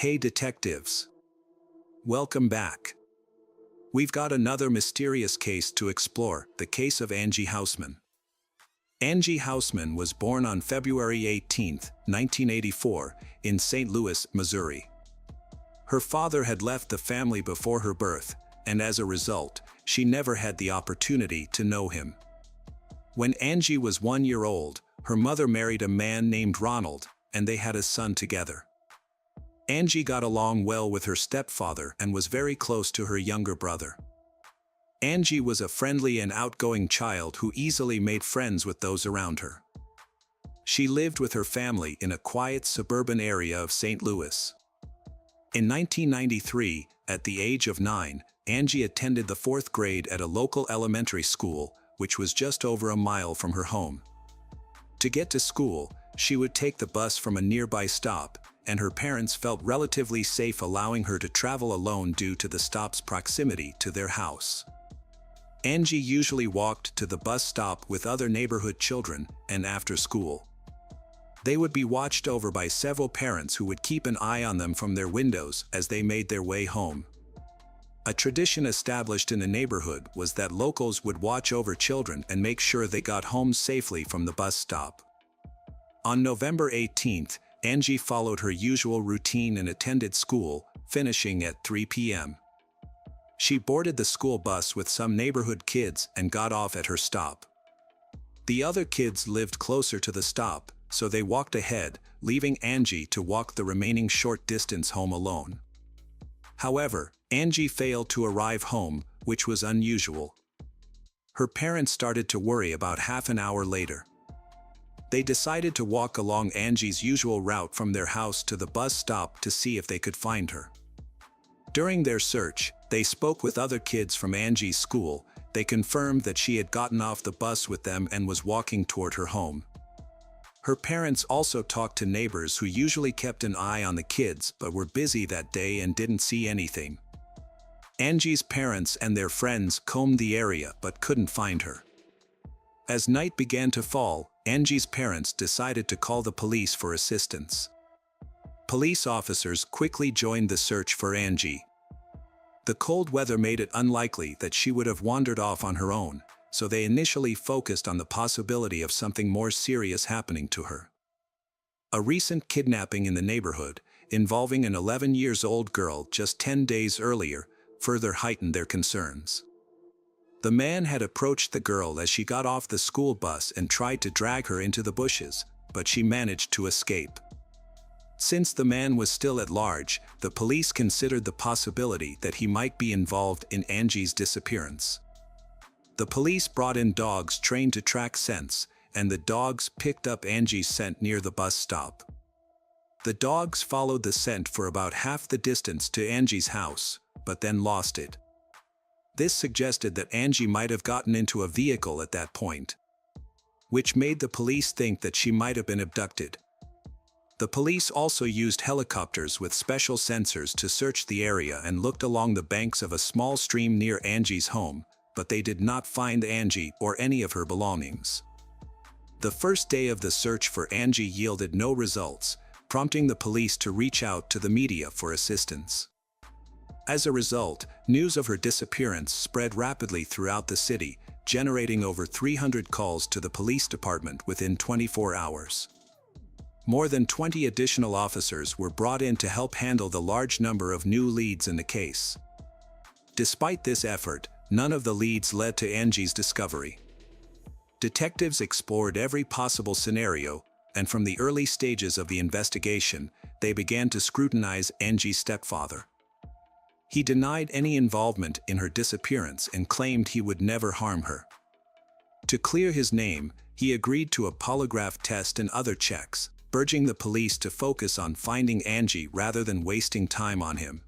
Hey detectives! Welcome back. We've got another mysterious case to explore, the case of Angie Hausman. Angie Hausman was born on February 18, 1984, in St. Louis, Missouri. Her father had left the family before her birth, and as a result, she never had the opportunity to know him. When Angie was 1 year old, her mother married a man named Ronald, and they had a son together. Angie got along well with her stepfather and was very close to her younger brother. Angie was a friendly and outgoing child who easily made friends with those around her. She lived with her family in a quiet suburban area of St. Louis. In 1993, at the age of 9, Angie attended the 4th grade at a local elementary school, which was just over a mile from her home. To get to school, she would take the bus from a nearby stop, and her parents felt relatively safe allowing her to travel alone due to the stop's proximity to their house. Angie usually walked to the bus stop with other neighborhood children, and after school, they would be watched over by several parents who would keep an eye on them from their windows as they made their way home. A tradition established in the neighborhood was that locals would watch over children and make sure they got home safely from the bus stop. On November 18th, Angie followed her usual routine and attended school, finishing at 3 p.m. She boarded the school bus with some neighborhood kids and got off at her stop. The other kids lived closer to the stop, so they walked ahead, leaving Angie to walk the remaining short distance home alone. However, Angie failed to arrive home, which was unusual. Her parents started to worry about half an hour later. They decided to walk along Angie's usual route from their house to the bus stop to see if they could find her. During their search, they spoke with other kids from Angie's school. They confirmed that she had gotten off the bus with them and was walking toward her home. Her parents also talked to neighbors who usually kept an eye on the kids but were busy that day and didn't see anything. Angie's parents and their friends combed the area but couldn't find her. As night began to fall, Angie's parents decided to call the police for assistance. Police officers quickly joined the search for Angie. The cold weather made it unlikely that she would have wandered off on her own, so they initially focused on the possibility of something more serious happening to her. A recent kidnapping in the neighborhood, involving an 11-year-old girl just 10 days earlier, further heightened their concerns. The man had approached the girl as she got off the school bus and tried to drag her into the bushes, but she managed to escape. Since the man was still at large, the police considered the possibility that he might be involved in Angie's disappearance. The police brought in dogs trained to track scents, and the dogs picked up Angie's scent near the bus stop. The dogs followed the scent for about half the distance to Angie's house, but then lost it. This suggested that Angie might have gotten into a vehicle at that point, which made the police think that she might have been abducted. The police also used helicopters with special sensors to search the area and looked along the banks of a small stream near Angie's home, but they did not find Angie or any of her belongings. The first day of the search for Angie yielded no results, prompting the police to reach out to the media for assistance. As a result, news of her disappearance spread rapidly throughout the city, generating over 300 calls to the police department within 24 hours. More than 20 additional officers were brought in to help handle the large number of new leads in the case. Despite this effort, none of the leads led to Angie's discovery. Detectives explored every possible scenario, and from the early stages of the investigation, they began to scrutinize Angie's stepfather. He denied any involvement in her disappearance and claimed he would never harm her. To clear his name, he agreed to a polygraph test and other checks, urging the police to focus on finding Angie rather than wasting time on him.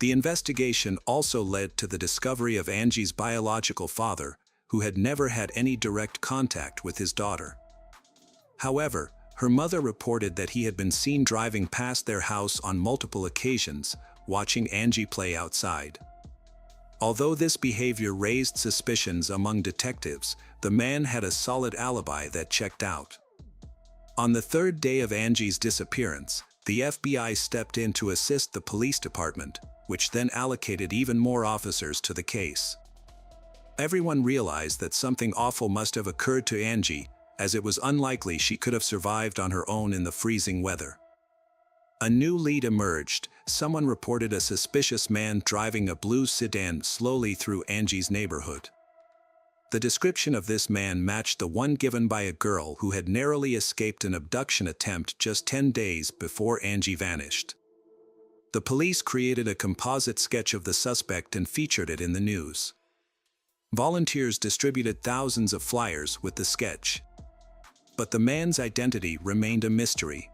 The investigation also led to the discovery of Angie's biological father, who had never had any direct contact with his daughter. However, her mother reported that he had been seen driving past their house on multiple occasions, watching Angie play outside. Although this behavior raised suspicions among detectives, the man had a solid alibi that checked out. On the third day of Angie's disappearance, The FBI stepped in to assist the police department, which then allocated even more officers to the case. Everyone realized that something awful must have occurred to Angie, as it was unlikely she could have survived on her own in the freezing weather. A new lead emerged. Someone reported a suspicious man driving a blue sedan slowly through Angie's neighborhood. The description of this man matched the one given by a girl who had narrowly escaped an abduction attempt just 10 days before Angie vanished. The police created a composite sketch of the suspect and featured it in the news. Volunteers distributed thousands of flyers with the sketch. But the man's identity remained a mystery.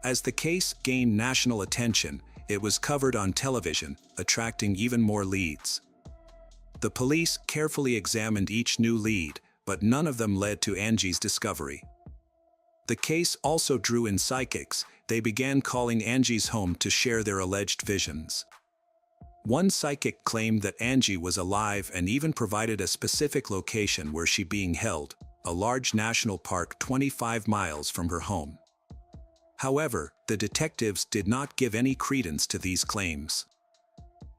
As the case gained national attention, it was covered on television, attracting even more leads. The police carefully examined each new lead, but none of them led to Angie's discovery. The case also drew in psychics. They began calling Angie's home to share their alleged visions. One psychic claimed that Angie was alive and even provided a specific location where she being held, a large national park 25 miles from her home. However, the detectives did not give any credence to these claims.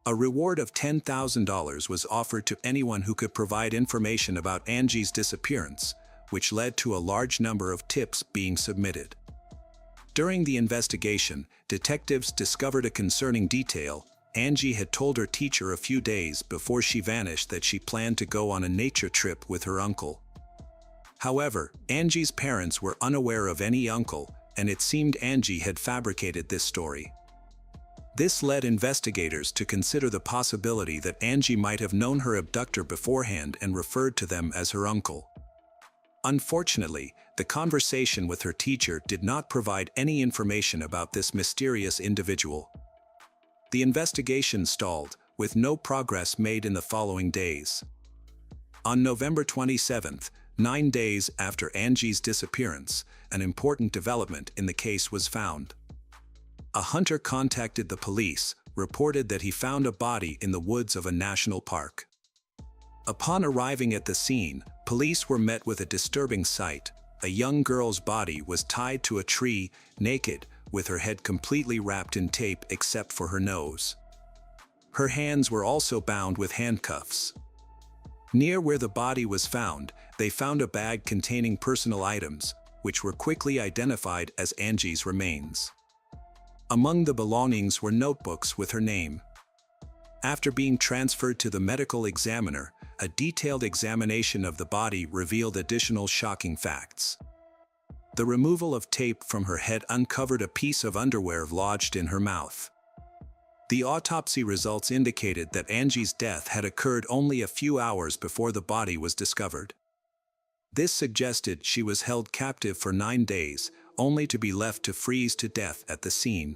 A reward of $10,000 was offered to anyone who could provide information about Angie's disappearance, which led to a large number of tips being submitted. During the investigation, detectives discovered a concerning detail. Angie had told her teacher a few days before she vanished that she planned to go on a nature trip with her uncle. However, Angie's parents were unaware of any uncle, and it seemed Angie had fabricated this story. This led investigators to consider the possibility that Angie might have known her abductor beforehand and referred to them as her uncle. Unfortunately, the conversation with her teacher did not provide any information about this mysterious individual. The investigation stalled, with no progress made in the following days. On November 27th, 9 days after Angie's disappearance, an important development in the case was found. A hunter contacted the police, reported that he found a body in the woods of a national park. Upon arriving at the scene, police were met with a disturbing sight. A young girl's body was tied to a tree, naked, with her head completely wrapped in tape except for her nose. Her hands were also bound with handcuffs. Near where the body was found, they found a bag containing personal items, which were quickly identified as Angie's remains. Among the belongings were notebooks with her name. After being transferred to the medical examiner, a detailed examination of the body revealed additional shocking facts. The removal of tape from her head uncovered a piece of underwear lodged in her mouth. The autopsy results indicated that Angie's death had occurred only a few hours before the body was discovered. This suggested she was held captive for 9 days, only to be left to freeze to death at the scene.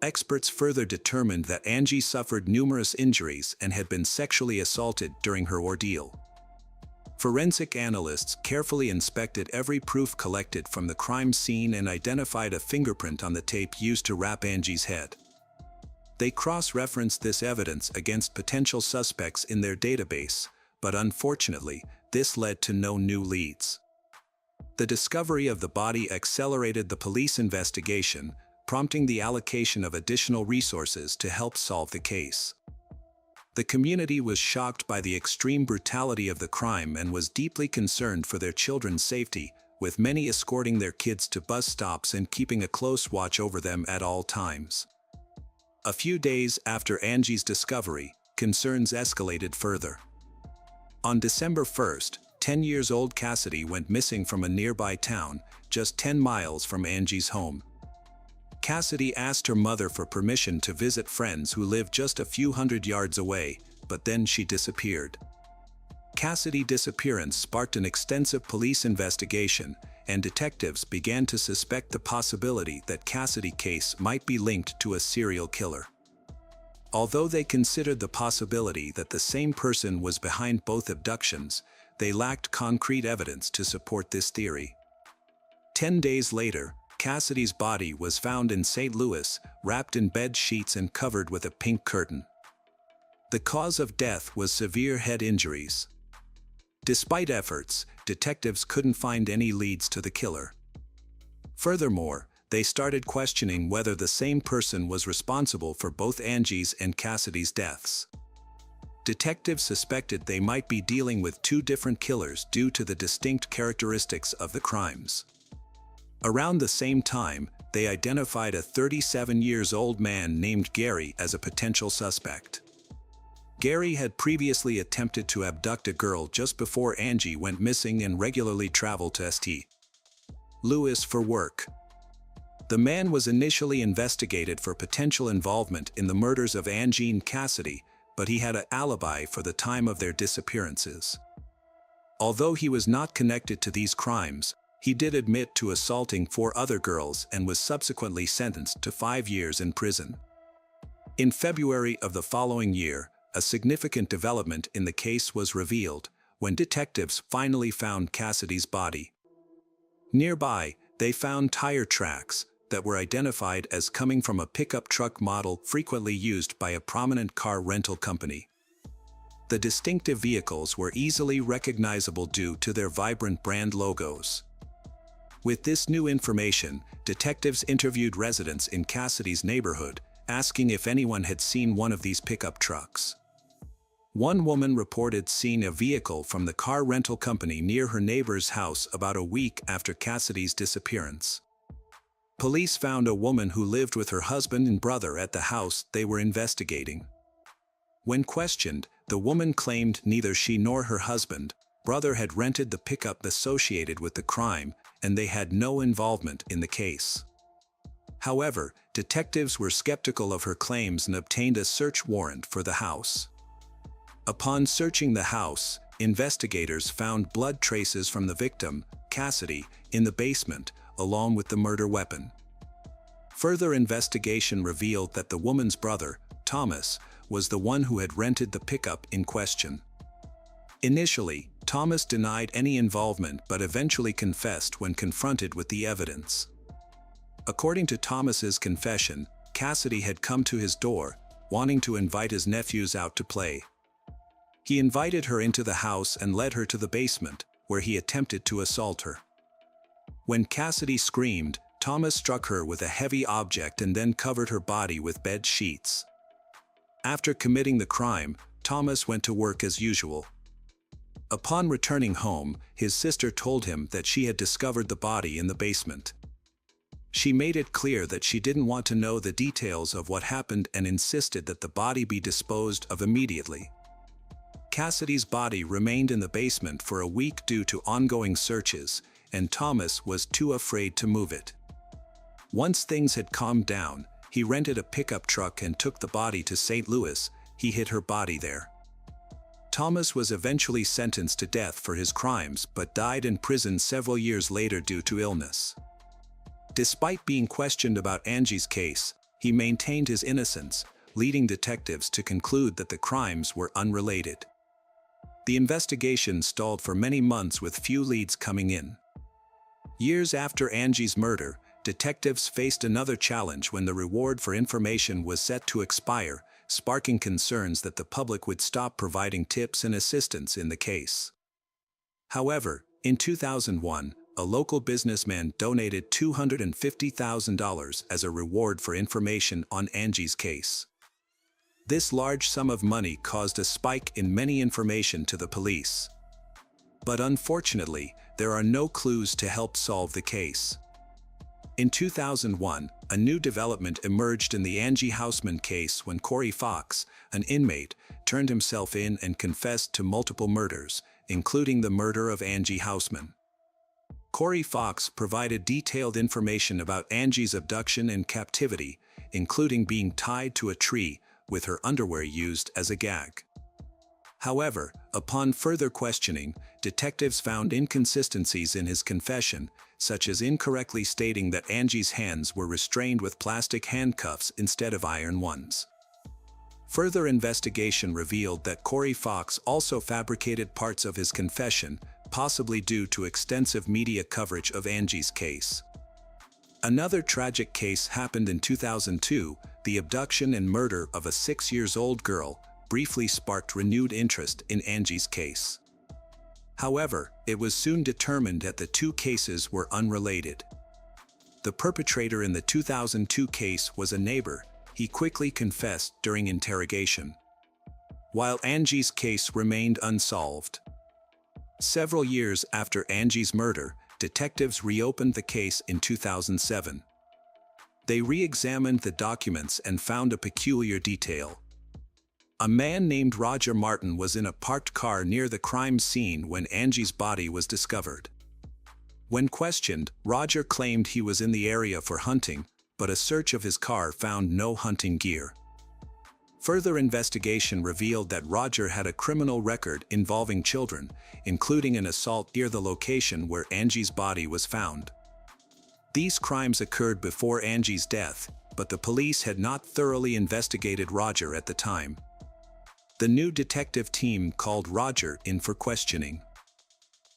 Experts further determined that Angie suffered numerous injuries and had been sexually assaulted during her ordeal. Forensic analysts carefully inspected every proof collected from the crime scene and identified a fingerprint on the tape used to wrap Angie's head. They cross-referenced this evidence against potential suspects in their database, but unfortunately, this led to no new leads. The discovery of the body accelerated the police investigation, prompting the allocation of additional resources to help solve the case. The community was shocked by the extreme brutality of the crime and was deeply concerned for their children's safety, with many escorting their kids to bus stops and keeping a close watch over them at all times. A few days after Angie's discovery, concerns escalated further. On December 1st, 10-year-old Cassidy went missing from a nearby town, just 10 miles from Angie's home. Cassidy asked her mother for permission to visit friends who lived just a few hundred yards away, but then she disappeared. Cassidy's disappearance sparked an extensive police investigation, and detectives began to suspect the possibility that Cassidy's case might be linked to a serial killer. Although they considered the possibility that the same person was behind both abductions, they lacked concrete evidence to support this theory. 10 days later, Cassidy's body was found in St. Louis, wrapped in bed sheets and covered with a pink curtain. The cause of death was severe head injuries. Despite efforts, detectives couldn't find any leads to the killer. Furthermore, they started questioning whether the same person was responsible for both Angie's and Cassidy's deaths. Detectives suspected they might be dealing with two different killers due to the distinct characteristics of the crimes. Around the same time, they identified a 37-year-old man named Gary as a potential suspect. Gary had previously attempted to abduct a girl just before Angie went missing and regularly traveled to St. Louis for work. The man was initially investigated for potential involvement in the murders of Angie and Cassidy, but he had an alibi for the time of their disappearances. Although he was not connected to these crimes, he did admit to assaulting 4 other girls and was subsequently sentenced to 5 years in prison. In February of the following year, a significant development in the case was revealed when detectives finally found Cassidy's body. Nearby, they found tire tracks that were identified as coming from a pickup truck model frequently used by a prominent car rental company. The distinctive vehicles were easily recognizable due to their vibrant brand logos. With this new information, detectives interviewed residents in Cassidy's neighborhood, asking if anyone had seen one of these pickup trucks. One woman reported seeing a vehicle from the car rental company near her neighbor's house about a week after Cassidy's disappearance. Police found a woman who lived with her husband and brother at the house they were investigating. When questioned, the woman claimed neither she nor her husband, brother had rented the pickup associated with the crime, and they had no involvement in the case. However, detectives were skeptical of her claims and obtained a search warrant for the house. Upon searching the house, investigators found blood traces from the victim, Cassidy, in the basement, along with the murder weapon. Further investigation revealed that the woman's brother, Thomas, was the one who had rented the pickup in question. Initially, Thomas denied any involvement but eventually confessed when confronted with the evidence. According to Thomas's confession, Cassidy had come to his door, wanting to invite his nephews out to play. He invited her into the house and led her to the basement, where he attempted to assault her. When Cassidy screamed, Thomas struck her with a heavy object and then covered her body with bed sheets. After committing the crime, Thomas went to work as usual. Upon returning home, his sister told him that she had discovered the body in the basement. She made it clear that she didn't want to know the details of what happened and insisted that the body be disposed of immediately. Cassidy's body remained in the basement for a week due to ongoing searches, and Thomas was too afraid to move it. Once things had calmed down, he rented a pickup truck and took the body to St. Louis. He hid her body there. Thomas was eventually sentenced to death for his crimes but died in prison several years later due to illness. Despite being questioned about Angie's case, he maintained his innocence, leading detectives to conclude that the crimes were unrelated. The investigation stalled for many months with few leads coming in. Years after Angie's murder, detectives faced another challenge when the reward for information was set to expire, sparking concerns that the public would stop providing tips and assistance in the case. However, in 2001, a local businessman donated $250,000 as a reward for information on Angie's case. This large sum of money caused a spike in many information to the police. But unfortunately, there are no clues to help solve the case. In 2001, a new development emerged in the Angie Houseman case when Corey Fox, an inmate, turned himself in and confessed to multiple murders, including the murder of Angie Houseman. Corey Fox provided detailed information about Angie's abduction and captivity, including being tied to a tree, with her underwear used as a gag. However, upon further questioning, detectives found inconsistencies in his confession, such as incorrectly stating that Angie's hands were restrained with plastic handcuffs instead of iron ones. Further investigation revealed that Corey Fox also fabricated parts of his confession, possibly due to extensive media coverage of Angie's case. Another tragic case happened in 2002. The abduction and murder of a 6-year-old girl briefly sparked renewed interest in Angie's case. However, it was soon determined that the two cases were unrelated. The perpetrator in the 2002 case was a neighbor. He quickly confessed during interrogation, while Angie's case remained unsolved. Several years after Angie's murder, detectives reopened the case in 2007. They re-examined the documents and found a peculiar detail. A man named Roger Martin was in a parked car near the crime scene when Angie's body was discovered. When questioned, Roger claimed he was in the area for hunting, but a search of his car found no hunting gear. Further investigation revealed that Roger had a criminal record involving children, including an assault near the location where Angie's body was found. These crimes occurred before Angie's death, but the police had not thoroughly investigated Roger at the time. The new detective team called Roger in for questioning.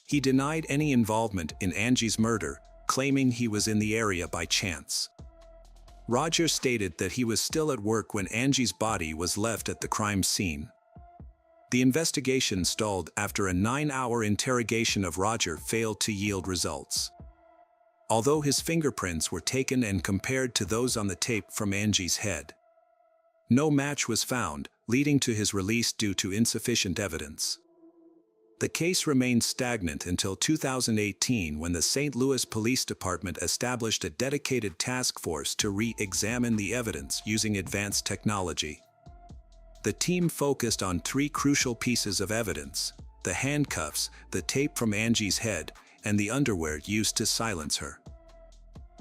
He denied any involvement in Angie's murder, claiming he was in the area by chance. Roger stated that he was still at work when Angie's body was left at the crime scene. The investigation stalled after a 9-hour interrogation of Roger failed to yield results. Although his fingerprints were taken and compared to those on the tape from Angie's head, no match was found, leading to his release due to insufficient evidence. The case remained stagnant until 2018 when the St. Louis Police Department established a dedicated task force to re-examine the evidence using advanced technology. The team focused on 3 crucial pieces of evidence: the handcuffs, the tape from Angie's head, and the underwear used to silence her.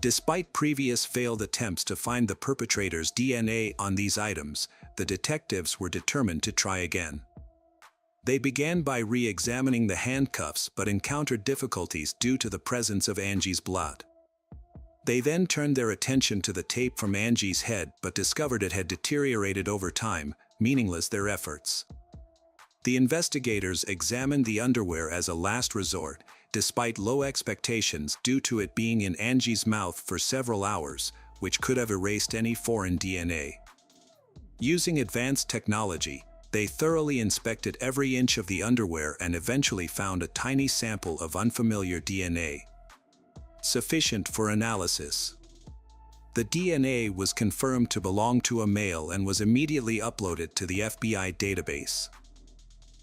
Despite previous failed attempts to find the perpetrator's DNA on these items, the detectives were determined to try again. They began by re-examining the handcuffs but encountered difficulties due to the presence of Angie's blood. They then turned their attention to the tape from Angie's head but discovered it had deteriorated over time, meaningless their efforts. The investigators examined the underwear as a last resort, despite low expectations due to it being in Angie's mouth for several hours, which could have erased any foreign DNA. Using advanced technology, they thoroughly inspected every inch of the underwear and eventually found a tiny sample of unfamiliar DNA, sufficient for analysis. The DNA was confirmed to belong to a male and was immediately uploaded to the FBI database.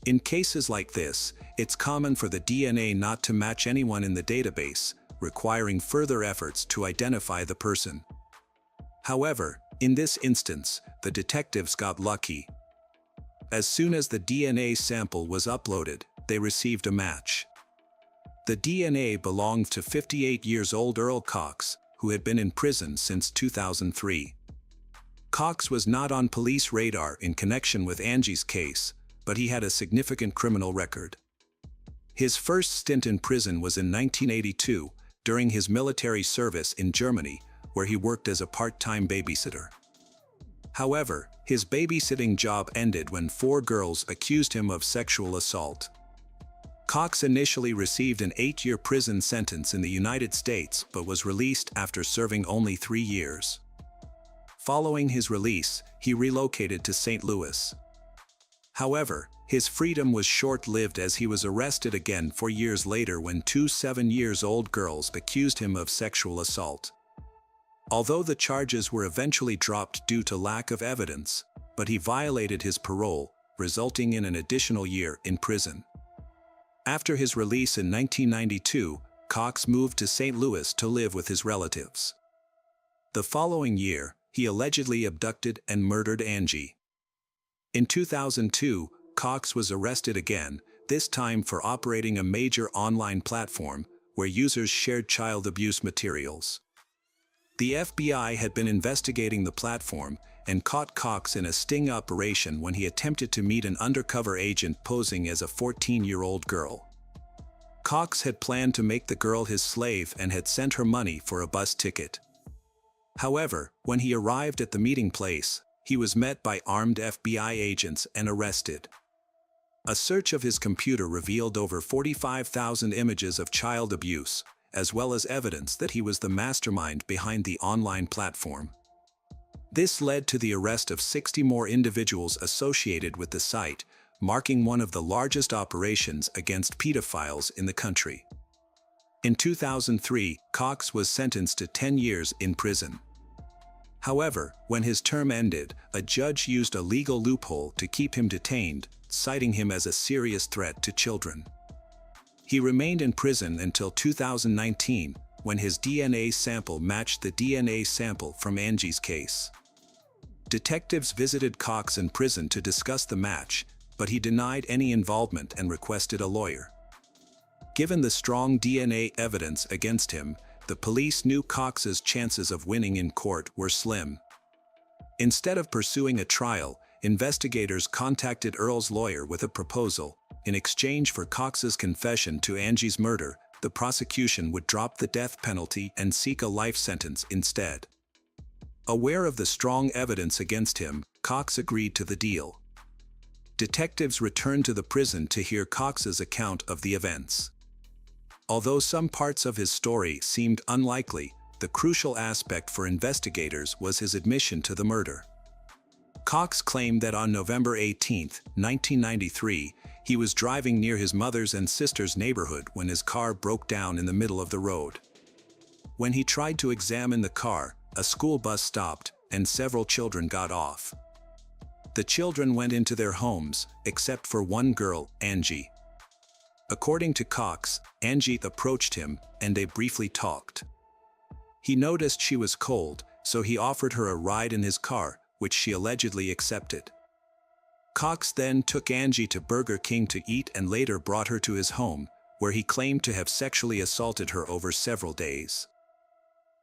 In cases like this, it's common for the DNA not to match anyone in the database, requiring further efforts to identify the person. However, in this instance, the detectives got lucky. As soon as the DNA sample was uploaded, they received a match. The DNA belonged to 58-year-old Earl Cox, who had been in prison since 2003. Cox was not on police radar in connection with Angie's case, but he had a significant criminal record. His first stint in prison was in 1982, during his military service in Germany, where he worked as a part-time babysitter. However, his babysitting job ended when 4 girls accused him of sexual assault. Cox initially received an 8-year prison sentence in the United States but was released after serving only 3 years. Following his release, he relocated to St. Louis. However, his freedom was short-lived as he was arrested again 4 years later when 2 7-year-old girls accused him of sexual assault. Although the charges were eventually dropped due to lack of evidence, but he violated his parole, resulting in an additional year in prison. After his release in 1992, Cox moved to St. Louis to live with his relatives. The following year, he allegedly abducted and murdered Angie. In 2002, Cox was arrested again, this time for operating a major online platform where users shared child abuse materials. The FBI had been investigating the platform and caught Cox in a sting operation when he attempted to meet an undercover agent posing as a 14-year-old girl. Cox had planned to make the girl his slave and had sent her money for a bus ticket. However, when he arrived at the meeting place, he was met by armed FBI agents and arrested. A search of his computer revealed over 45,000 images of child abuse, as well as evidence that he was the mastermind behind the online platform. This led to the arrest of 60 more individuals associated with the site, marking one of the largest operations against pedophiles in the country. In 2003, Cox was sentenced to 10 years in prison. However, when his term ended, a judge used a legal loophole to keep him detained, citing him as a serious threat to children. He remained in prison until 2019, when his DNA sample matched the DNA sample from Angie's case. Detectives visited Cox in prison to discuss the match, but he denied any involvement and requested a lawyer. Given the strong DNA evidence against him, the police knew Cox's chances of winning in court were slim. Instead of pursuing a trial, investigators contacted Earl's lawyer with a proposal. In exchange for Cox's confession to Angie's murder, the prosecution would drop the death penalty and seek a life sentence instead. Aware of the strong evidence against him, Cox agreed to the deal. Detectives returned to the prison to hear Cox's account of the events. Although some parts of his story seemed unlikely, the crucial aspect for investigators was his admission to the murder. Cox claimed that on November 18, 1993, he was driving near his mother's and sister's neighborhood when his car broke down in the middle of the road. When he tried to examine the car, a school bus stopped, and several children got off. The children went into their homes, except for one girl, Angie. According to Cox, Angie approached him, and they briefly talked. He noticed she was cold, so he offered her a ride in his car, which she allegedly accepted. Cox then took Angie to Burger King to eat and later brought her to his home, where he claimed to have sexually assaulted her over several days.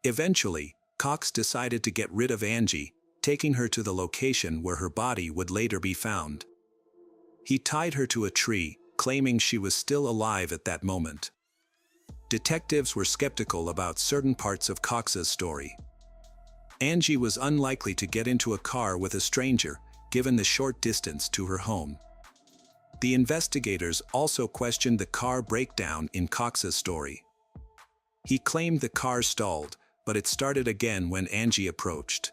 Eventually, Cox decided to get rid of Angie, taking her to the location where her body would later be found. He tied her to a tree, claiming she was still alive at that moment. Detectives were skeptical about certain parts of Cox's story. Angie was unlikely to get into a car with a stranger, given the short distance to her home. The investigators also questioned the car breakdown in Cox's story. He claimed the car stalled, but it started again when Angie approached.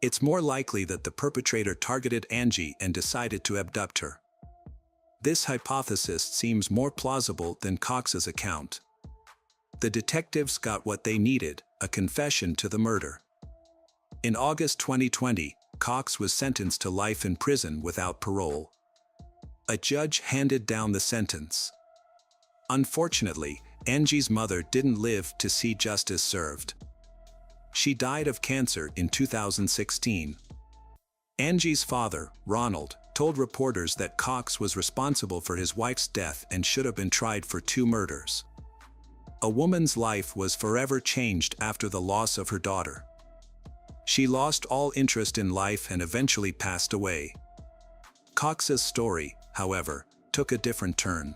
It's more likely that the perpetrator targeted Angie and decided to abduct her. This hypothesis seems more plausible than Cox's account. The detectives got what they needed, a confession to the murder. In August 2020, Cox was sentenced to life in prison without parole. A judge handed down the sentence. Unfortunately, Angie's mother didn't live to see justice served. She died of cancer in 2016. Angie's father, Ronald, told reporters that Cox was responsible for his wife's death and should have been tried for 2 murders. A woman's life was forever changed after the loss of her daughter. She lost all interest in life and eventually passed away. Cox's story, however, took a different turn.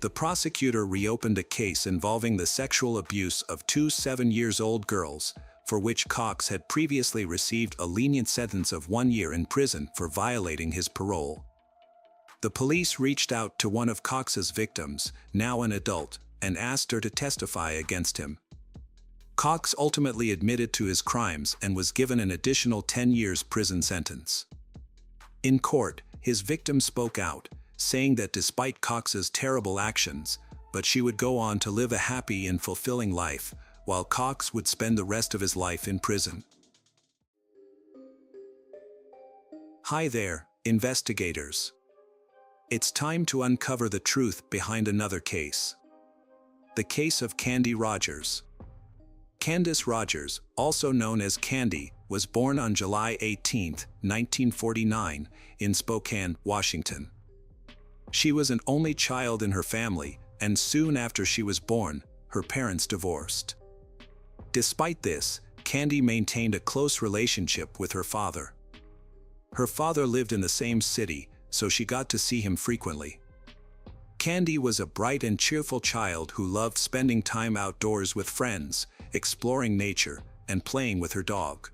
The prosecutor reopened a case involving the sexual abuse of 2 7-year-old girls, for which Cox had previously received a lenient sentence of 1 year in prison for violating his parole. The police reached out to one of Cox's victims, now an adult, and asked her to testify against him. Cox ultimately admitted to his crimes and was given an additional 10 years prison sentence. In court, his victim spoke out, saying that despite Cox's terrible actions, but she would go on to live a happy and fulfilling life, while Cox would spend the rest of his life in prison. Hi there, investigators. It's time to uncover the truth behind another case. The case of Candy Rogers. Candace Rogers, also known as Candy, was born on July 18, 1949, in Spokane, Washington. She was an only child in her family, and soon after she was born, her parents divorced. Despite this, Candy maintained a close relationship with her father. Her father lived in the same city, so she got to see him frequently. Candy was a bright and cheerful child who loved spending time outdoors with friends, exploring nature, and playing with her dog.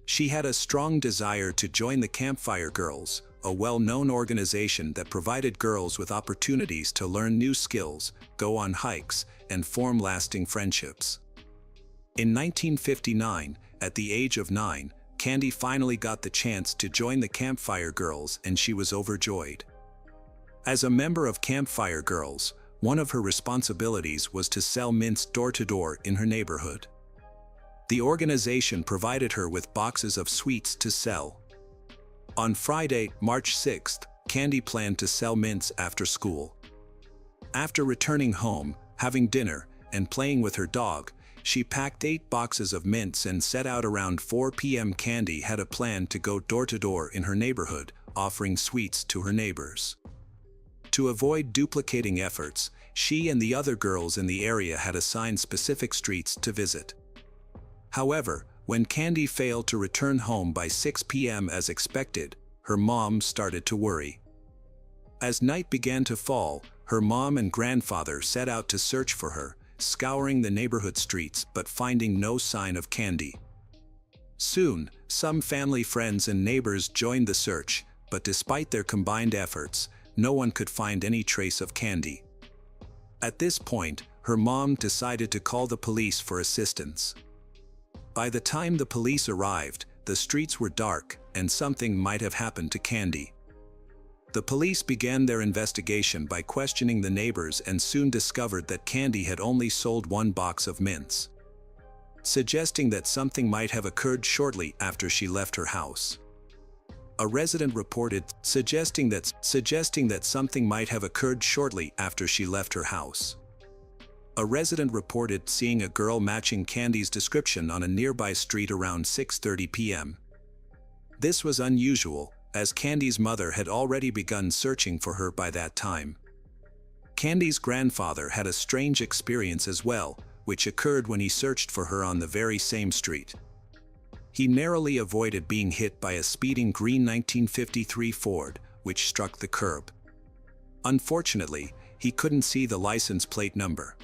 She had a strong desire to join the Campfire Girls, a well-known organization that provided girls with opportunities to learn new skills, go on hikes, and form lasting friendships. In 1959, at the age of 9, Candy finally got the chance to join the Campfire Girls, and she was overjoyed. As a member of Campfire Girls, one of her responsibilities was to sell mints door-to-door in her neighborhood. The organization provided her with boxes of sweets to sell. On Friday, March 6th, Candy planned to sell mints after school. After returning home, having dinner, and playing with her dog, she packed 8 boxes of mints and set out around 4 p.m. Candy had a plan to go door-to-door in her neighborhood, offering sweets to her neighbors. To avoid duplicating efforts, she and the other girls in the area had assigned specific streets to visit. However, when Candy failed to return home by 6 p.m. as expected, her mom started to worry. As night began to fall, her mom and grandfather set out to search for her, scouring the neighborhood streets but finding no sign of Candy. Soon, some family friends and neighbors joined the search, but despite their combined efforts, no one could find any trace of Candy. At this point, her mom decided to call the police for assistance. By the time the police arrived, the streets were dark, and something might have happened to Candy. The police began their investigation by questioning the neighbors and soon discovered that Candy had only sold 1 box of mints, suggesting that something might have occurred shortly after she left her house. A resident reported suggesting that something might have occurred shortly after she left her house. A resident reported seeing a girl matching Candy's description on a nearby street around 6:30 p.m. This was unusual, as Candy's mother had already begun searching for her by that time. Candy's grandfather had a strange experience as well, which occurred when he searched for her on the very same street. He narrowly avoided being hit by a speeding green 1953 Ford, which struck the curb. Unfortunately, he couldn't see the license plate number.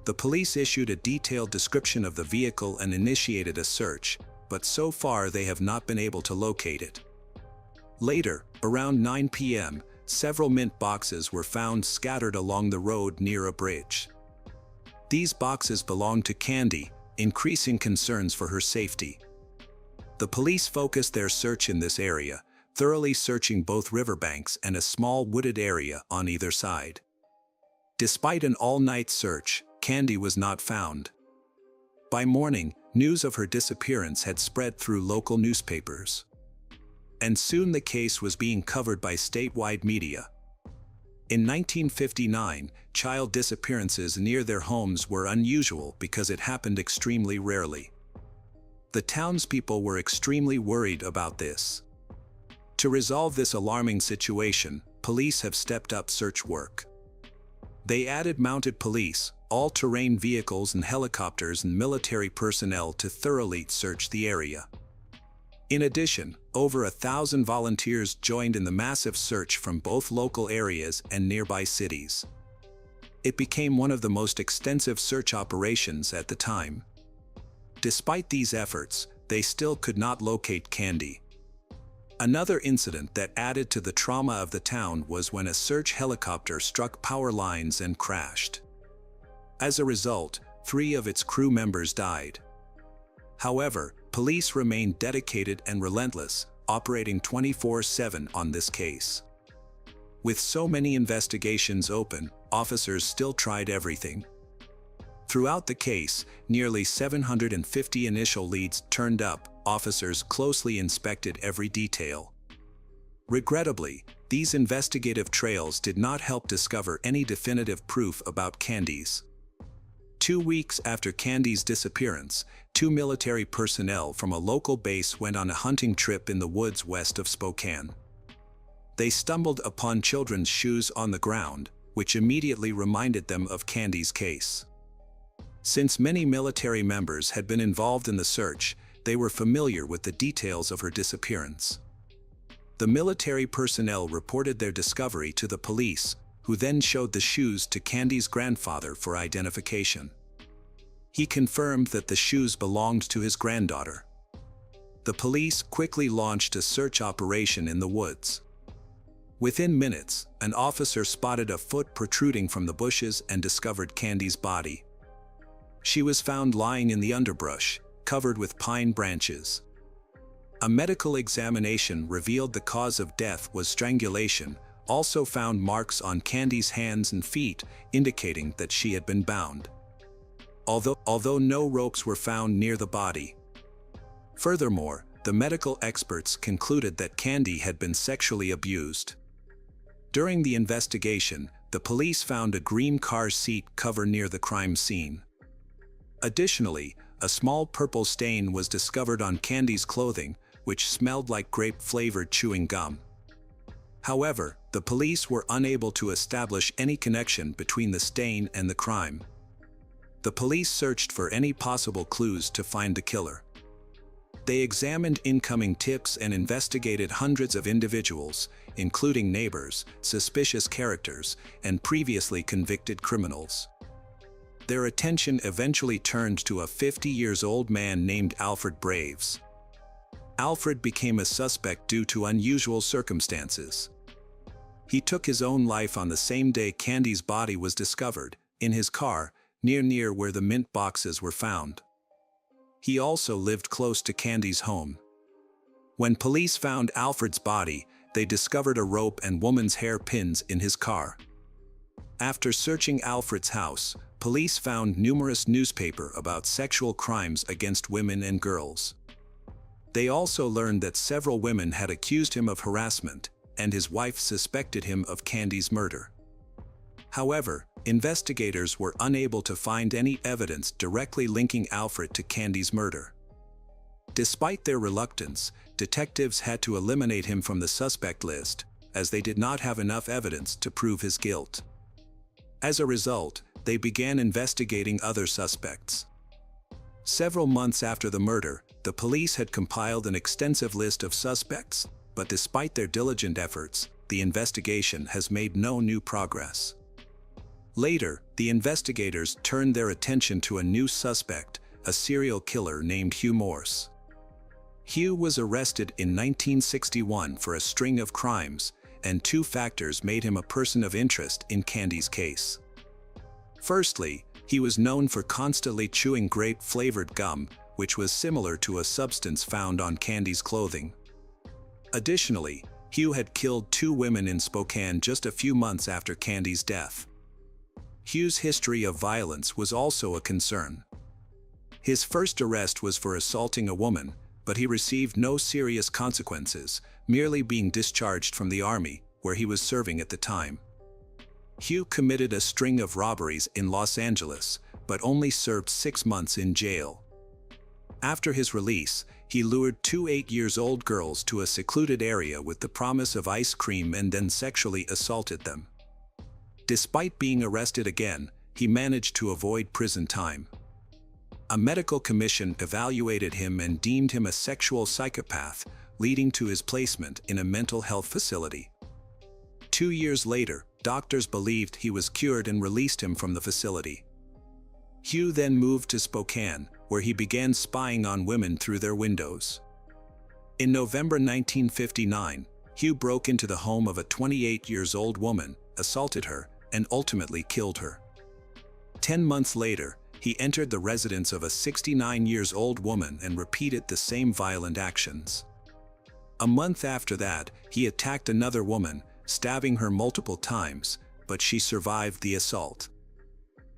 The police issued a detailed description of the vehicle and initiated a search, but so far they have not been able to locate it. Later, around 9 p.m., several mint boxes were found scattered along the road near a bridge. These boxes belonged to Candy, increasing concerns for her safety. The police focused their search in this area, thoroughly searching both riverbanks and a small wooded area on either side. Despite an all-night search, Candy was not found. By morning, news of her disappearance had spread through local newspapers. And soon the case was being covered by statewide media. In 1959, child disappearances near their homes were unusual because it happened extremely rarely. The townspeople were extremely worried about this. To resolve this alarming situation, police have stepped up search work. They added mounted police, all-terrain vehicles and helicopters and military personnel to thoroughly search the area. In addition, over 1,000 volunteers joined in the massive search from both local areas and nearby cities. It became one of the most extensive search operations at the time. Despite these efforts, they still could not locate Candy. Another incident that added to the trauma of the town was when a search helicopter struck power lines and crashed. As a result, 3 of its crew members died. However, police remained dedicated and relentless, operating 24/7 on this case. With so many investigations open, officers still tried everything. Throughout the case, nearly 750 initial leads turned up. Officers closely inspected every detail. Regrettably, these investigative trails did not help discover any definitive proof about Candy's. 2 weeks after Candy's disappearance, 2 military personnel from a local base went on a hunting trip in the woods west of Spokane. They stumbled upon children's shoes on the ground, which immediately reminded them of Candy's case. Since many military members had been involved in the search, they were familiar with the details of her disappearance. The military personnel reported their discovery to the police, who then showed the shoes to Candy's grandfather for identification. He confirmed that the shoes belonged to his granddaughter. The police quickly launched a search operation in the woods. Within minutes, an officer spotted a foot protruding from the bushes and discovered Candy's body. She was found lying in the underbrush, covered with pine branches. A medical examination revealed the cause of death was strangulation, also found marks on Candy's hands and feet, indicating that she had been bound. Although no ropes were found near the body. Furthermore, the medical experts concluded that Candy had been sexually abused. During the investigation, the police found a green car seat cover near the crime scene. Additionally, a small purple stain was discovered on Candy's clothing, which smelled like grape-flavored chewing gum. However, the police were unable to establish any connection between the stain and the crime. The police searched for any possible clues to find the killer. They examined incoming tips and investigated hundreds of individuals, including neighbors, suspicious characters, and previously convicted criminals. Their attention eventually turned to a 50-year-old man named Alfred Braves. Alfred became a suspect due to unusual circumstances. He took his own life on the same day Candy's body was discovered, in his car, near where the mint boxes were found. He also lived close to Candy's home. When police found Alfred's body, they discovered a rope and woman's hair pins in his car. After searching Alfred's house, police found numerous newspapers about sexual crimes against women and girls. They also learned that several women had accused him of harassment, and his wife suspected him of Candy's murder. However, investigators were unable to find any evidence directly linking Alfred to Candy's murder. Despite their reluctance, detectives had to eliminate him from the suspect list, as they did not have enough evidence to prove his guilt. As a result, they began investigating other suspects. Several months after the murder, the police had compiled an extensive list of suspects, but despite their diligent efforts, the investigation has made no new progress. Later, the investigators turned their attention to a new suspect, a serial killer named Hugh Morse. Hugh was arrested in 1961 for a string of crimes, and two factors made him a person of interest in Candy's case. Firstly, he was known for constantly chewing grape-flavored gum, which was similar to a substance found on Candy's clothing. Additionally, Hugh had killed 2 women in Spokane just a few months after Candy's death. Hugh's history of violence was also a concern. His first arrest was for assaulting a woman, but he received no serious consequences, merely being discharged from the army, where he was serving at the time. Hugh committed a string of robberies in Los Angeles, but only served 6 months in jail. After his release, he lured 2 8-year-old girls to a secluded area with the promise of ice cream and then sexually assaulted them. Despite being arrested again, he managed to avoid prison time. A medical commission evaluated him and deemed him a sexual psychopath, leading to his placement in a mental health facility. 2 years later, doctors believed he was cured and released him from the facility. Hugh then moved to Spokane, where he began spying on women through their windows. In November 1959, Hugh broke into the home of a 28-year-old woman, assaulted her, and ultimately killed her. 10 months later, he entered the residence of a 69-year-old woman and repeated the same violent actions. A month after that, he attacked another woman, stabbing her multiple times, but she survived the assault.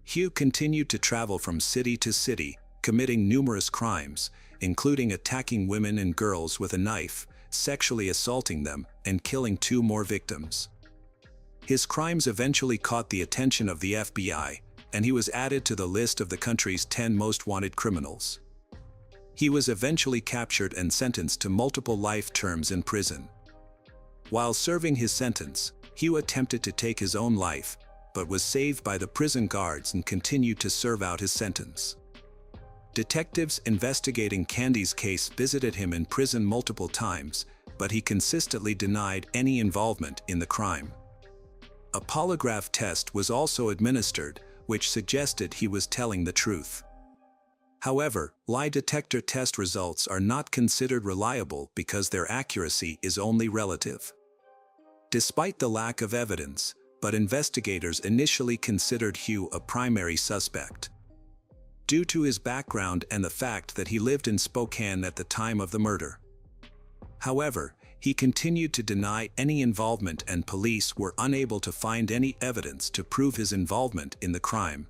Hugh continued to travel from city to city, committing numerous crimes, including attacking women and girls with a knife, sexually assaulting them, and killing 2 more victims. His crimes eventually caught the attention of the FBI, and he was added to the list of the country's 10 most wanted criminals. He was eventually captured and sentenced to multiple life terms in prison. While serving his sentence, Hugh attempted to take his own life, but was saved by the prison guards and continued to serve out his sentence. Detectives investigating Candy's case visited him in prison multiple times, but he consistently denied any involvement in the crime. A polygraph test was also administered, which suggested he was telling the truth. However, lie detector test results are not considered reliable because their accuracy is only relative. Despite the lack of evidence, but investigators initially considered Hugh a primary suspect. Due to his background and the fact that he lived in Spokane at the time of the murder. However, He continued to deny any involvement, and police were unable to find any evidence to prove his involvement in the crime.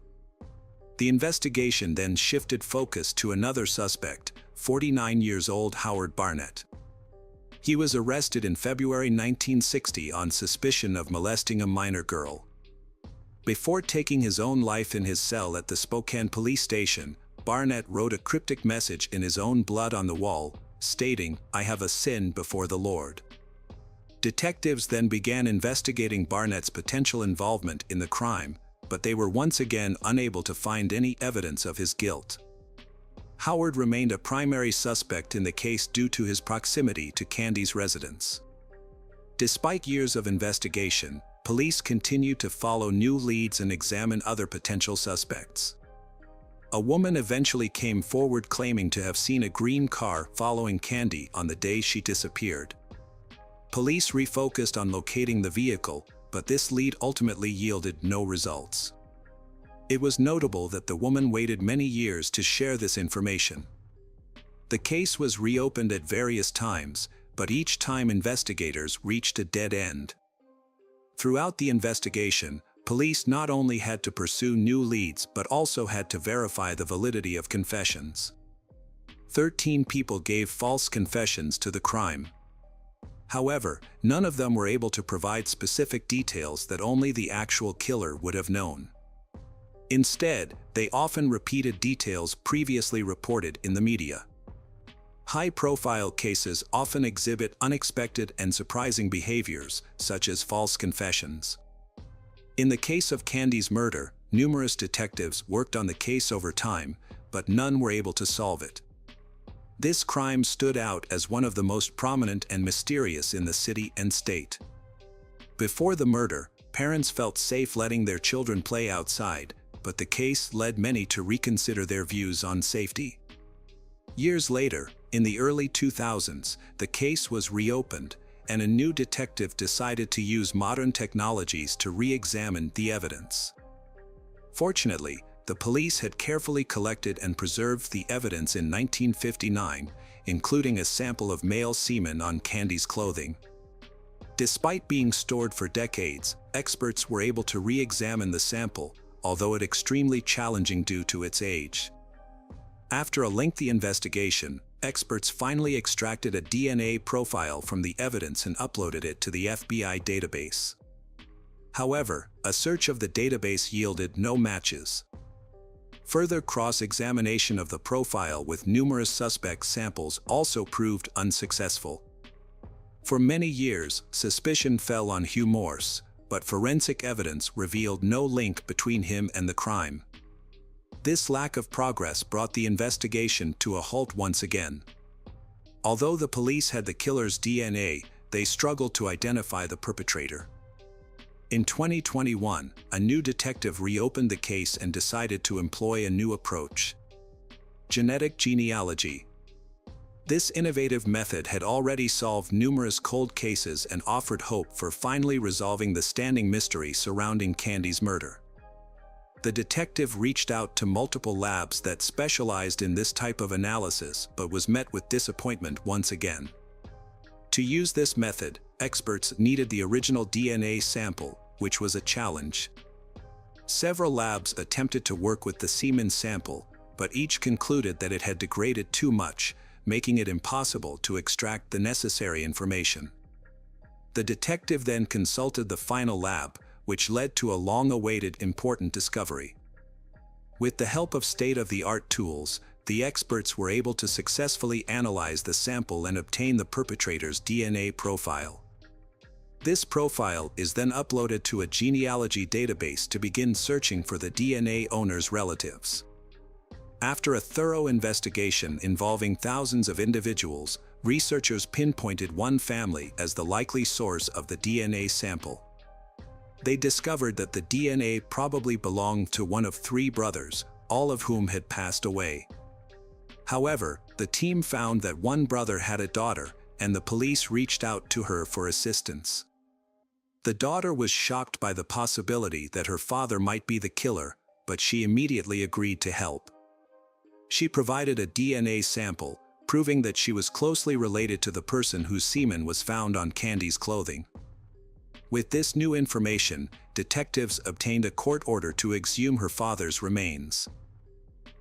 The investigation then shifted focus to another suspect, 49-year-old Howard Barnett. He was arrested in February 1960 on suspicion of molesting a minor girl. Before taking his own life in his cell at the Spokane police station, Barnett wrote a cryptic message in his own blood on the wall, stating, "I have a sin before the Lord." Detectives then began investigating Barnett's potential involvement in the crime, but they were once again unable to find any evidence of his guilt. Howard remained a primary suspect in the case due to his proximity to Candy's residence. Despite years of investigation, police continued to follow new leads and examine other potential suspects. A woman eventually came forward claiming to have seen a green car following Candy on the day she disappeared. Police refocused on locating the vehicle, but this lead ultimately yielded no results. It was notable that the woman waited many years to share this information. The case was reopened at various times, but each time investigators reached a dead end. Throughout the investigation, police not only had to pursue new leads but also had to verify the validity of confessions. 13 people gave false confessions to the crime. However, none of them were able to provide specific details that only the actual killer would have known. Instead, they often repeated details previously reported in the media. High-profile cases often exhibit unexpected and surprising behaviors, such as false confessions. In the case of Candy's murder, numerous detectives worked on the case over time, but none were able to solve it. This crime stood out as one of the most prominent and mysterious in the city and state. Before the murder, parents felt safe letting their children play outside, but the case led many to reconsider their views on safety. Years later, in the early 2000s, the case was reopened, and a new detective decided to use modern technologies to re-examine the evidence. Fortunately, the police had carefully collected and preserved the evidence in 1959, including a sample of male semen on Candy's clothing. Despite being stored for decades, experts were able to re-examine the sample, although it extremely challenging due to its age. After a lengthy investigation, experts finally extracted a DNA profile from the evidence and uploaded it to the FBI database. However, a search of the database yielded no matches. Further cross-examination of the profile with numerous suspect samples also proved unsuccessful. For many years, suspicion fell on Hugh Morse, but forensic evidence revealed no link between him and the crime. This lack of progress brought the investigation to a halt once again. Although the police had the killer's DNA, they struggled to identify the perpetrator. In 2021, a new detective reopened the case and decided to employ a new approach: genetic genealogy. This innovative method had already solved numerous cold cases and offered hope for finally resolving the standing mystery surrounding Candy's murder. The detective reached out to multiple labs that specialized in this type of analysis but was met with disappointment once again. To use this method, experts needed the original DNA sample, which was a challenge. Several labs attempted to work with the semen sample, but each concluded that it had degraded too much, making it impossible to extract the necessary information. The detective then consulted the final lab, which led to a long-awaited important discovery. With the help of state-of-the-art tools, the experts were able to successfully analyze the sample and obtain the perpetrator's DNA profile. This profile is then uploaded to a genealogy database to begin searching for the DNA owner's relatives. After a thorough investigation involving thousands of individuals, researchers pinpointed one family as the likely source of the DNA sample. They discovered that the DNA probably belonged to one of 3 brothers, all of whom had passed away. However, the team found that one brother had a daughter, and the police reached out to her for assistance. The daughter was shocked by the possibility that her father might be the killer, but she immediately agreed to help. She provided a DNA sample, proving that she was closely related to the person whose semen was found on Candy's clothing. With this new information, detectives obtained a court order to exhume her father's remains.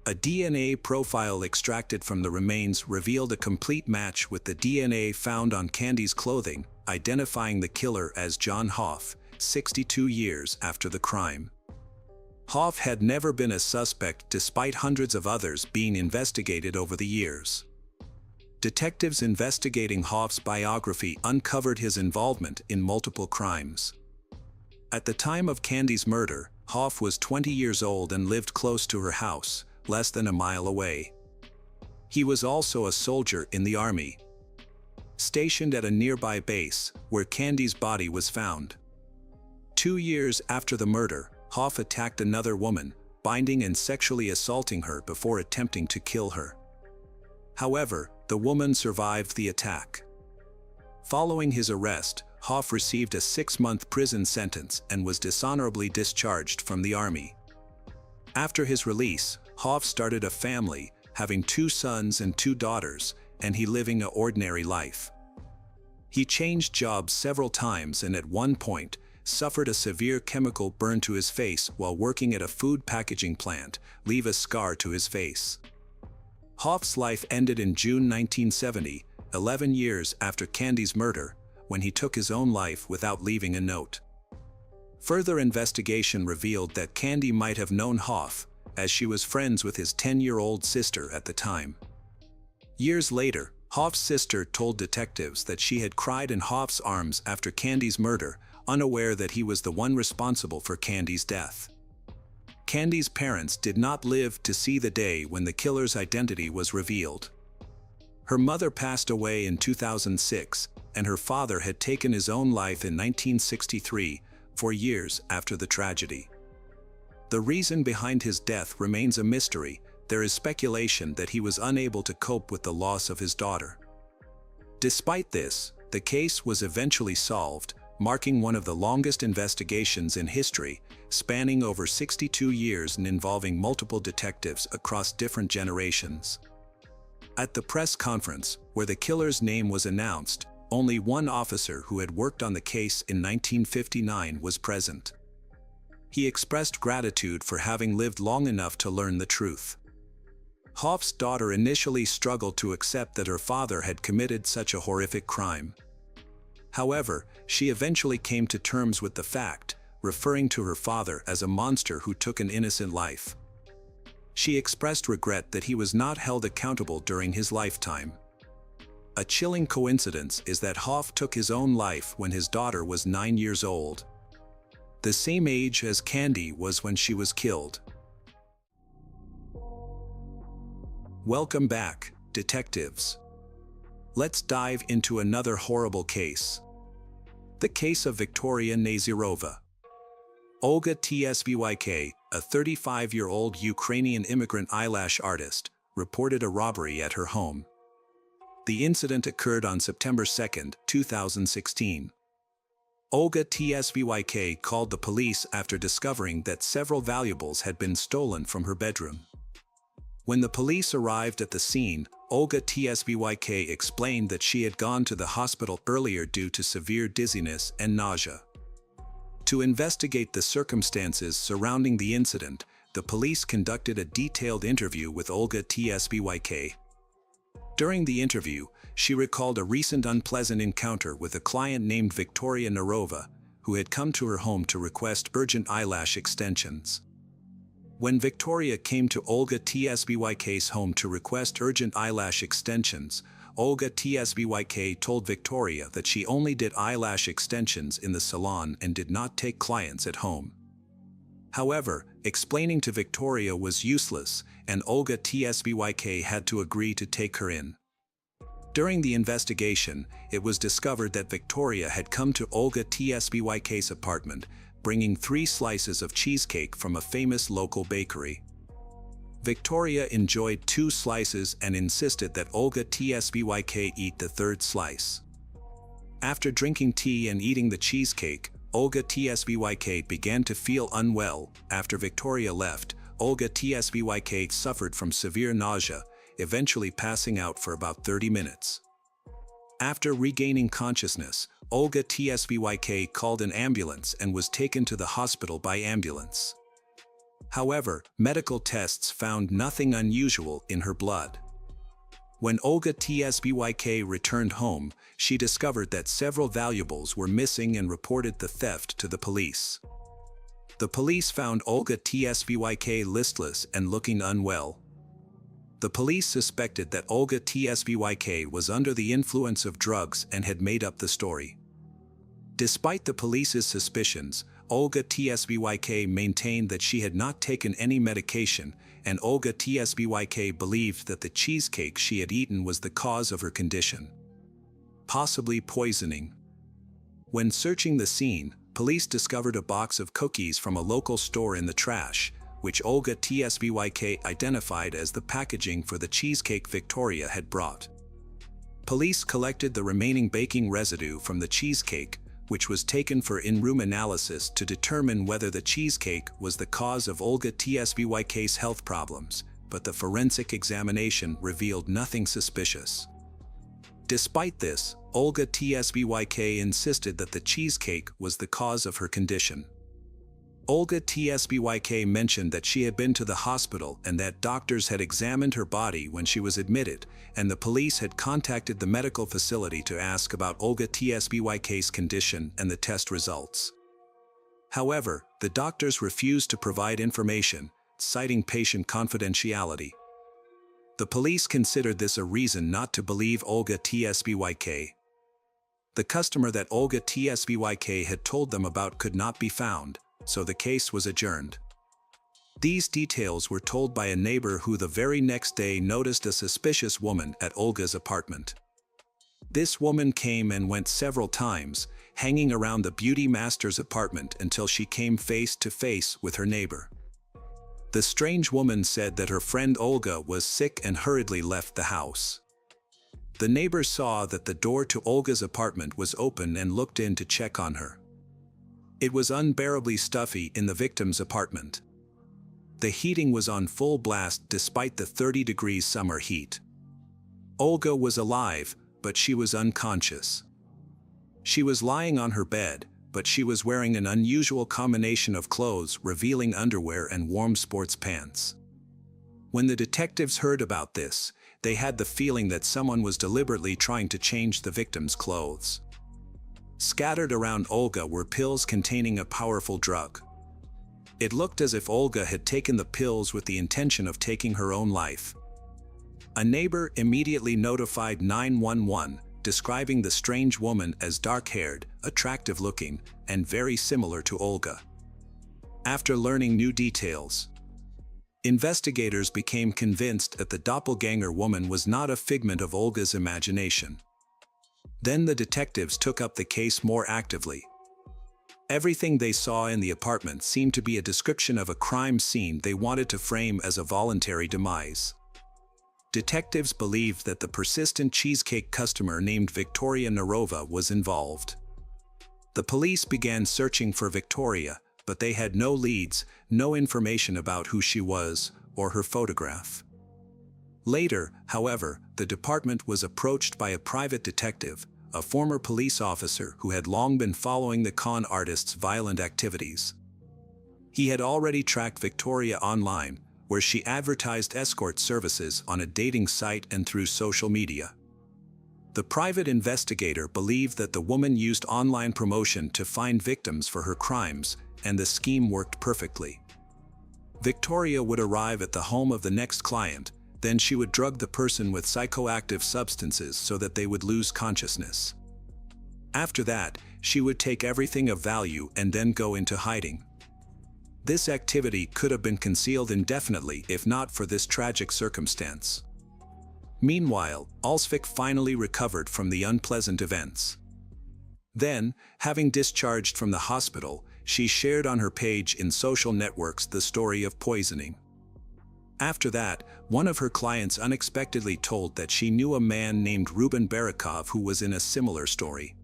A DNA profile extracted from the remains revealed a complete match with the DNA found on Candy's clothing, identifying the killer as John Hoff, 62 years after the crime. Hoff had never been a suspect despite hundreds of others being investigated over the years. Detectives investigating Hoff's biography uncovered his involvement in multiple crimes. At the time of Candy's murder, Hoff was 20 years old and lived close to her house, less than a mile away. He was also a soldier in the army, stationed at a nearby base where Candy's body was found. 2 years after the murder, Hoff attacked another woman, binding and sexually assaulting her before attempting to kill her. However, the woman survived the attack. Following his arrest, Hoff received a 6-month prison sentence and was dishonorably discharged from the army. After his release, Hoff started a family, having 2 sons and 2 daughters, and he living an ordinary life. He changed jobs several times and at one point, suffered a severe chemical burn to his face while working at a food packaging plant, leaving a scar to his face. Hoff's life ended in June 1970, 11 years after Candy's murder, when he took his own life without leaving a note. Further investigation revealed that Candy might have known Hoff, as she was friends with his 10-year-old sister at the time. Years later, Hoff's sister told detectives that she had cried in Hoff's arms after Candy's murder, unaware that he was the one responsible for Candy's death. Candy's parents did not live to see the day when the killer's identity was revealed. Her mother passed away in 2006, and her father had taken his own life in 1963, 4 years after the tragedy. The reason behind his death remains a mystery. There is speculation that he was unable to cope with the loss of his daughter. Despite this, the case was eventually solved, marking one of the longest investigations in history, spanning over 62 years and involving multiple detectives across different generations. At the press conference, where the killer's name was announced, only one officer who had worked on the case in 1959 was present. He expressed gratitude for having lived long enough to learn the truth. Hoff's daughter initially struggled to accept that her father had committed such a horrific crime. However, she eventually came to terms with the fact, referring to her father as a monster who took an innocent life. She expressed regret that he was not held accountable during his lifetime. A chilling coincidence is that Hoff took his own life when his daughter was 9 years old, the same age as Candy was when she was killed. Welcome back, detectives. Let's dive into another horrible case. The case of Victoria Nazirova. Olga Tsvyk, a 35-year-old Ukrainian immigrant eyelash artist, reported a robbery at her home. The incident occurred on September 2, 2016. Olga Tsvyk called the police after discovering that several valuables had been stolen from her bedroom. When the police arrived at the scene, Olga Tsvyk explained that she had gone to the hospital earlier due to severe dizziness and nausea. To investigate the circumstances surrounding the incident, the police conducted a detailed interview with Olga Tsvyk. During the interview, she recalled a recent unpleasant encounter with a client named Victoria Narova, who had come to her home to request urgent eyelash extensions. When Victoria came to Olga Tsvyk's home to request urgent eyelash extensions, Olga Tsvyk told Victoria that she only did eyelash extensions in the salon and did not take clients at home. However, explaining to Victoria was useless, and Olga Tsvyk had to agree to take her in. During the investigation, it was discovered that Victoria had come to Olga Tsvyk's apartment, bringing 3 slices of cheesecake from a famous local bakery. Victoria enjoyed 2 slices and insisted that Olga Tsvyk eat the 3rd slice. After drinking tea and eating the cheesecake, Olga Tsvyk began to feel unwell. After Victoria left, Olga Tsvyk suffered from severe nausea, eventually passing out for about 30 minutes. After regaining consciousness, Olga Tsvyk called an ambulance and was taken to the hospital by ambulance. However, medical tests found nothing unusual in her blood. When Olga Tsvyk returned home, she discovered that several valuables were missing and reported the theft to the police. The police found Olga Tsvyk listless and looking unwell. The police suspected that Olga Tsvyk was under the influence of drugs and had made up the story. Despite the police's suspicions, Olga Tsvyk maintained that she had not taken any medication, and Olga Tsvyk believed that the cheesecake she had eaten was the cause of her condition. Possibly poisoning. When searching the scene, police discovered a box of cookies from a local store in the trash, which Olga Tsvyk identified as the packaging for the cheesecake Victoria had brought. Police collected the remaining baking residue from the cheesecake, which was taken for in-room analysis to determine whether the cheesecake was the cause of Olga Tsvyk's health problems, but the forensic examination revealed nothing suspicious. Despite this, Olga Tsvyk insisted that the cheesecake was the cause of her condition. Olga Tsvyk mentioned that she had been to the hospital and that doctors had examined her body when she was admitted, and the police had contacted the medical facility to ask about Olga Tsvyk's condition and the test results. However, the doctors refused to provide information, citing patient confidentiality. The police considered this a reason not to believe Olga Tsvyk. The customer that Olga Tsvyk had told them about could not be found, so the case was adjourned. These details were told by a neighbor who the very next day noticed a suspicious woman at Olga's apartment. This woman came and went several times, hanging around the beauty master's apartment until she came face to face with her neighbor. The strange woman said that her friend Olga was sick and hurriedly left the house. The neighbor saw that the door to Olga's apartment was open and looked in to check on her. It was unbearably stuffy in the victim's apartment. The heating was on full blast despite the 30-degree summer heat. Olga was alive, but she was unconscious. She was lying on her bed, but she was wearing an unusual combination of clothes revealing underwear and warm sports pants. When the detectives heard about this, they had the feeling that someone was deliberately trying to change the victim's clothes. Scattered around Olga were pills containing a powerful drug. It looked as if Olga had taken the pills with the intention of taking her own life. A neighbor immediately notified 911, describing the strange woman as dark-haired, attractive-looking, and very similar to Olga. After learning new details, investigators became convinced that the doppelganger woman was not a figment of Olga's imagination. Then the detectives took up the case more actively. Everything they saw in the apartment seemed to be a description of a crime scene they wanted to frame as a voluntary demise. Detectives believed that the persistent cheesecake customer named Victoria Narova was involved. The police began searching for Victoria, but they had no leads, no information about who she was, or her photograph. Later, however, the department was approached by a private detective, a former police officer who had long been following the con artist's violent activities. He had already tracked Victoria online, where she advertised escort services on a dating site and through social media. The private investigator believed that the woman used online promotion to find victims for her crimes, and the scheme worked perfectly. Victoria would arrive at the home of the next client, then she would drug the person with psychoactive substances so that they would lose consciousness. After that, she would take everything of value and then go into hiding. This activity could have been concealed indefinitely if not for this tragic circumstance. Meanwhile, Olsvik finally recovered from the unpleasant events. Then, having discharged from the hospital, she shared on her page in social networks the story of poisoning. After that, one of her clients unexpectedly told that she knew a man named Ruben Barakov who was in a similar story.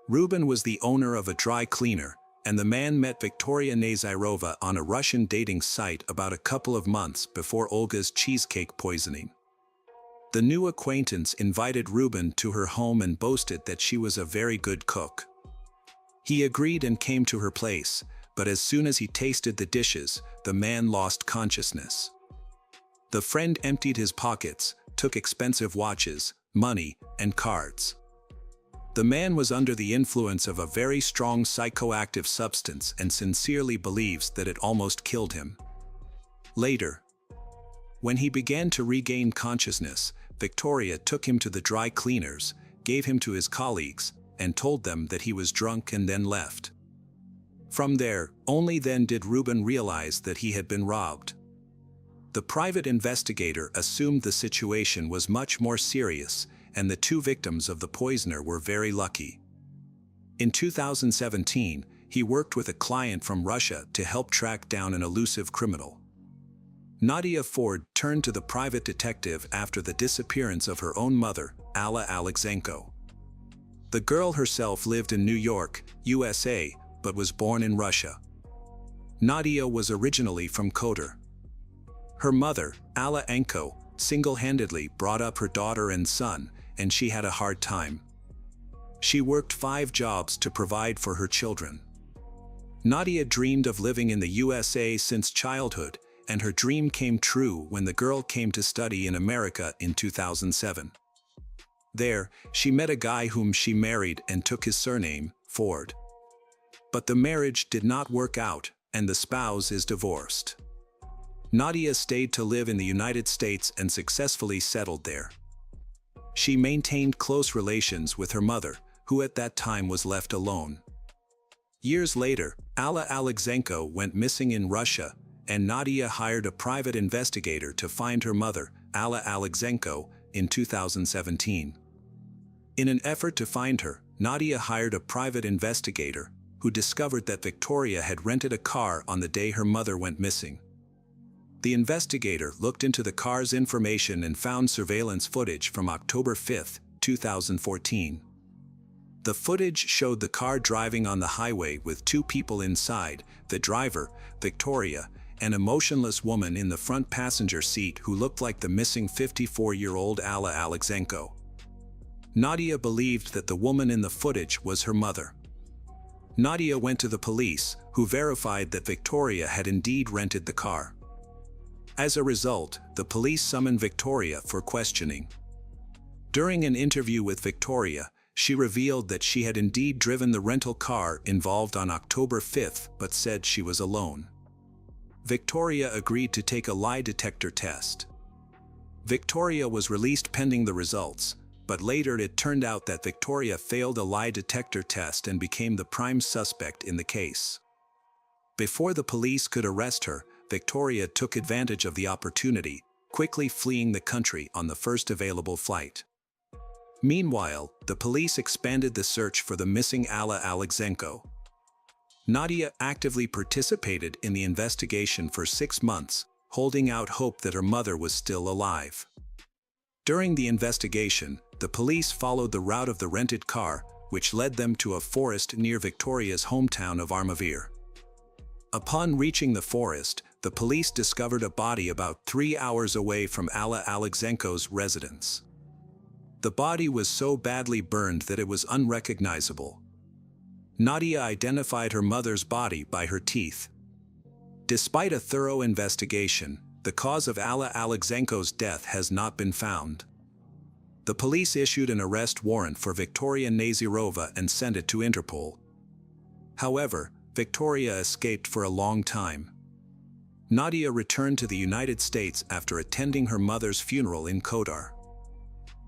Ruben was the owner of a dry cleaner, and the man met Victoria Nazirova on a Russian dating site about a couple of months before Olga's cheesecake poisoning. The new acquaintance invited Ruben to her home and boasted that she was a very good cook. He agreed and came to her place, but as soon as he tasted the dishes, the man lost consciousness. The friend emptied his pockets, took expensive watches, money, and cards. The man was under the influence of a very strong psychoactive substance and sincerely believes that it almost killed him. Later, when he began to regain consciousness, Victoria took him to the dry cleaners, gave him to his colleagues, and told them that he was drunk and then left. From there, only then did Ruben realize that he had been robbed. The private investigator assumed the situation was much more serious, and the two victims of the poisoner were very lucky. In 2017, he worked with a client from Russia to help track down an elusive criminal. Nadia Ford turned to the private detective after the disappearance of her own mother, Alla Alexenko. The girl herself lived in New York, USA, but was born in Russia. Nadia was originally from Kotor. Her mother, Alla Enko, single-handedly brought up her daughter and son, and she had a hard time. She worked 5 jobs to provide for her children. Nadia dreamed of living in the USA since childhood, and her dream came true when the girl came to study in America in 2007. There, she met a guy whom she married and took his surname, Ford. But the marriage did not work out, and the spouse is divorced. Nadia stayed to live in the United States and successfully settled there. She maintained close relations with her mother, who at that time was left alone. Years later, Alla Alexenko went missing in Russia, and Nadia hired a private investigator to find her mother, Alla Alexenko, in 2017. In an effort to find her, Nadia hired a private investigator, who discovered that Victoria had rented a car on the day her mother went missing. The investigator looked into the car's information and found surveillance footage from October 5, 2014. The footage showed the car driving on the highway with 2 people inside, the driver, Victoria, and a motionless woman in the front passenger seat who looked like the missing 54-year-old Alla Alexenko. Nadia believed that the woman in the footage was her mother. Nadia went to the police, who verified that Victoria had indeed rented the car. As a result, the police summoned Victoria for questioning. During an interview with Victoria, she revealed that she had indeed driven the rental car involved on October 5, but said she was alone. Victoria agreed to take a lie detector test. Victoria was released pending the results, but later it turned out that Victoria failed a lie detector test and became the prime suspect in the case. Before the police could arrest her, Victoria took advantage of the opportunity, quickly fleeing the country on the first available flight. Meanwhile, the police expanded the search for the missing Alla Alexenko. Nadia actively participated in the investigation for 6 months, holding out hope that her mother was still alive. During the investigation, the police followed the route of the rented car, which led them to a forest near Victoria's hometown of Armavir. Upon reaching the forest, the police discovered a body about 3 hours away from Alla Alexenko's residence. The body was so badly burned that it was unrecognizable. Nadia identified her mother's body by her teeth. Despite a thorough investigation, the cause of Alla Alexenko's death has not been found. The police issued an arrest warrant for Victoria Nazirova and sent it to Interpol. However, Victoria escaped for a long time. Nadia returned to the United States after attending her mother's funeral in Kotor.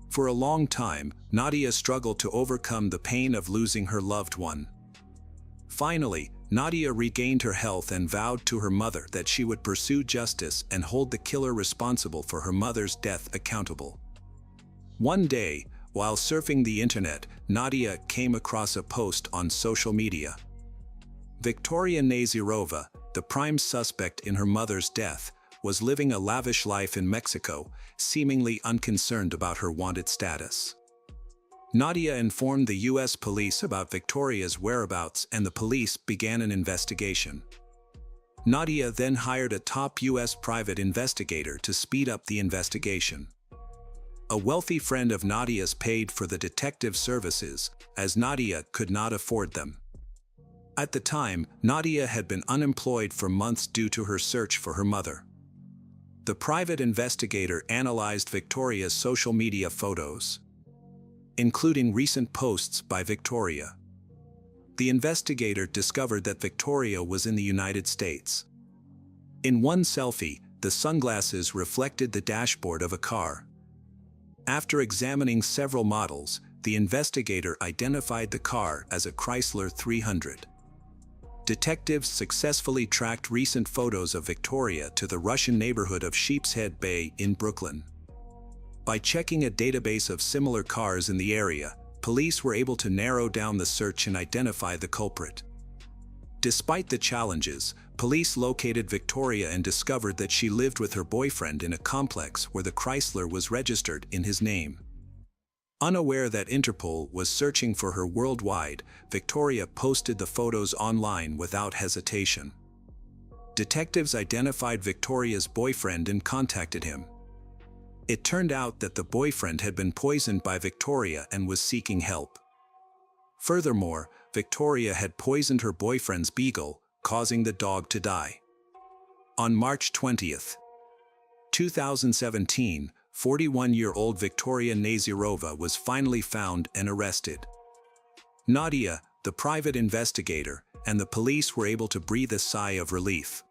For a long time, Nadia struggled to overcome the pain of losing her loved one. Finally, Nadia regained her health and vowed to her mother that she would pursue justice and hold the killer responsible for her mother's death accountable. One day, while surfing the internet, Nadia came across a post on social media. Victoria Nazirova, the prime suspect in her mother's death, was living a lavish life in Mexico, seemingly unconcerned about her wanted status. Nadia informed the U.S. police about Victoria's whereabouts and the police began an investigation. Nadia then hired a top U.S. private investigator to speed up the investigation. A wealthy friend of Nadia's paid for the detective services, as Nadia could not afford them. At the time, Nadia had been unemployed for months due to her search for her mother. The private investigator analyzed Victoria's social media photos, including recent posts by Victoria. The investigator discovered that Victoria was in the United States. In one selfie, the sunglasses reflected the dashboard of a car. After examining several models, the investigator identified the car as a Chrysler 300. Detectives successfully tracked recent photos of Victoria to the Russian neighborhood of Sheepshead Bay in Brooklyn. By checking a database of similar cars in the area, police were able to narrow down the search and identify the culprit. Despite the challenges, police located Victoria and discovered that she lived with her boyfriend in a complex where the Chrysler was registered in his name. Unaware that Interpol was searching for her worldwide, Victoria posted the photos online without hesitation. Detectives identified Victoria's boyfriend and contacted him. It turned out that the boyfriend had been poisoned by Victoria and was seeking help. Furthermore, Victoria had poisoned her boyfriend's beagle, causing the dog to die. On March 20, 2017, 41-year-old Victoria Nazirova was finally found and arrested. Nadia, the private investigator, and the police were able to breathe a sigh of relief.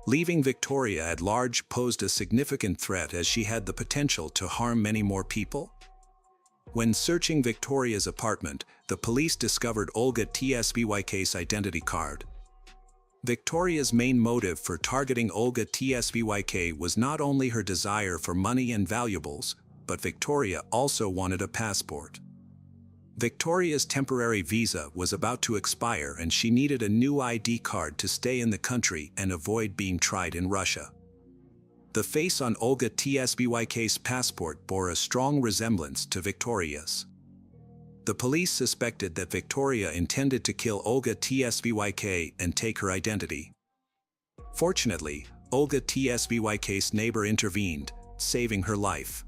Leaving Victoria at large posed a significant threat as she had the potential to harm many more people. When searching Victoria's apartment, the police discovered Olga Tsbyk's identity card. Victoria's main motive for targeting Olga Tsbyk was not only her desire for money and valuables, but Victoria also wanted a passport. Victoria's temporary visa was about to expire and she needed a new ID card to stay in the country and avoid being tried in Russia. The face on Olga Tsbyk's passport bore a strong resemblance to Victoria's. The police suspected that Victoria intended to kill Olga Tsbyk and take her identity. Fortunately, Olga Tsbyk's neighbor intervened, saving her life.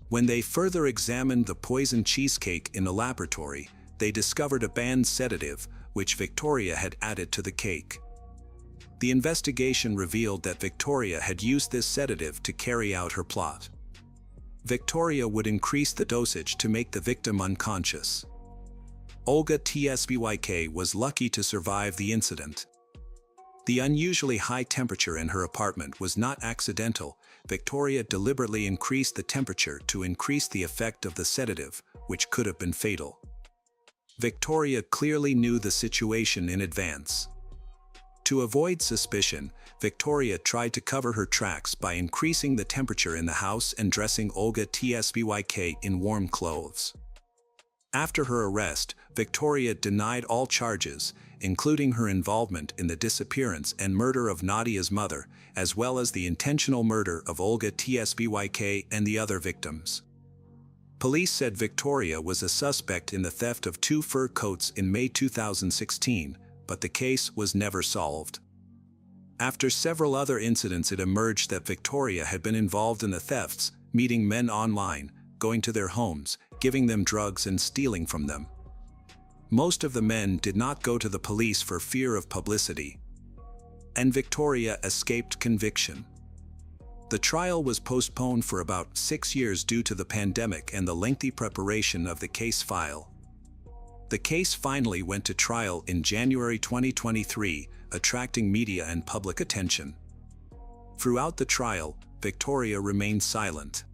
When they further examined the poisoned cheesecake in the laboratory, they discovered a banned sedative, which Victoria had added to the cake. The investigation revealed that Victoria had used this sedative to carry out her plot. Victoria would increase the dosage to make the victim unconscious. Olga Tsbyk was lucky to survive the incident. The unusually high temperature in her apartment was not accidental. Victoria deliberately increased the temperature to increase the effect of the sedative, which could have been fatal. Victoria clearly knew the situation in advance. To avoid suspicion, Victoria tried to cover her tracks by increasing the temperature in the house and dressing Olga Tsbyk in warm clothes. After her arrest, Victoria denied all charges, including her involvement in the disappearance and murder of Nadia's mother, as well as the intentional murder of Olga Tsbyk and the other victims. Police said Victoria was a suspect in the theft of 2 fur coats in May 2016, but the case was never solved. After several other incidents, it emerged that Victoria had been involved in the thefts, meeting men online, going to their homes, giving them drugs and stealing from them. Most of the men did not go to the police for fear of publicity, and Victoria escaped conviction. The trial was postponed for about 6 years due to the pandemic and the lengthy preparation of the case file. The case finally went to trial in January 2023, attracting media and public attention. Throughout the trial, Victoria remained silent.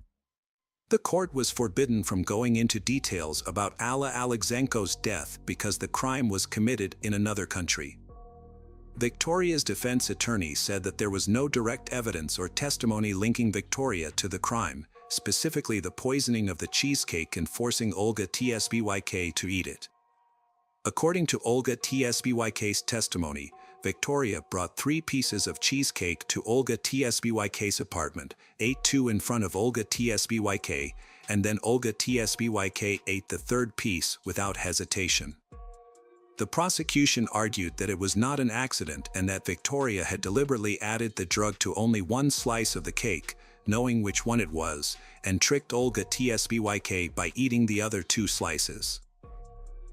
The court was forbidden from going into details about Alla Alexenko's death because the crime was committed in another country. Victoria's defense attorney said that there was no direct evidence or testimony linking Victoria to the crime, specifically the poisoning of the cheesecake and forcing Olga Tsbyk to eat it. According to Olga Tsbyk's testimony, Victoria brought 3 pieces of cheesecake to Olga Tsbyk's apartment, ate 2 in front of Olga Tsbyk, and then Olga Tsbyk ate the 3rd piece without hesitation. The prosecution argued that it was not an accident and that Victoria had deliberately added the drug to only 1 slice of the cake, knowing which one it was, and tricked Olga Tsbyk by eating the other 2 slices.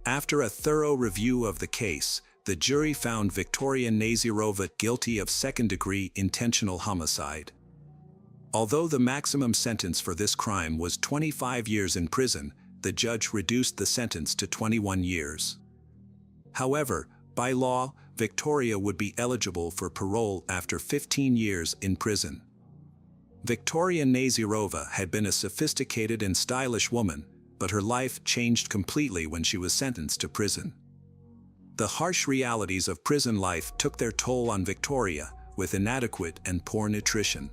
After a thorough review of the case, the jury found Victoria Nazirova guilty of second-degree intentional homicide. Although the maximum sentence for this crime was 25 years in prison, the judge reduced the sentence to 21 years. However, by law, Victoria would be eligible for parole after 15 years in prison. Victoria Nazirova had been a sophisticated and stylish woman, but her life changed completely when she was sentenced to prison. The harsh realities of prison life took their toll on Victoria, with inadequate and poor nutrition.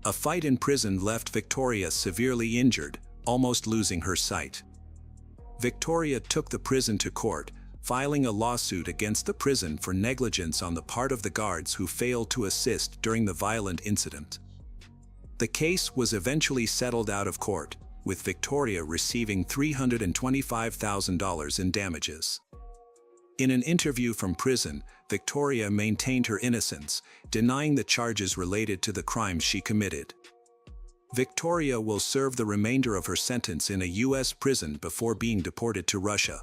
A fight in prison left Victoria severely injured, almost losing her sight. Victoria took the prison to court, filing a lawsuit against the prison for negligence on the part of the guards who failed to assist during the violent incident. The case was eventually settled out of court, with Victoria receiving $325,000 in damages. In an interview from prison, Victoria maintained her innocence, denying the charges related to the crimes she committed. Victoria will serve the remainder of her sentence in a U.S. prison before being deported to Russia,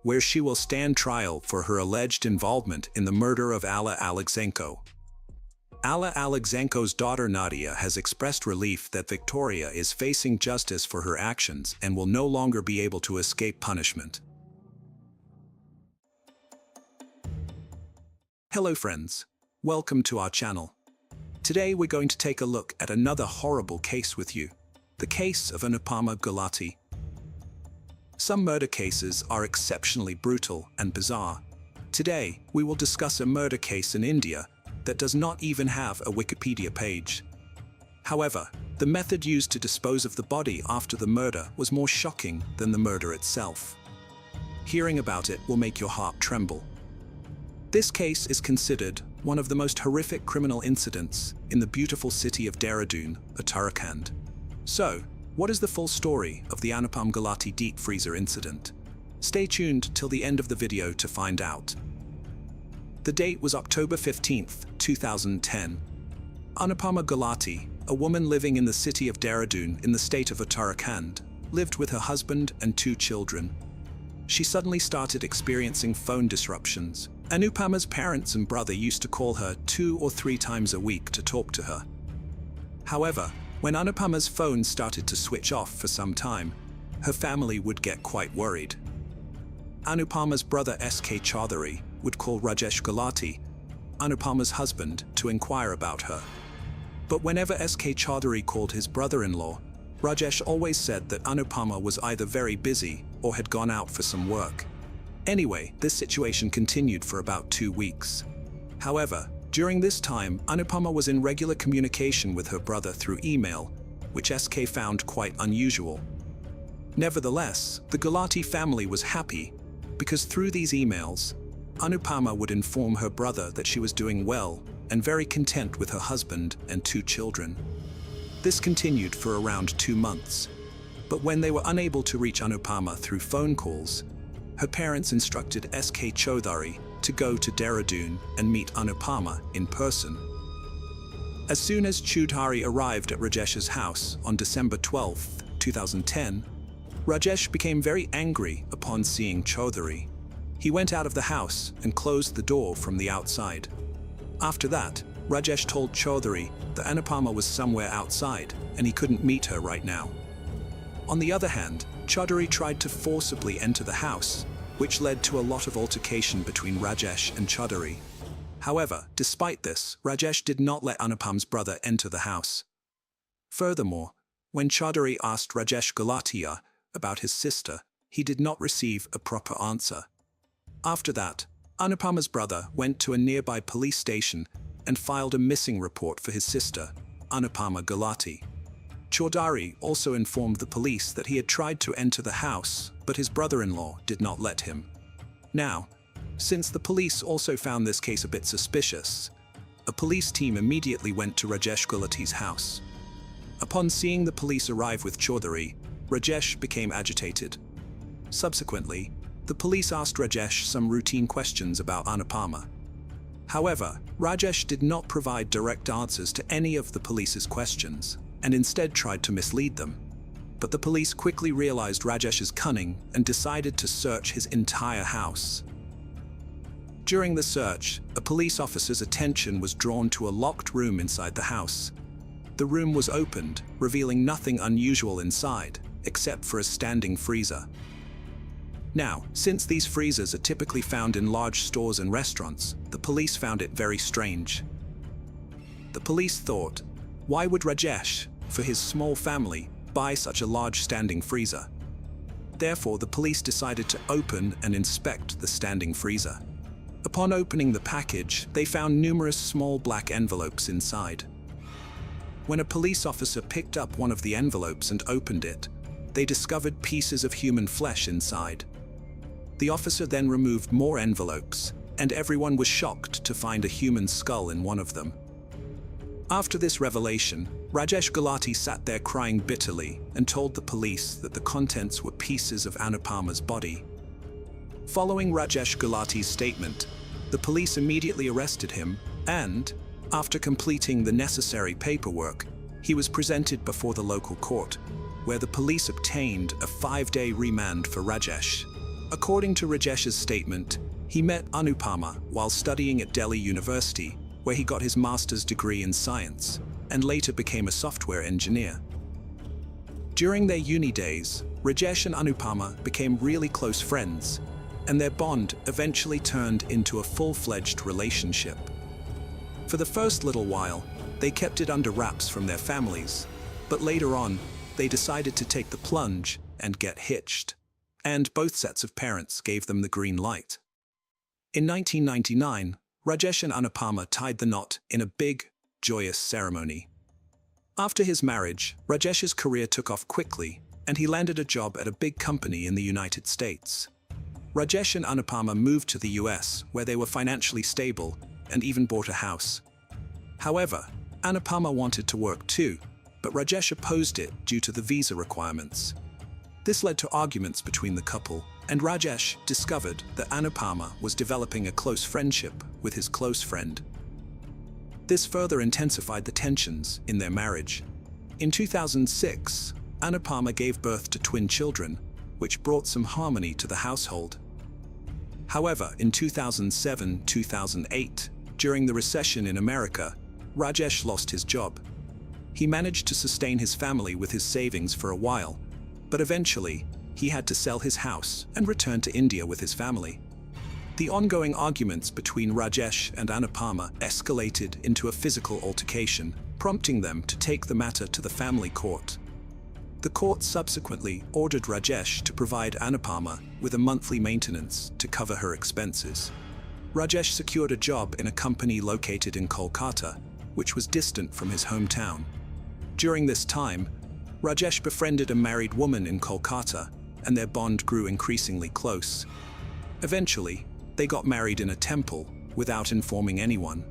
where she will stand trial for her alleged involvement in the murder of Alla Alexenko. Alla Alexenko's daughter Nadia has expressed relief that Victoria is facing justice for her actions and will no longer be able to escape punishment. Hello friends, welcome to our channel. Today we're going to take a look at another horrible case with you, the case of Anupama Gulati. Some murder cases are exceptionally brutal and bizarre. Today, we will discuss a murder case in India that does not even have a Wikipedia page. However, the method used to dispose of the body after the murder was more shocking than the murder itself. Hearing about it will make your heart tremble. This case is considered one of the most horrific criminal incidents in the beautiful city of Dehradun, Uttarakhand. So, what is the full story of the Anupama Gulati deep freezer incident? Stay tuned till the end of the video to find out. The date was October 15th, 2010. Anupama Gulati, a woman living in the city of Dehradun in the state of Uttarakhand, lived with her husband and 2 children. She suddenly started experiencing phone disruptions. Anupama's parents and brother used to call her 2 or 3 times a week to talk to her. However, when Anupama's phone started to switch off for some time, her family would get quite worried. Anupama's brother S.K. Chaudhary would call Rajesh Gulati, Anupama's husband, to inquire about her. But whenever S.K. Chaudhary called his brother-in-law, Rajesh always said that Anupama was either very busy or had gone out for some work. Anyway, this situation continued for about 2 weeks. However, during this time, Anupama was in regular communication with her brother through email, which SK found quite unusual. Nevertheless, the Gulati family was happy because through these emails, Anupama would inform her brother that she was doing well and very content with her husband and 2 children. This continued for around 2 months, but when they were unable to reach Anupama through phone calls, her parents instructed SK Chaudhary to go to Dehradun and meet Anupama in person. As soon as Chaudhary arrived at Rajesh's house on December 12, 2010, Rajesh became very angry upon seeing Chaudhary. He went out of the house and closed the door from the outside. After that, Rajesh told Chaudhary that Anupama was somewhere outside and he couldn't meet her right now. On the other hand, Chaudhary tried to forcibly enter the house, which led to a lot of altercation between Rajesh and Chaudhary. However, despite this, Rajesh did not let Anupama's brother enter the house. Furthermore, when Chaudhary asked Rajesh Gulati about his sister, he did not receive a proper answer. After that, Anupama's brother went to a nearby police station and filed a missing report for his sister, Anupama Gulati. Chaudhary also informed the police that he had tried to enter the house, but his brother-in-law did not let him. Now, since the police also found this case a bit suspicious, a police team immediately went to Rajesh Gulati's house. Upon seeing the police arrive with Chaudhary, Rajesh became agitated. Subsequently, the police asked Rajesh some routine questions about Anupama. However, Rajesh did not provide direct answers to any of the police's questions, and instead tried to mislead them. But the police quickly realized Rajesh's cunning and decided to search his entire house. During the search, a police officer's attention was drawn to a locked room inside the house. The room was opened, revealing nothing unusual inside, except for a standing freezer. Now, since these freezers are typically found in large stores and restaurants, the police found it very strange. The police thought, why would Rajesh, for his small family, buy such a large standing freezer? Therefore, the police decided to open and inspect the standing freezer. Upon opening the package, they found numerous small black envelopes inside. When a police officer picked up one of the envelopes and opened it, they discovered pieces of human flesh inside. The officer then removed more envelopes, and everyone was shocked to find a human skull in one of them. After this revelation, Rajesh Gulati sat there crying bitterly and told the police that the contents were pieces of Anupama's body. Following Rajesh Gulati's statement, the police immediately arrested him and, after completing the necessary paperwork, he was presented before the local court, where the police obtained a 5-day remand for Rajesh. According to Rajesh's statement, he met Anupama while studying at Delhi University, where he got his master's degree in science, and later became a software engineer. During their uni days, Rajesh and Anupama became really close friends, and their bond eventually turned into a full-fledged relationship. For the first little while, they kept it under wraps from their families, but later on, they decided to take the plunge and get hitched, and both sets of parents gave them the green light. In 1999, Rajesh and Anupama tied the knot in a big, joyous ceremony. After his marriage, Rajesh's career took off quickly, and he landed a job at a big company in the United States. Rajesh and Anupama moved to the US, where they were financially stable and even bought a house. However, Anupama wanted to work too, but Rajesh opposed it due to the visa requirements. This led to arguments between the couple, and Rajesh discovered that Anupama was developing a close friendship with his close friend. This further intensified the tensions in their marriage. In 2006, Anupama gave birth to twin children, which brought some harmony to the household. However, in 2007-2008, during the recession in America, Rajesh lost his job. He managed to sustain his family with his savings for a while, but eventually, he had to sell his house and return to India with his family. The ongoing arguments between Rajesh and Anupama escalated into a physical altercation, prompting them to take the matter to the family court. The court subsequently ordered Rajesh to provide Anupama with a monthly maintenance to cover her expenses. Rajesh secured a job in a company located in Kolkata, which was distant from his hometown. During this time, Rajesh befriended a married woman in Kolkata, and their bond grew increasingly close. Eventually, they got married in a temple without informing anyone.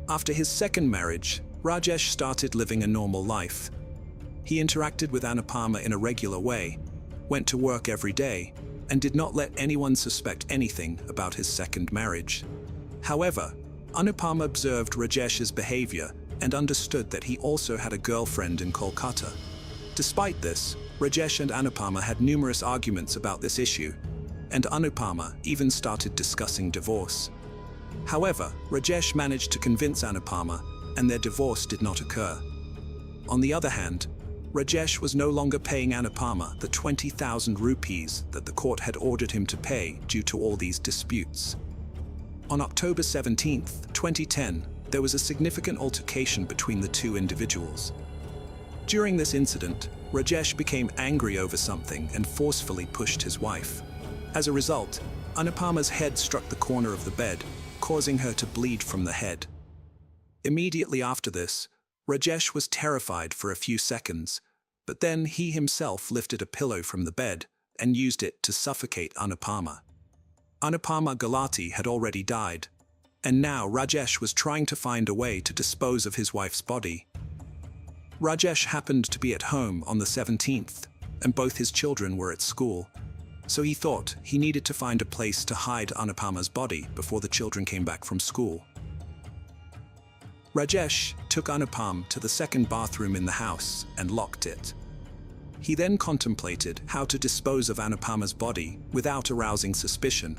After his second marriage, Rajesh started living a normal life. He interacted with Anupama in a regular way, went to work every day, and did not let anyone suspect anything about his second marriage. However, Anupama observed Rajesh's behavior and understood that he also had a girlfriend in Kolkata. Despite this, Rajesh and Anupama had numerous arguments about this issue, and Anupama even started discussing divorce. However, Rajesh managed to convince Anupama, and their divorce did not occur. On the other hand, Rajesh was no longer paying Anupama the 20,000 rupees that the court had ordered him to pay due to all these disputes. On October 17, 2010, there was a significant altercation between the two individuals. During this incident, Rajesh became angry over something and forcefully pushed his wife. As a result, Anupama's head struck the corner of the bed, causing her to bleed from the head. Immediately after this, Rajesh was terrified for a few seconds, but then he himself lifted a pillow from the bed and used it to suffocate Anupama. Anupama Gulati had already died, and now Rajesh was trying to find a way to dispose of his wife's body. Rajesh happened to be at home on the 17th, and both his children were at school, so he thought he needed to find a place to hide Anupama's body before the children came back from school. Rajesh took Anupam to the second bathroom in the house and locked it. He then contemplated how to dispose of Anupama's body without arousing suspicion.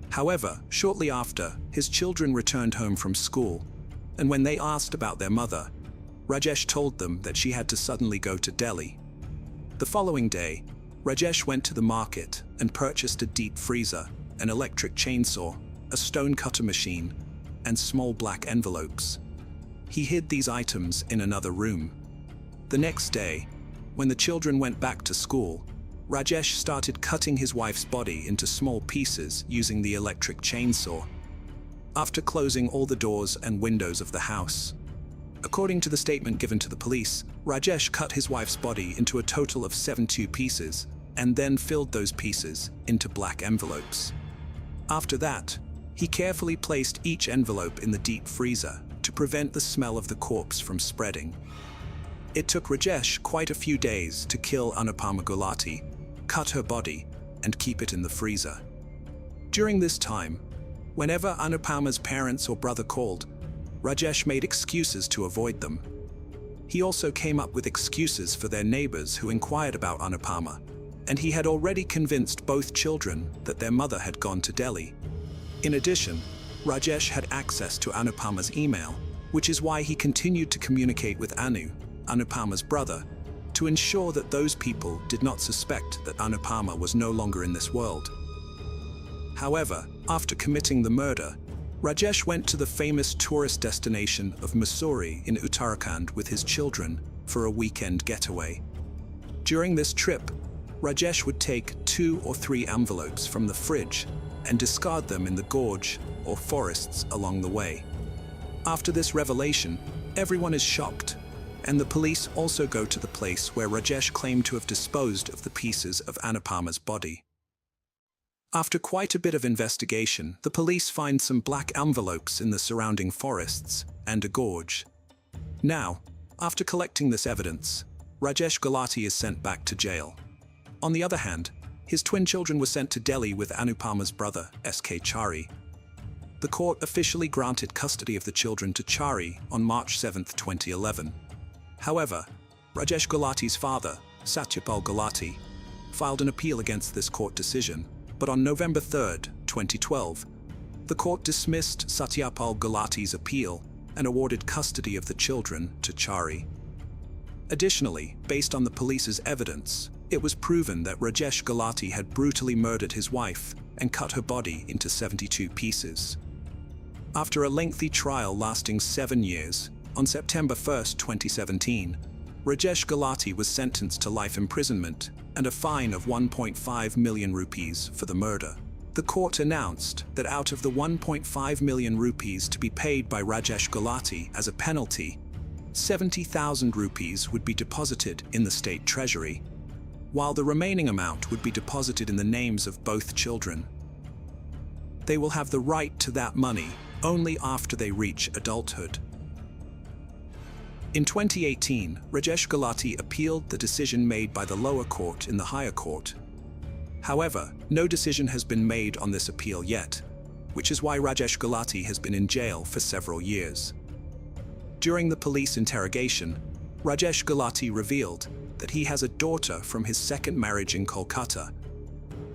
However, shortly after, his children returned home from school, and when they asked about their mother, Rajesh told them that she had to suddenly go to Delhi. The following day, Rajesh went to the market and purchased a deep freezer, an electric chainsaw, a stone cutter machine, and small black envelopes. He hid these items in another room. The next day, when the children went back to school, Rajesh started cutting his wife's body into small pieces using the electric chainsaw. After closing all the doors and windows of the house. According to the statement given to the police, Rajesh cut his wife's body into a total of 72 pieces and then filled those pieces into black envelopes. After that, he carefully placed each envelope in the deep freezer to prevent the smell of the corpse from spreading. It took Rajesh quite a few days to kill Anupama Gulati, cut her body, and keep it in the freezer. During this time, whenever Anupama's parents or brother called, Rajesh made excuses to avoid them. He also came up with excuses for their neighbors who inquired about Anupama, and he had already convinced both children that their mother had gone to Delhi. In addition, Rajesh had access to Anupama's email, which is why he continued to communicate with Anu, Anupama's brother, to ensure that those people did not suspect that Anupama was no longer in this world. However, after committing the murder, Rajesh went to the famous tourist destination of Mussoorie in Uttarakhand with his children for a weekend getaway. During this trip, Rajesh would take 2 or 3 envelopes from the fridge and discard them in the gorge or forests along the way. After this revelation, everyone is shocked, and the police also go to the place where Rajesh claimed to have disposed of the pieces of Anupama's body. After quite a bit of investigation, the police find some black envelopes in the surrounding forests and a gorge. Now, after collecting this evidence, Rajesh Gulati is sent back to jail. On the other hand, his twin children were sent to Delhi with Anupama's brother, S.K. Chari. The court officially granted custody of the children to Chari on March 7, 2011. However, Rajesh Gulati's father, Satyapal Gulati, filed an appeal against this court decision, but on November 3, 2012, the court dismissed Satyapal Gulati's appeal and awarded custody of the children to Chari. Additionally, based on the police's evidence, it was proven that Rajesh Gulati had brutally murdered his wife and cut her body into 72 pieces. After a lengthy trial lasting 7 years, on September 1, 2017, Rajesh Gulati was sentenced to life imprisonment and a fine of 1.5 million rupees for the murder. The court announced that out of the 1.5 million rupees to be paid by Rajesh Gulati as a penalty, 70,000 rupees would be deposited in the state treasury, while the remaining amount would be deposited in the names of both children. They will have the right to that money only after they reach adulthood. In 2018, Rajesh Gulati appealed the decision made by the lower court in the higher court. However, no decision has been made on this appeal yet, which is why Rajesh Gulati has been in jail for several years. During the police interrogation, Rajesh Gulati revealed that he has a daughter from his second marriage in Kolkata.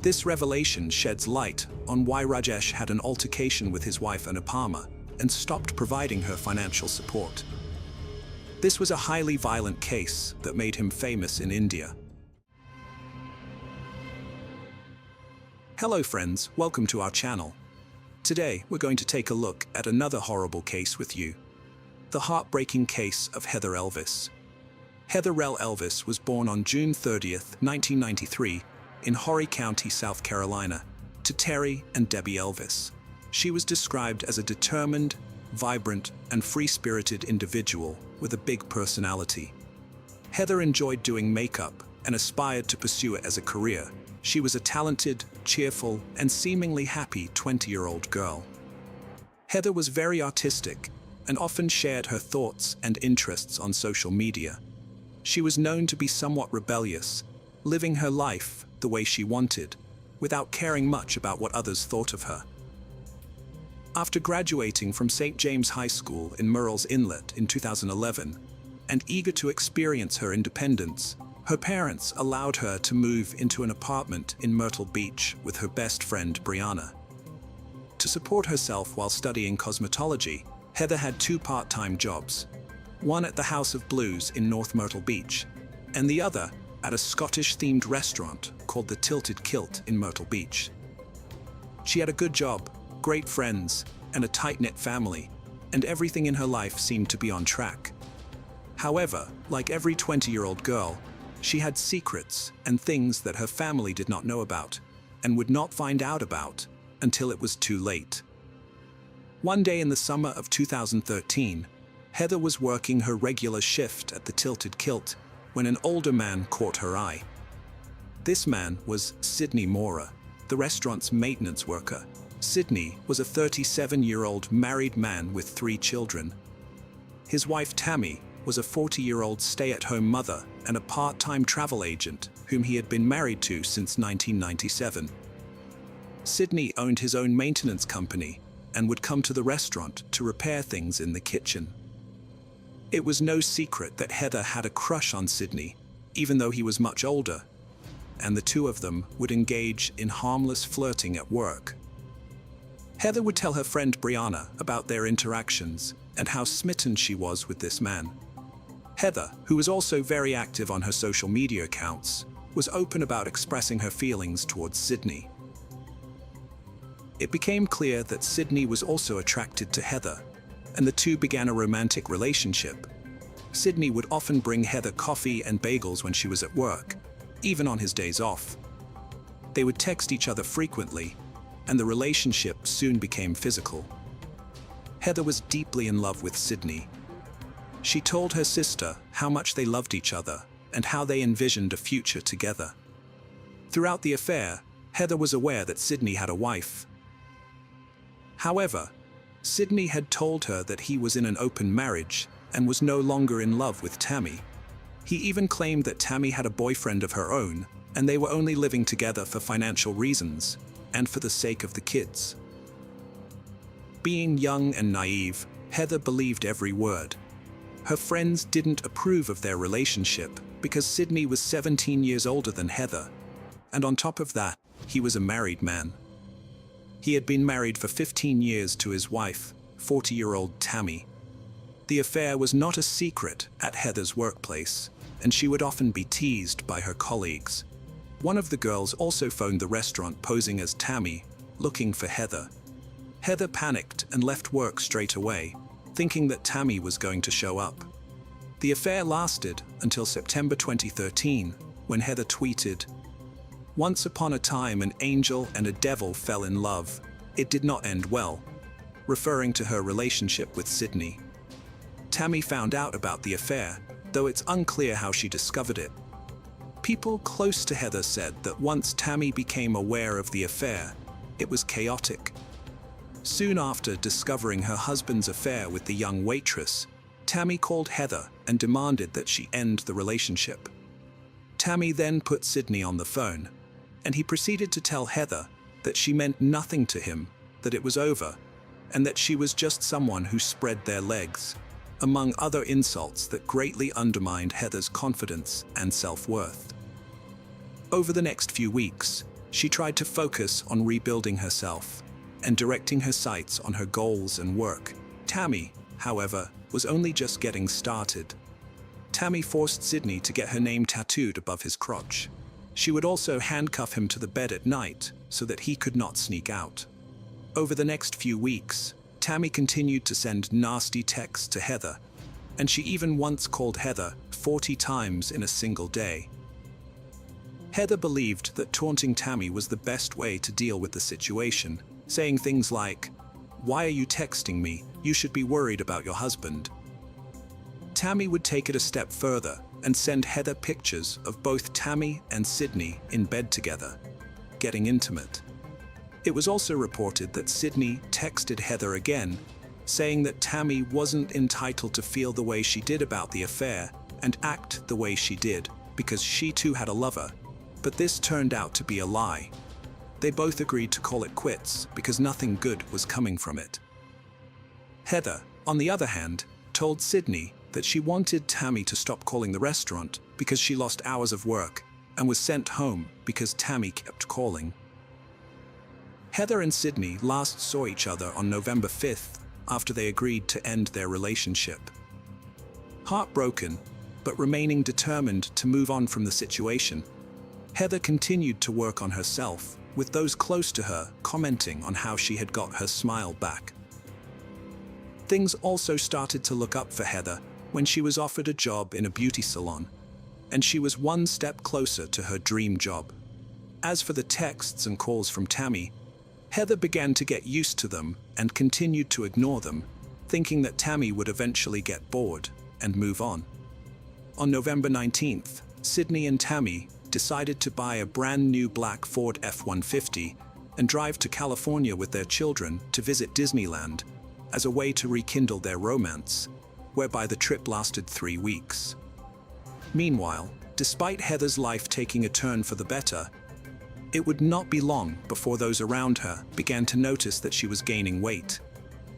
This revelation sheds light on why Rajesh had an altercation with his wife Anupama and stopped providing her financial support. This was a highly violent case that made him famous in India. Hello friends, welcome to our channel. Today we're going to take a look at another horrible case with you. The heartbreaking case of Heather Elvis. Heather Elvis was born on June 30, 1993, in Horry County, South Carolina, to Terry and Debbie Elvis. She was described as a determined, vibrant, and free-spirited individual with a big personality. Heather enjoyed doing makeup and aspired to pursue it as a career. She was a talented, cheerful, and seemingly happy 20-year-old girl. Heather was very artistic and often shared her thoughts and interests on social media. She was known to be somewhat rebellious, living her life the way she wanted, without caring much about what others thought of her. After graduating from St. James High School in Murrells Inlet in 2011, and eager to experience her independence, her parents allowed her to move into an apartment in Myrtle Beach with her best friend Brianna. To support herself while studying cosmetology, Heather had 2 part-time jobs, one at the House of Blues in North Myrtle Beach, and the other at a Scottish-themed restaurant called the Tilted Kilt in Myrtle Beach. She had a good job, great friends, and a tight-knit family, and everything in her life seemed to be on track. However, like every 20-year-old girl, she had secrets and things that her family did not know about, and would not find out about until it was too late. One day in the summer of 2013, Heather was working her regular shift at the Tilted Kilt when an older man caught her eye. This man was Sidney Mora, the restaurant's maintenance worker. Sidney was a 37-year-old married man with 3 children. His wife Tammy was a 40-year-old stay-at-home mother and a part-time travel agent whom he had been married to since 1997. Sidney owned his own maintenance company and would come to the restaurant to repair things in the kitchen. It was no secret that Heather had a crush on Sidney, even though he was much older, and the 2 of them would engage in harmless flirting at work. Heather would tell her friend Brianna about their interactions and how smitten she was with this man. Heather, who was also very active on her social media accounts, was open about expressing her feelings towards Sidney. It became clear that Sidney was also attracted to Heather, and the 2 began a romantic relationship. Sidney would often bring Heather coffee and bagels when she was at work, even on his days off. They would text each other frequently, and the relationship soon became physical. Heather was deeply in love with Sidney. She told her sister how much they loved each other and how they envisioned a future together. Throughout the affair, Heather was aware that Sidney had a wife. However, Sidney had told her that he was in an open marriage and was no longer in love with Tammy. He even claimed that Tammy had a boyfriend of her own, and they were only living together for financial reasons and for the sake of the kids. Being young and naive, Heather believed every word. Her friends didn't approve of their relationship because Sidney was 17 years older than Heather, and on top of that, he was a married man. He had been married for 15 years to his wife, 40-year-old Tammy. The affair was not a secret at Heather's workplace, and she would often be teased by her colleagues. One of the girls also phoned the restaurant posing as Tammy, looking for Heather. Heather panicked and left work straight away, thinking that Tammy was going to show up. The affair lasted until September 2013, when Heather tweeted, "Once upon a time an angel and a devil fell in love. It did not end well," referring to her relationship with Sidney. Tammy found out about the affair, though it's unclear how she discovered it. People close to Heather said that once Tammy became aware of the affair, it was chaotic. Soon after discovering her husband's affair with the young waitress, Tammy called Heather and demanded that she end the relationship. Tammy then put Sidney on the phone, and he proceeded to tell Heather that she meant nothing to him, that it was over, and that she was just someone who spread their legs, among other insults that greatly undermined Heather's confidence and self-worth. Over the next few weeks, she tried to focus on rebuilding herself and directing her sights on her goals and work. Tammy, however, was only just getting started. Tammy forced Sidney to get her name tattooed above his crotch. She would also handcuff him to the bed at night so that he could not sneak out. Over the next few weeks, Tammy continued to send nasty texts to Heather, and she even once called Heather 40 times in a single day. Heather believed that taunting Tammy was the best way to deal with the situation, saying things like, "Why are you texting me? You should be worried about your husband." Tammy would take it a step further and send Heather pictures of both Tammy and Sidney in bed together, getting intimate. It was also reported that Sidney texted Heather again, saying that Tammy wasn't entitled to feel the way she did about the affair and act the way she did because she too had a lover, but this turned out to be a lie. They both agreed to call it quits because nothing good was coming from it. Heather, on the other hand, told Sydney that she wanted Tammy to stop calling the restaurant because she lost hours of work and was sent home because Tammy kept calling. Heather and Sydney last saw each other on November 5th after they agreed to end their relationship. Heartbroken, but remaining determined to move on from the situation, Heather continued to work on herself, with those close to her commenting on how she had got her smile back. Things also started to look up for Heather when she was offered a job in a beauty salon, and she was one step closer to her dream job. As for the texts and calls from Tammy, Heather began to get used to them and continued to ignore them, thinking that Tammy would eventually get bored and move on. On November 19th, Sydney and Tammy decided to buy a brand new black Ford F-150 and drive to California with their children to visit Disneyland as a way to rekindle their romance, whereby the trip lasted 3 weeks. Meanwhile, despite Heather's life taking a turn for the better, it would not be long before those around her began to notice that she was gaining weight.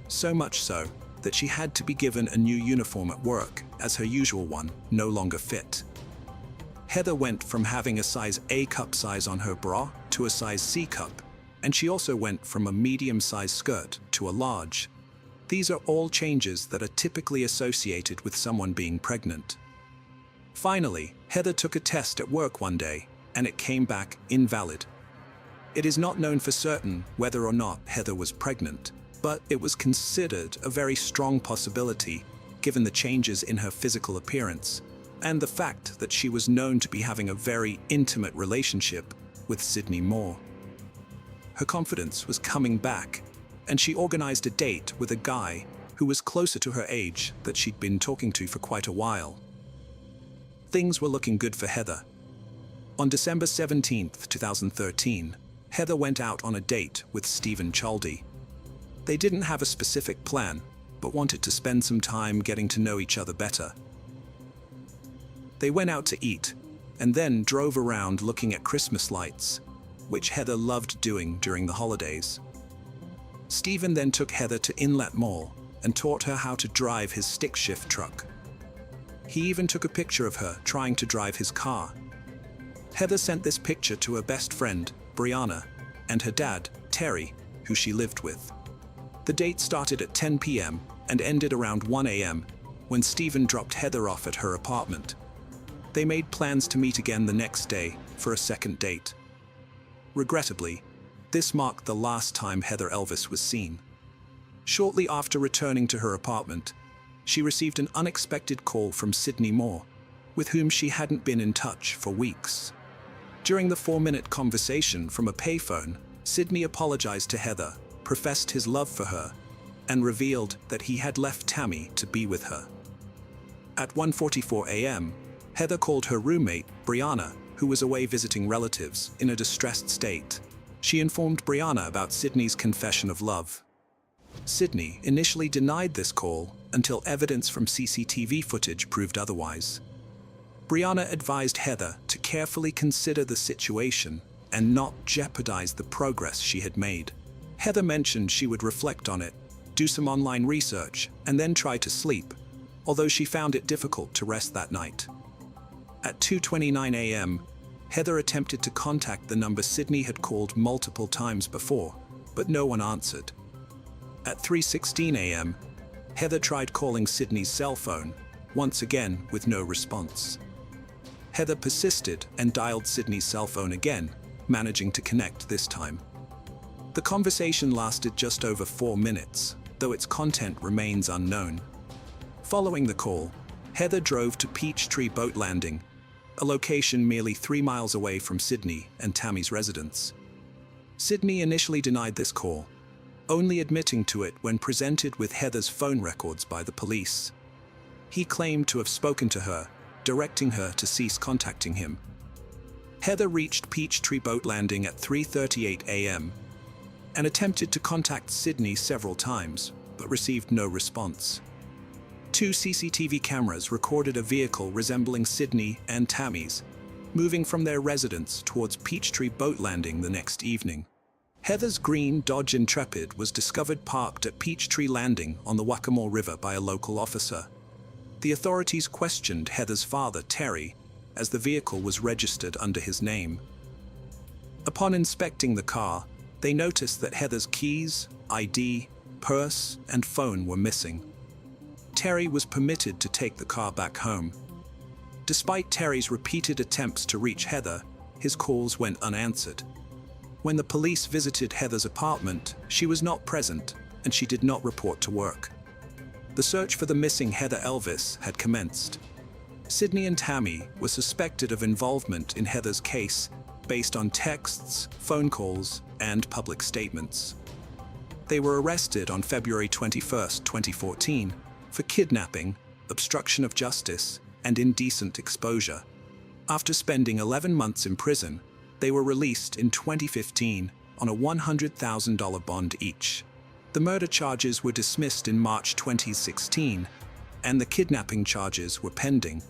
So much so that she had to be given a new uniform at work, as her usual one no longer fit. Heather went from having a size A cup size on her bra to a size C cup, and she also went from a medium-sized skirt to a large. These are all changes that are typically associated with someone being pregnant. Finally, Heather took a test at work one day, and it came back invalid. It is not known for certain whether or not Heather was pregnant, but it was considered a very strong possibility given the changes in her physical appearance and the fact that she was known to be having a very intimate relationship with Sydney Moore. Her confidence was coming back, and she organized a date with a guy who was closer to her age that she'd been talking to for quite a while. Things were looking good for Heather. On December 17, 2013, Heather went out on a date with Stephen Chaldy. They didn't have a specific plan, but wanted to spend some time getting to know each other better. They went out to eat, and then drove around looking at Christmas lights, which Heather loved doing during the holidays. Stephen then took Heather to Inlet Mall and taught her how to drive his stick-shift truck. He even took a picture of her trying to drive his car. Heather sent this picture to her best friend, Brianna, and her dad, Terry, who she lived with. The date started at 10 p.m. and ended around 1 a.m. when Stephen dropped Heather off at her apartment. They made plans to meet again the next day for a second date. Regrettably, this marked the last time Heather Elvis was seen. Shortly after returning to her apartment, she received an unexpected call from Sydney Moore, with whom she hadn't been in touch for weeks. During the 4-minute conversation from a payphone, Sydney apologized to Heather, professed his love for her, and revealed that he had left Tammy to be with her. At 1:44 a.m., Heather called her roommate, Brianna, who was away visiting relatives, in a distressed state. She informed Brianna about Sydney's confession of love. Sydney initially denied this call until evidence from CCTV footage proved otherwise. Brianna advised Heather to carefully consider the situation and not jeopardize the progress she had made. Heather mentioned she would reflect on it, do some online research, and then try to sleep, although she found it difficult to rest that night. At 2:29 a.m., Heather attempted to contact the number Sydney had called multiple times before, but no one answered. At 3:16 a.m., Heather tried calling Sydney's cell phone, once again with no response. Heather persisted and dialed Sydney's cell phone again, managing to connect this time. The conversation lasted just over 4 minutes, though its content remains unknown. Following the call, Heather drove to Peachtree Boat Landing, a location merely 3 miles away from Sydney and Tammy's residence. Sydney initially denied this call, only admitting to it when presented with Heather's phone records by the police. He claimed to have spoken to her, directing her to cease contacting him. Heather reached Peachtree Boat Landing at 3:38 a.m. and attempted to contact Sydney several times, but received no response. 2 CCTV cameras recorded a vehicle resembling Sydney and Tammy's, moving from their residence towards Peachtree Boat Landing the next evening. Heather's green Dodge Intrepid was discovered parked at Peachtree Landing on the Waccamaw River by a local officer. The authorities questioned Heather's father, Terry, as the vehicle was registered under his name. Upon inspecting the car, they noticed that Heather's keys, ID, purse, and phone were missing. Terry was permitted to take the car back home. Despite Terry's repeated attempts to reach Heather, his calls went unanswered. When the police visited Heather's apartment, she was not present, and she did not report to work. The search for the missing Heather Elvis had commenced. Sydney and Tammy were suspected of involvement in Heather's case based on texts, phone calls, and public statements. They were arrested on February 21, 2014, for kidnapping, obstruction of justice, and indecent exposure. After spending 11 months in prison, they were released in 2015 on a $100,000 bond each. The murder charges were dismissed in March 2016, and the kidnapping charges were pending.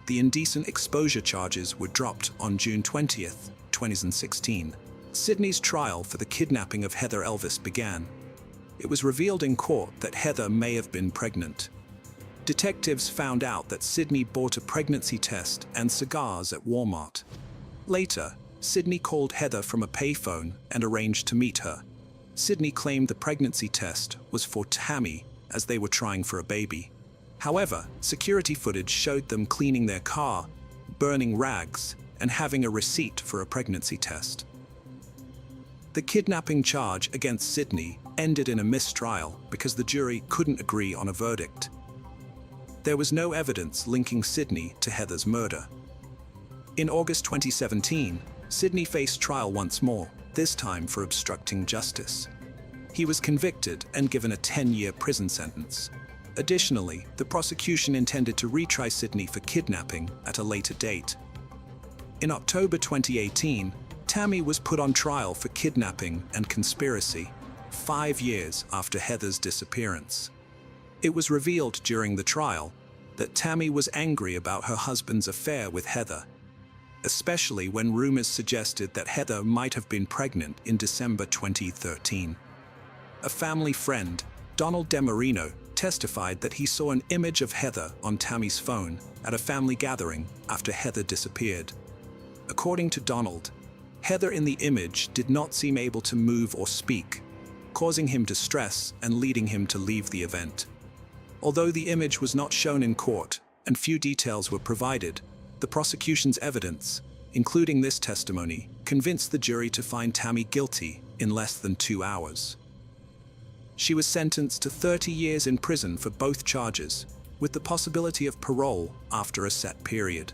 The indecent exposure charges were dropped on June 20, 2016. Sydney's trial for the kidnapping of Heather Elvis began. It was revealed in court that Heather may have been pregnant. Detectives found out that Sydney bought a pregnancy test and cigars at Walmart. Later, Sydney called Heather from a payphone and arranged to meet her. Sydney claimed the pregnancy test was for Tammy, as they were trying for a baby. However, security footage showed them cleaning their car, burning rags, and having a receipt for a pregnancy test. The kidnapping charge against Sydney ended in a mistrial because the jury couldn't agree on a verdict. There was no evidence linking Sydney to Heather's murder. In August 2017, Sydney faced trial once more, this time for obstructing justice. He was convicted and given a 10-year prison sentence. Additionally, the prosecution intended to retry Sydney for kidnapping at a later date. In October 2018, Tammy was put on trial for kidnapping and conspiracy, 5 years after Heather's disappearance. It was revealed during the trial that Tammy was angry about her husband's affair with Heather, especially when rumors suggested that Heather might have been pregnant in December 2013. A family friend, Donald DeMarino, testified that he saw an image of Heather on Tammy's phone at a family gathering after Heather disappeared. According to Donald, Heather in the image did not seem able to move or speak, causing him distress and leading him to leave the event. Although the image was not shown in court and few details were provided, the prosecution's evidence, including this testimony, convinced the jury to find Tammy guilty in less than 2 hours. She was sentenced to 30 years in prison for both charges, with the possibility of parole after a set period.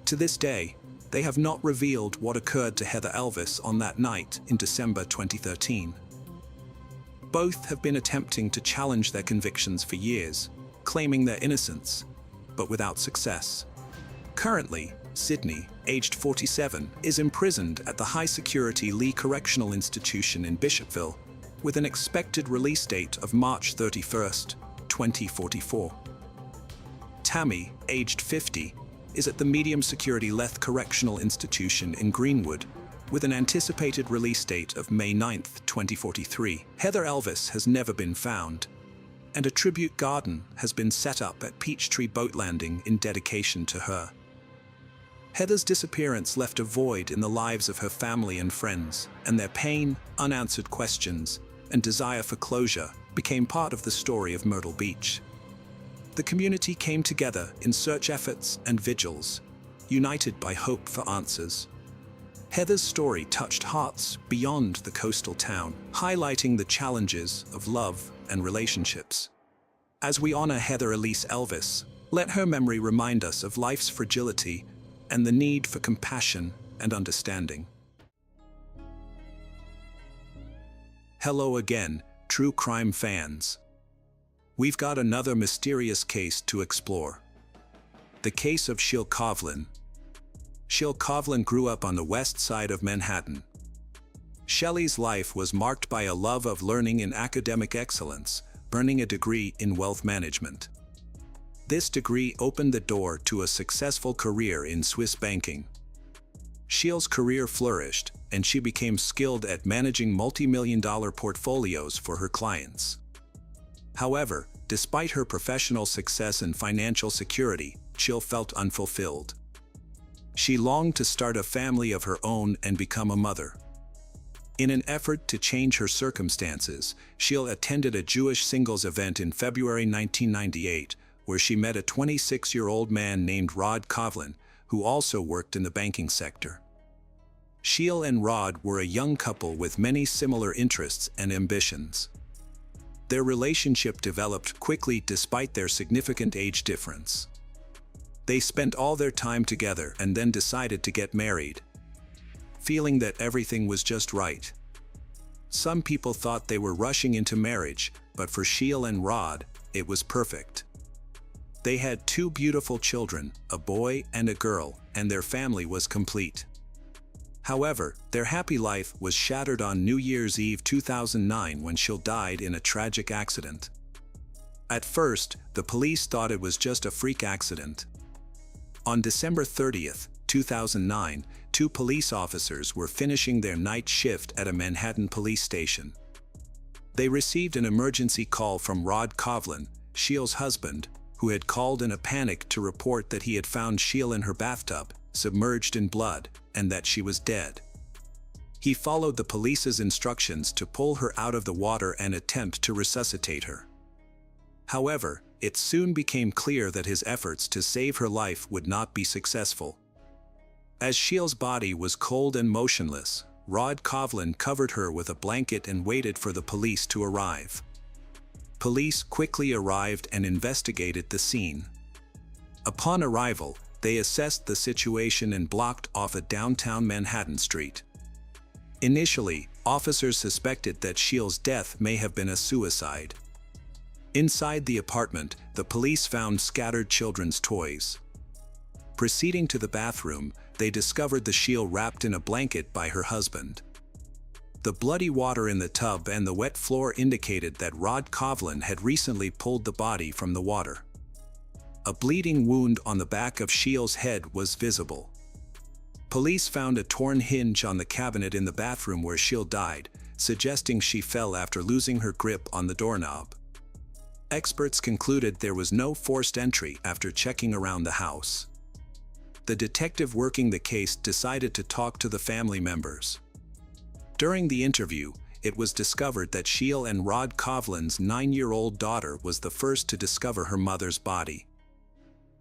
To this day, they have not revealed what occurred to Heather Elvis on that night in December 2013. Both have been attempting to challenge their convictions for years, claiming their innocence, but without success. Currently, Sydney, aged 47, is imprisoned at the high-security Lee Correctional Institution in Bishopville, with an expected release date of March 31, 2044. Tammy, aged 50, is at the medium-security Leth Correctional Institution in Greenwood, with an anticipated release date of May 9, 2043. Heather Elvis has never been found, and a tribute garden has been set up at Peachtree Boat Landing in dedication to her. Heather's disappearance left a void in the lives of her family and friends, and their pain, unanswered questions, and desire for closure became part of the story of Myrtle Beach. The community came together in search efforts and vigils, united by hope for answers. Heather's story touched hearts beyond the coastal town, highlighting the challenges of love and relationships. As we honor Heather Elise Elvis, let her memory remind us of life's fragility and the need for compassion and understanding. Hello again, true crime fans. We've got another mysterious case to explore. The case of Shil Kovlin. Shil Kovlin grew up on the west side of Manhattan. Shelley's life was marked by a love of learning and academic excellence, earning a degree in wealth management. This degree opened the door to a successful career in Swiss banking. Sheil's career flourished, and she became skilled at managing multi-million-dollar portfolios for her clients. However, despite her professional success and financial security, Sheil felt unfulfilled. She longed to start a family of her own and become a mother. In an effort to change her circumstances, Sheil attended a Jewish singles event in February 1998, where she met a 26-year-old man named Rod Kovlin, who also worked in the banking sector. Sheil and Rod were a young couple with many similar interests and ambitions. Their relationship developed quickly despite their significant age difference. They spent all their time together and then decided to get married, feeling that everything was just right. Some people thought they were rushing into marriage, but for Sheil and Rod, it was perfect. They had 2 beautiful children, a boy and a girl, and their family was complete. However, their happy life was shattered on New Year's Eve 2009 when Sheil died in a tragic accident. At first, the police thought it was just a freak accident. On December 30, 2009, 2 police officers were finishing their night shift at a Manhattan police station. They received an emergency call from Rod Kovlin, Sheil's husband, who had called in a panic to report that he had found Sheil in her bathtub, submerged in blood, and that she was dead. He followed the police's instructions to pull her out of the water and attempt to resuscitate her. However, it soon became clear that his efforts to save her life would not be successful. As Sheil's body was cold and motionless, Rod Kovlin covered her with a blanket and waited for the police to arrive. Police quickly arrived and investigated the scene. Upon arrival, they assessed the situation and blocked off a downtown Manhattan street. Initially, officers suspected that Sheil's death may have been a suicide. Inside the apartment, the police found scattered children's toys. Proceeding to the bathroom, they discovered the Sheil wrapped in a blanket by her husband. The bloody water in the tub and the wet floor indicated that Rod Kovlin had recently pulled the body from the water. A bleeding wound on the back of Sheil's head was visible. Police found a torn hinge on the cabinet in the bathroom where Sheil died, suggesting she fell after losing her grip on the doorknob. Experts concluded there was no forced entry after checking around the house. The detective working the case decided to talk to the family members. During the interview, it was discovered that Sheil and Rod Kovlin's 9-year-old daughter was the first to discover her mother's body.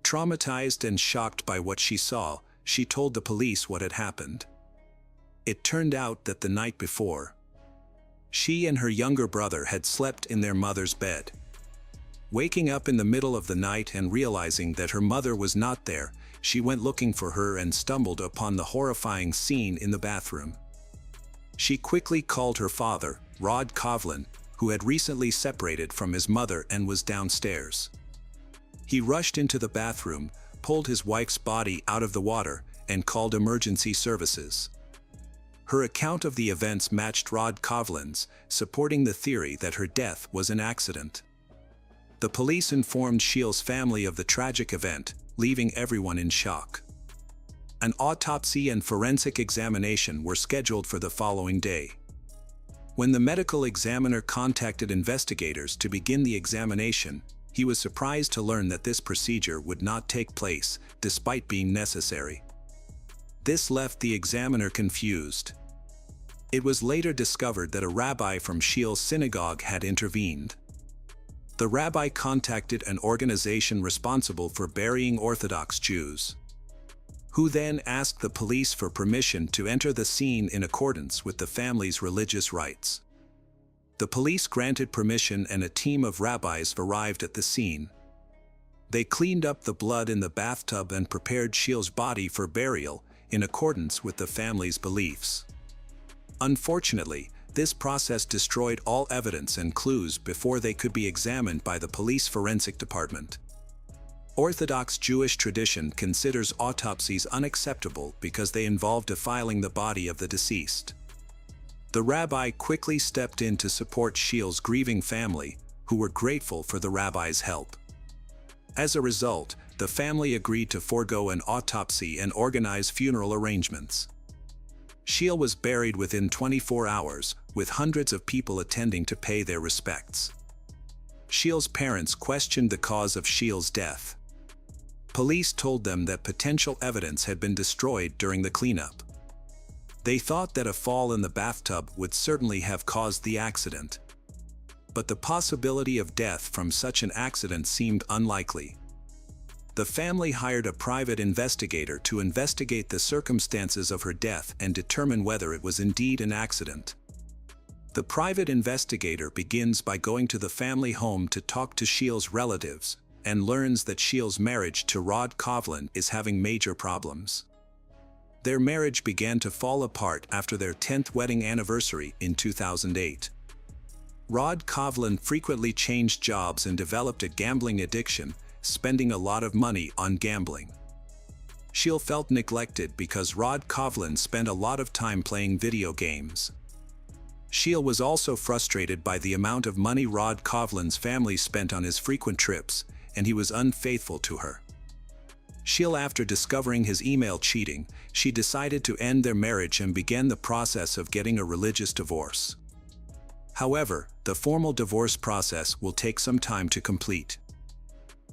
Traumatized and shocked by what she saw, she told the police what had happened. It turned out that the night before, she and her younger brother had slept in their mother's bed. Waking up in the middle of the night and realizing that her mother was not there, she went looking for her and stumbled upon the horrifying scene in the bathroom. She quickly called her father, Rod Kovlin, who had recently separated from his mother and was downstairs. He rushed into the bathroom, pulled his wife's body out of the water, and called emergency services. Her account of the events matched Rod Kovlin's, supporting the theory that her death was an accident. The police informed Sheil's family of the tragic event, leaving everyone in shock. An autopsy and forensic examination were scheduled for the following day. When the medical examiner contacted investigators to begin the examination, he was surprised to learn that this procedure would not take place, despite being necessary. This left the examiner confused. It was later discovered that a rabbi from Sheil's synagogue had intervened. The rabbi contacted an organization responsible for burying Orthodox Jews, who then asked the police for permission to enter the scene in accordance with the family's religious rites. The police granted permission and a team of rabbis arrived at the scene. They cleaned up the blood in the bathtub and prepared Sheil's body for burial in accordance with the family's beliefs. Unfortunately, this process destroyed all evidence and clues before they could be examined by the police forensic department. Orthodox Jewish tradition considers autopsies unacceptable because they involve defiling the body of the deceased. The rabbi quickly stepped in to support Sheil's grieving family, who were grateful for the rabbi's help. As a result, the family agreed to forego an autopsy and organize funeral arrangements. Sheil was buried within 24 hours, with hundreds of people attending to pay their respects. Sheil's parents questioned the cause of Sheil's death. Police told them that potential evidence had been destroyed during the cleanup. They thought that a fall in the bathtub would certainly have caused the accident. But the possibility of death from such an accident seemed unlikely. The family hired a private investigator to investigate the circumstances of her death and determine whether it was indeed an accident. The private investigator begins by going to the family home to talk to Sheil's relatives, and learns that Sheil's marriage to Rod Coughlin is having major problems. Their marriage began to fall apart after their 10th wedding anniversary in 2008. Rod Coughlin frequently changed jobs and developed a gambling addiction, spending a lot of money on gambling. Sheil felt neglected because Rod Coughlin spent a lot of time playing video games. Sheil was also frustrated by the amount of money Rod Coughlin's family spent on his frequent trips, and he was unfaithful to her. Sheil, after discovering his email cheating, she decided to end their marriage and began the process of getting a religious divorce. However, the formal divorce process will take some time to complete.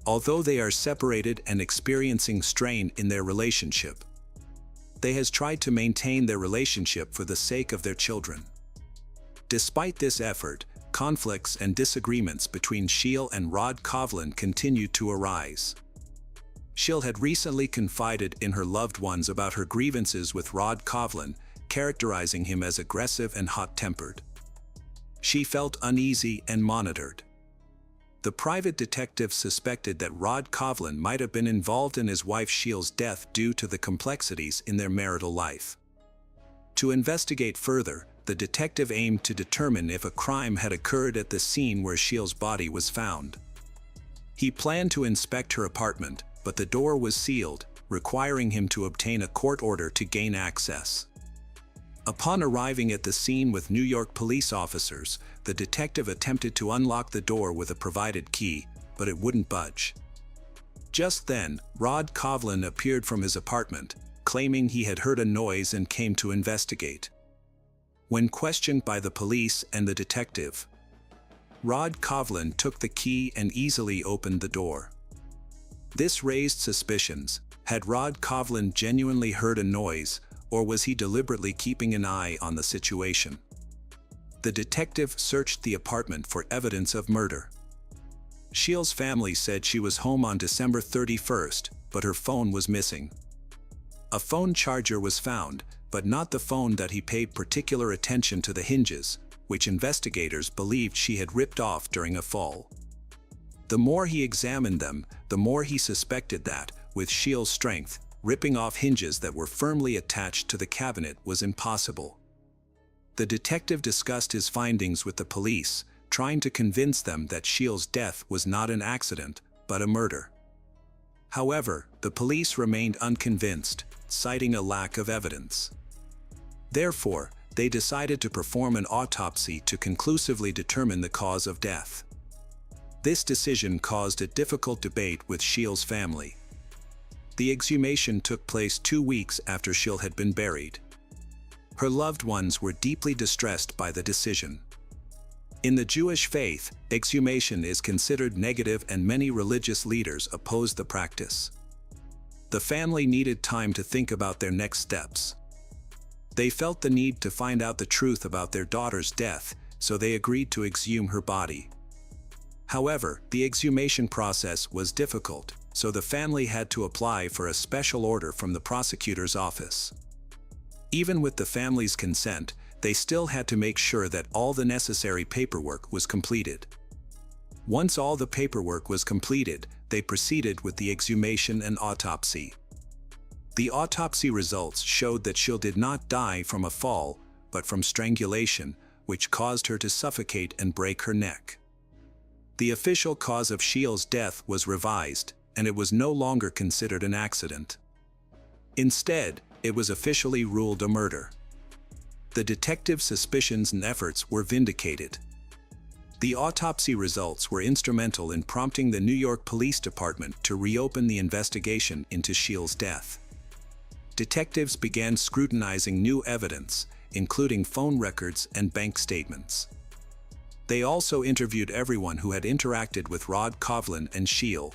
Although they are separated and experiencing strain in their relationship, they has tried to maintain their relationship for the sake of their children. Despite this effort, conflicts and disagreements between Sheil and Rod Coughlin continued to arise. Sheil had recently confided in her loved ones about her grievances with Rod Coughlin, characterizing him as aggressive and hot-tempered. She felt uneasy and monitored. The private detective suspected that Rod Coughlin might have been involved in his wife Sheil's death due to the complexities in their marital life. To investigate further, the detective aimed to determine if a crime had occurred at the scene where Sheil's body was found. He planned to inspect her apartment, but the door was sealed, requiring him to obtain a court order to gain access. Upon arriving at the scene with New York police officers, the detective attempted to unlock the door with a provided key, but it wouldn't budge. Just then, Rod Coughlin appeared from his apartment, claiming he had heard a noise and came to investigate. When questioned by the police and the detective, Rod Coughlin took the key and easily opened the door. This raised suspicions. Had Rod Coughlin genuinely heard a noise, or was he deliberately keeping an eye on the situation? The detective searched the apartment for evidence of murder. Sheil's family said she was home on December 31st, but her phone was missing. A phone charger was found, but not the phone that he paid particular attention to the hinges, which investigators believed she had ripped off during a fall. The more he examined them, the more he suspected that, with Sheil's strength, ripping off hinges that were firmly attached to the cabinet was impossible. The detective discussed his findings with the police, trying to convince them that Sheil's death was not an accident, but a murder. However, the police remained unconvinced, citing a lack of evidence. Therefore, they decided to perform an autopsy to conclusively determine the cause of death. This decision caused a difficult debate with Sheil's family. The exhumation took place 2 weeks after Sheil had been buried. Her loved ones were deeply distressed by the decision. In the Jewish faith, exhumation is considered negative and many religious leaders oppose the practice. The family needed time to think about their next steps. They felt the need to find out the truth about their daughter's death, so they agreed to exhume her body. However, the exhumation process was difficult, so the family had to apply for a special order from the prosecutor's office. Even with the family's consent, they still had to make sure that all the necessary paperwork was completed. Once all the paperwork was completed, they proceeded with the exhumation and autopsy. The autopsy results showed that Sheil did not die from a fall, but from strangulation, which caused her to suffocate and break her neck. The official cause of Sheil's death was revised, and it was no longer considered an accident. Instead, it was officially ruled a murder. The detective's suspicions and efforts were vindicated. The autopsy results were instrumental in prompting the New York Police Department to reopen the investigation into Sheil's death. detectives began scrutinizing new evidence, including phone records and bank statements. They also interviewed everyone who had interacted with Rod Coughlin and Scheel.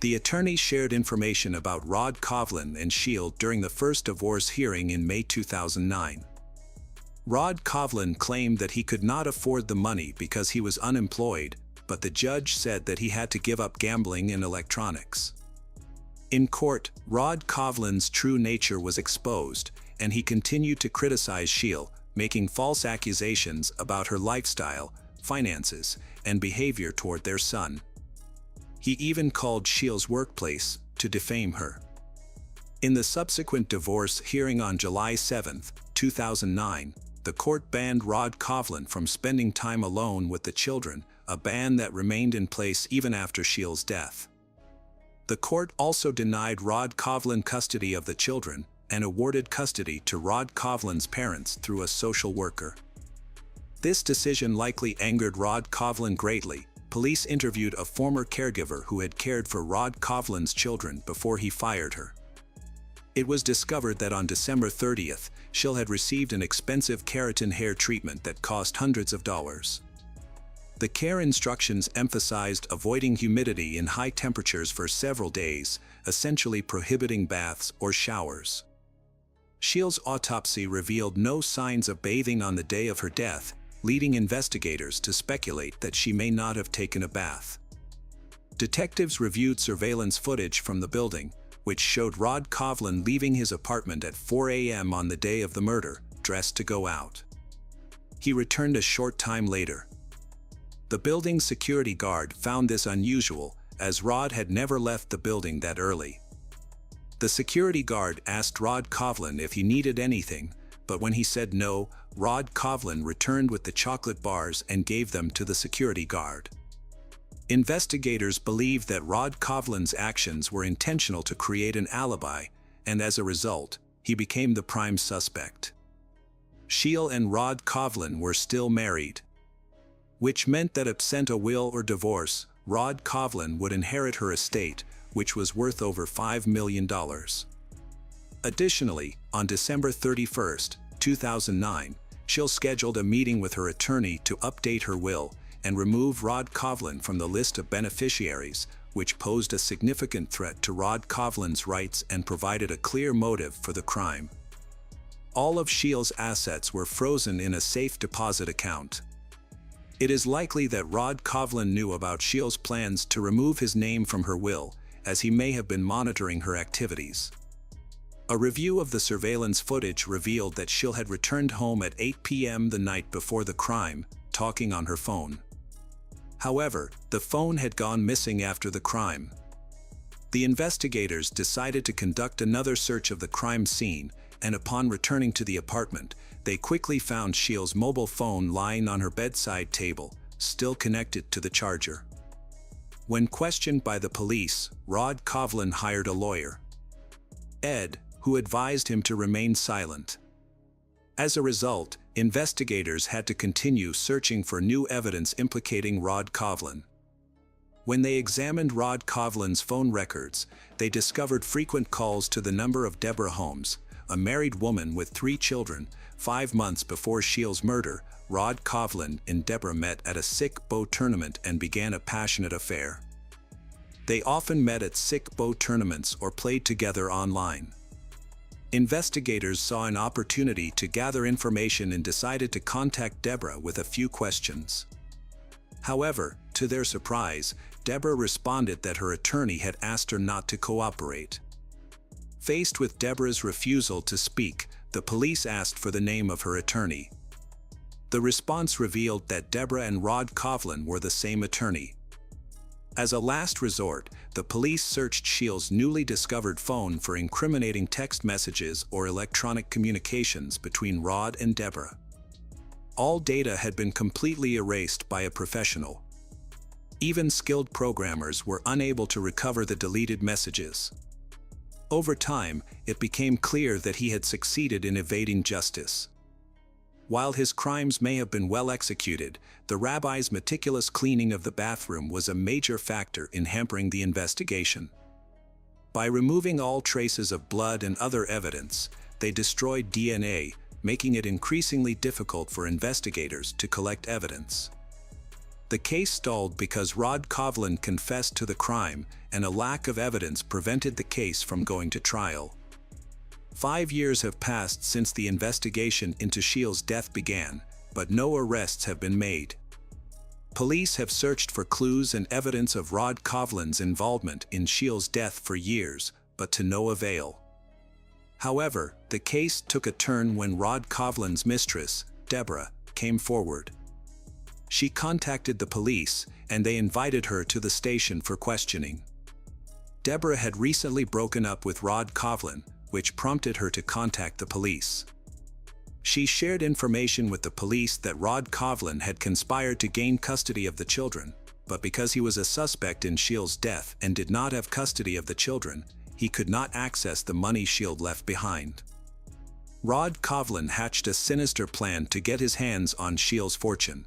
The attorney shared information about Rod Coughlin and Scheel during the first divorce hearing in May 2009. Rod Coughlin claimed that he could not afford the money because he was unemployed, but the judge said that he had to give up gambling and electronics. In court, Rod Coughlin's true nature was exposed, and he continued to criticize Scheel, making false accusations about her lifestyle, finances, and behavior toward their son. He even called Scheel's workplace to defame her. In the subsequent divorce hearing on July 7, 2009, the court banned Rod Coughlin from spending time alone with the children, a ban that remained in place even after Scheel's death. The court also denied Rod Coughlin custody of the children and awarded custody to Rod Coughlin's parents through a social worker. This decision likely angered Rod Coughlin greatly. Police interviewed a former caregiver who had cared for Rod Coughlin's children before he fired her. It was discovered that on December 30th, Scheel had received an expensive keratin hair treatment that cost hundreds of dollars. The care instructions emphasized avoiding humidity in high temperatures for several days, essentially prohibiting baths or showers. Scheel's autopsy revealed no signs of bathing on the day of her death, leading investigators to speculate that she may not have taken a bath. Detectives reviewed surveillance footage from the building, which showed Rod Coughlin leaving his apartment at 4 a.m. on the day of the murder, dressed to go out. He returned a short time later. The building's security guard found this unusual, as Rod had never left the building that early. The security guard asked Rod Coughlin if he needed anything, but when he said no, Rod Coughlin returned with the chocolate bars and gave them to the security guard. Investigators believed that Rod Coughlin's actions were intentional to create an alibi, and as a result, he became the prime suspect. Scheel and Rod Coughlin were still married, which meant that absent a will or divorce, Rod Coughlin would inherit her estate, which was worth over $5 million. Additionally, on December 31, 2009, Scheel scheduled a meeting with her attorney to update her will and remove Rod Coughlin from the list of beneficiaries, which posed a significant threat to Rod Coughlin's rights and provided a clear motive for the crime. All of Scheel's assets were frozen in a safe deposit account. It is likely that Rod Coughlin knew about Scheel's plans to remove his name from her will, as he may have been monitoring her activities. A review of the surveillance footage revealed that Scheel had returned home at 8 p.m. the night before the crime, talking on her phone. However, the phone had gone missing after the crime. The investigators decided to conduct another search of the crime scene, and upon returning to the apartment, they quickly found Scheel's mobile phone lying on her bedside table, still connected to the charger. When questioned by the police, Rod Coughlin hired a lawyer, Ed, who advised him to remain silent. As a result, investigators had to continue searching for new evidence implicating Rod Coughlin. When they examined Rod Coughlin's phone records, they discovered frequent calls to the number of Deborah Holmes, a married woman with 3 children. 5 months before Scheel's murder, Rod Coughlin and Deborah met at a sick bow tournament and began a passionate affair. They often met at sick bow tournaments or played together online. Investigators saw an opportunity to gather information and decided to contact Deborah with a few questions. However, to their surprise, Deborah responded that her attorney had asked her not to cooperate. Faced with Deborah's refusal to speak, the police asked for the name of her attorney. The response revealed that Deborah and Rod Coughlin were the same attorney. As a last resort, the police searched Scheel's newly discovered phone for incriminating text messages or electronic communications between Rod and Deborah. All data had been completely erased by a professional. Even skilled programmers were unable to recover the deleted messages. Over time, it became clear that he had succeeded in evading justice. While his crimes may have been well executed, the rabbi's meticulous cleaning of the bathroom was a major factor in hampering the investigation. By removing all traces of blood and other evidence, they destroyed DNA, making it increasingly difficult for investigators to collect evidence. The case stalled because Rod Kovlin confessed to the crime, and a lack of evidence prevented the case from going to trial. 5 years have passed since the investigation into Shields' death began, but no arrests have been made. Police have searched for clues and evidence of Rod Kovlin's involvement in Shields' death for years, but to no avail. However, the case took a turn when Rod Kovlin's mistress, Deborah, came forward. She contacted the police, and they invited her to the station for questioning. Deborah had recently broken up with Rod Kovlin, which prompted her to contact the police. She shared information with the police that Rod Kovlin had conspired to gain custody of the children, but because he was a suspect in Shields' death and did not have custody of the children, he could not access the money Shield left behind. Rod Kovlin hatched a sinister plan to get his hands on Shields' fortune.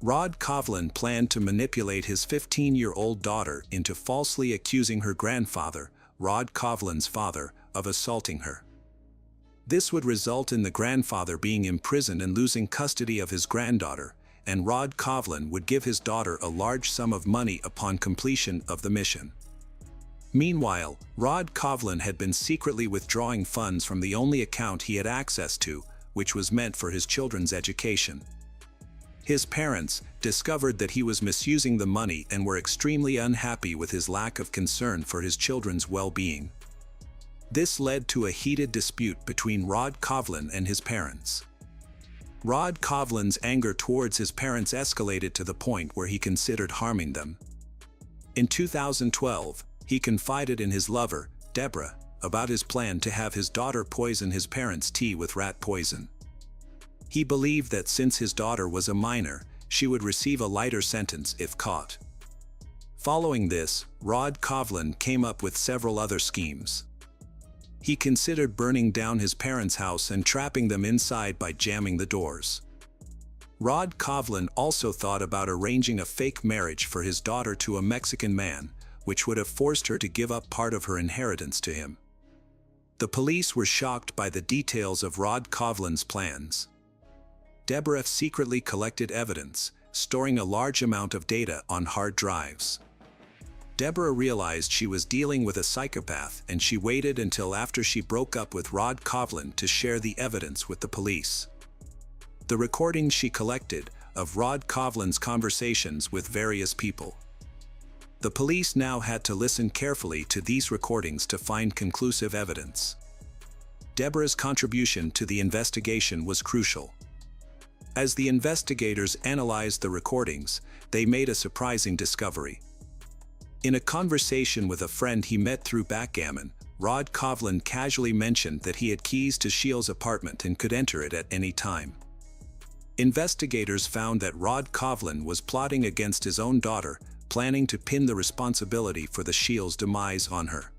Rod Kovlin planned to manipulate his 15-year-old daughter into falsely accusing her grandfather, Rod Kovlin's father, of assaulting her. This would result in the grandfather being imprisoned and losing custody of his granddaughter, and Rod Kovlin would give his daughter a large sum of money upon completion of the mission. Meanwhile, Rod Kovlin had been secretly withdrawing funds from the only account he had access to, which was meant for his children's education. His parents discovered that he was misusing the money and were extremely unhappy with his lack of concern for his children's well-being. This led to a heated dispute between Rod Kovlin and his parents. Rod Kovlin's anger towards his parents escalated to the point where he considered harming them. In 2012, he confided in his lover, Deborah, about his plan to have his daughter poison his parents' tea with rat poison. He believed that since his daughter was a minor, she would receive a lighter sentence if caught. Following this, Rod Kovlin came up with several other schemes. He considered burning down his parents' house and trapping them inside by jamming the doors. Rod Kovlin also thought about arranging a fake marriage for his daughter to a Mexican man, which would have forced her to give up part of her inheritance to him. The police were shocked by the details of Rod Kovlin's plans. Deborah secretly collected evidence, storing a large amount of data on hard drives. Deborah realized she was dealing with a psychopath, and she waited until after she broke up with Rod Kovlin to share the evidence with the police. The recordings she collected of Rod Kovlin's conversations with various people. The police now had to listen carefully to these recordings to find conclusive evidence. Deborah's contribution to the investigation was crucial. As the investigators analyzed the recordings, they made a surprising discovery. In a conversation with a friend he met through backgammon, Rod Kovlin casually mentioned that he had keys to Shields' apartment and could enter it at any time. Investigators found that Rod Kovlin was plotting against his own daughter, planning to pin the responsibility for the Shields' demise on her.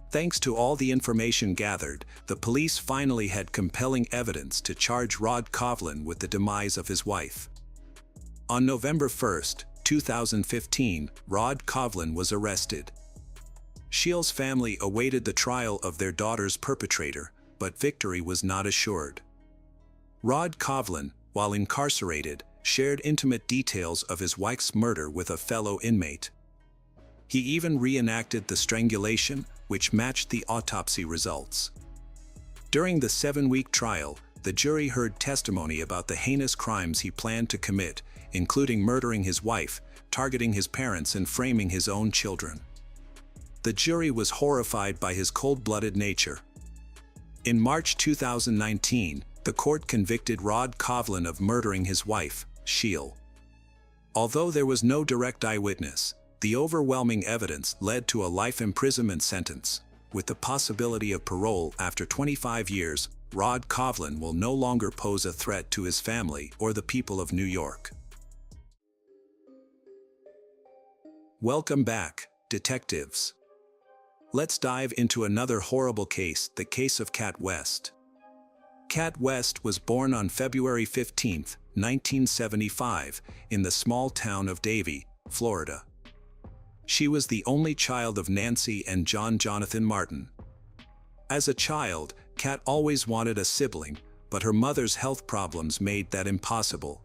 Thanks to all the information gathered, the police finally had compelling evidence to charge Rod Kovlin with the demise of his wife. On November 1, 2015, Rod Kovlin was arrested. Shields' family awaited the trial of their daughter's perpetrator, but victory was not assured. Rod Kovlin, while incarcerated, shared intimate details of his wife's murder with a fellow inmate. He even reenacted the strangulation, which matched the autopsy results. During the 7-week trial, the jury heard testimony about the heinous crimes he planned to commit, including murdering his wife, targeting his parents, and framing his own children. The jury was horrified by his cold-blooded nature. In March 2019, the court convicted Rod Kovlin of murdering his wife, Shields. Although there was no direct eyewitness, the overwhelming evidence led to a life imprisonment sentence. With the possibility of parole after 25 years, Rod Kovlin will no longer pose a threat to his family or the people of New York. Welcome back, detectives. Let's dive into another horrible case, the case of Cat West. Cat West was born on February 15, 1975, in the small town of Davie, Florida. She was the only child of Nancy and John Jonathan Martin. As a child, Kat always wanted a sibling, but her mother's health problems made that impossible.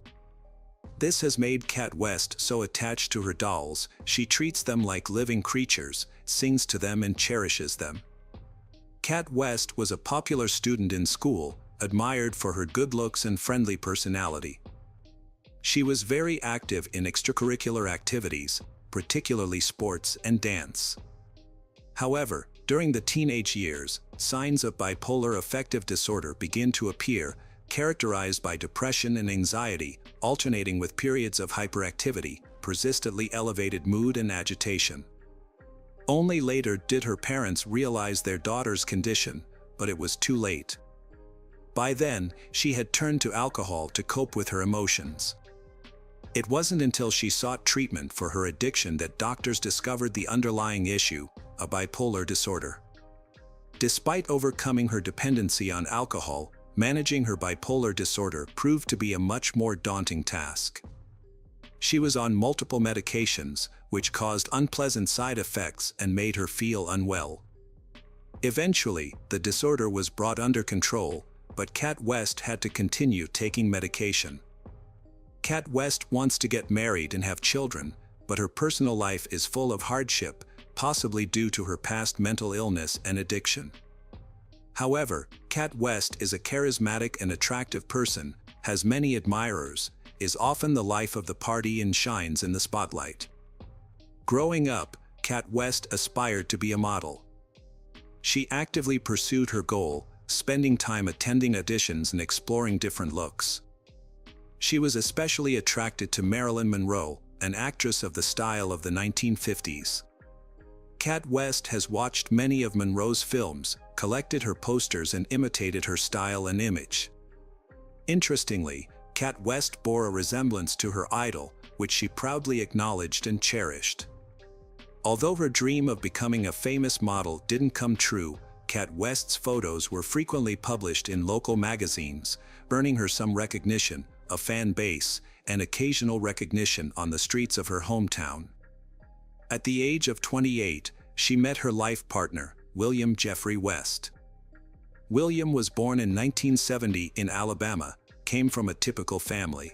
This has made Kat West so attached to her dolls. She treats them like living creatures, sings to them and cherishes them. Kat West was a popular student in school, admired for her good looks and friendly personality. She was very active in extracurricular activities, particularly sports and dance. However, during the teenage years, signs of bipolar affective disorder begin to appear, characterized by depression and anxiety, alternating with periods of hyperactivity, persistently elevated mood and agitation. Only later did her parents realize their daughter's condition, but it was too late. By then, she had turned to alcohol to cope with her emotions. It wasn't until she sought treatment for her addiction that doctors discovered the underlying issue, a bipolar disorder. Despite overcoming her dependency on alcohol, managing her bipolar disorder proved to be a much more daunting task. She was on multiple medications, which caused unpleasant side effects and made her feel unwell. Eventually, the disorder was brought under control, but Kat West had to continue taking medication. Kat West wants to get married and have children, but her personal life is full of hardship, possibly due to her past mental illness and addiction. However, Kat West is a charismatic and attractive person, has many admirers, is often the life of the party and shines in the spotlight. Growing up, Kat West aspired to be a model. She actively pursued her goal, spending time attending auditions and exploring different looks. She was especially attracted to Marilyn Monroe, an actress of the style of the 1950s. Kat West has watched many of Monroe's films, collected her posters and imitated her style and image. Interestingly, Kat West bore a resemblance to her idol, which she proudly acknowledged and cherished. Although her dream of becoming a famous model didn't come true, Kat West's photos were frequently published in local magazines, earning her some recognition, a fan base, and occasional recognition on the streets of her hometown. At the age of 28, she met her life partner, William Jeffrey West. William was born in 1970 in Alabama, came from a typical family.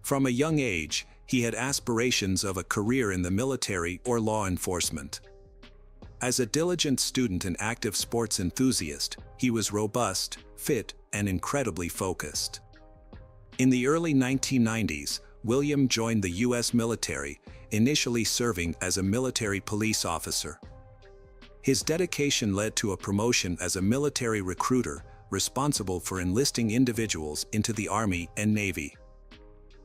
From a young age, he had aspirations of a career in the military or law enforcement. As a diligent student and active sports enthusiast, he was robust, fit, and incredibly focused. In the early 1990s, William joined the U.S. military, initially serving as a military police officer. His dedication led to a promotion as a military recruiter, responsible for enlisting individuals into the Army and Navy.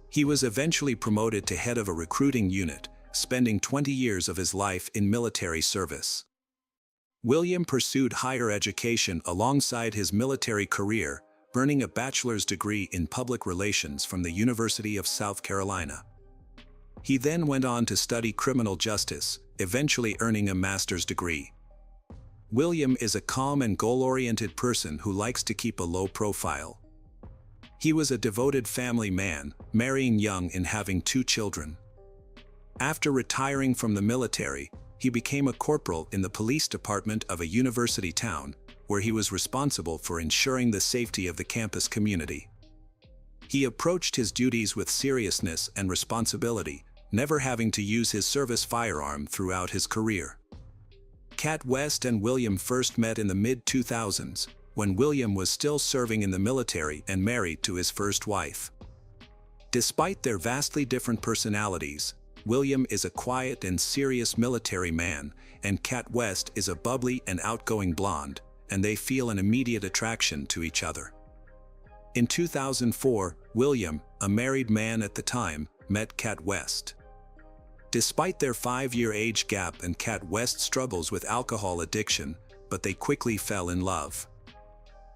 He was eventually promoted to head of a recruiting unit, spending 20 years of his life in military service. William pursued higher education alongside his military career, earning a bachelor's degree in public relations from the University of South Carolina. He then went on to study criminal justice, eventually earning a master's degree. William is a calm and goal-oriented person who likes to keep a low profile. He was a devoted family man, marrying young and having 2 children. After retiring from the military, he became a corporal in the police department of a university town, where he was responsible for ensuring the safety of the campus community. He approached his duties with seriousness and responsibility, never having to use his service firearm throughout his career. Kat West and William first met in the mid-2000s, when William was still serving in the military and married to his first wife. Despite their vastly different personalities, William is a quiet and serious military man, and Kat West is a bubbly and outgoing blonde, and they feel an immediate attraction to each other. In 2004, William, a married man at the time, met Kat West. Despite their 5-year age gap and Kat West's struggles with alcohol addiction, but they quickly fell in love.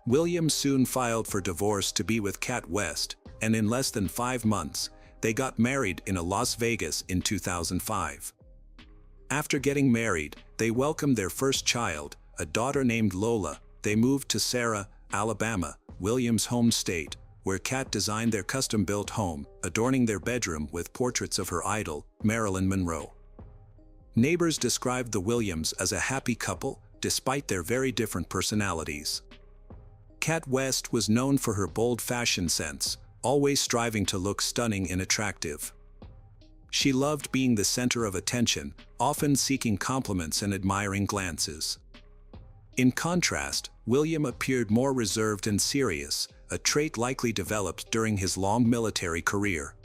William soon filed for divorce to be with Kat West, and in less than 5 months, they got married in Las Vegas in 2005. After getting married, they welcomed their first child, a daughter named Lola. They moved to Sarah, Alabama, William's home state, where Kat designed their custom-built home, adorning their bedroom with portraits of her idol, Marilyn Monroe. Neighbors described the Williams as a happy couple, despite their very different personalities. Kat West was known for her bold fashion sense, always striving to look stunning and attractive. She loved being the center of attention, often seeking compliments and admiring glances. In contrast, William appeared more reserved and serious, a trait likely developed during his long military career.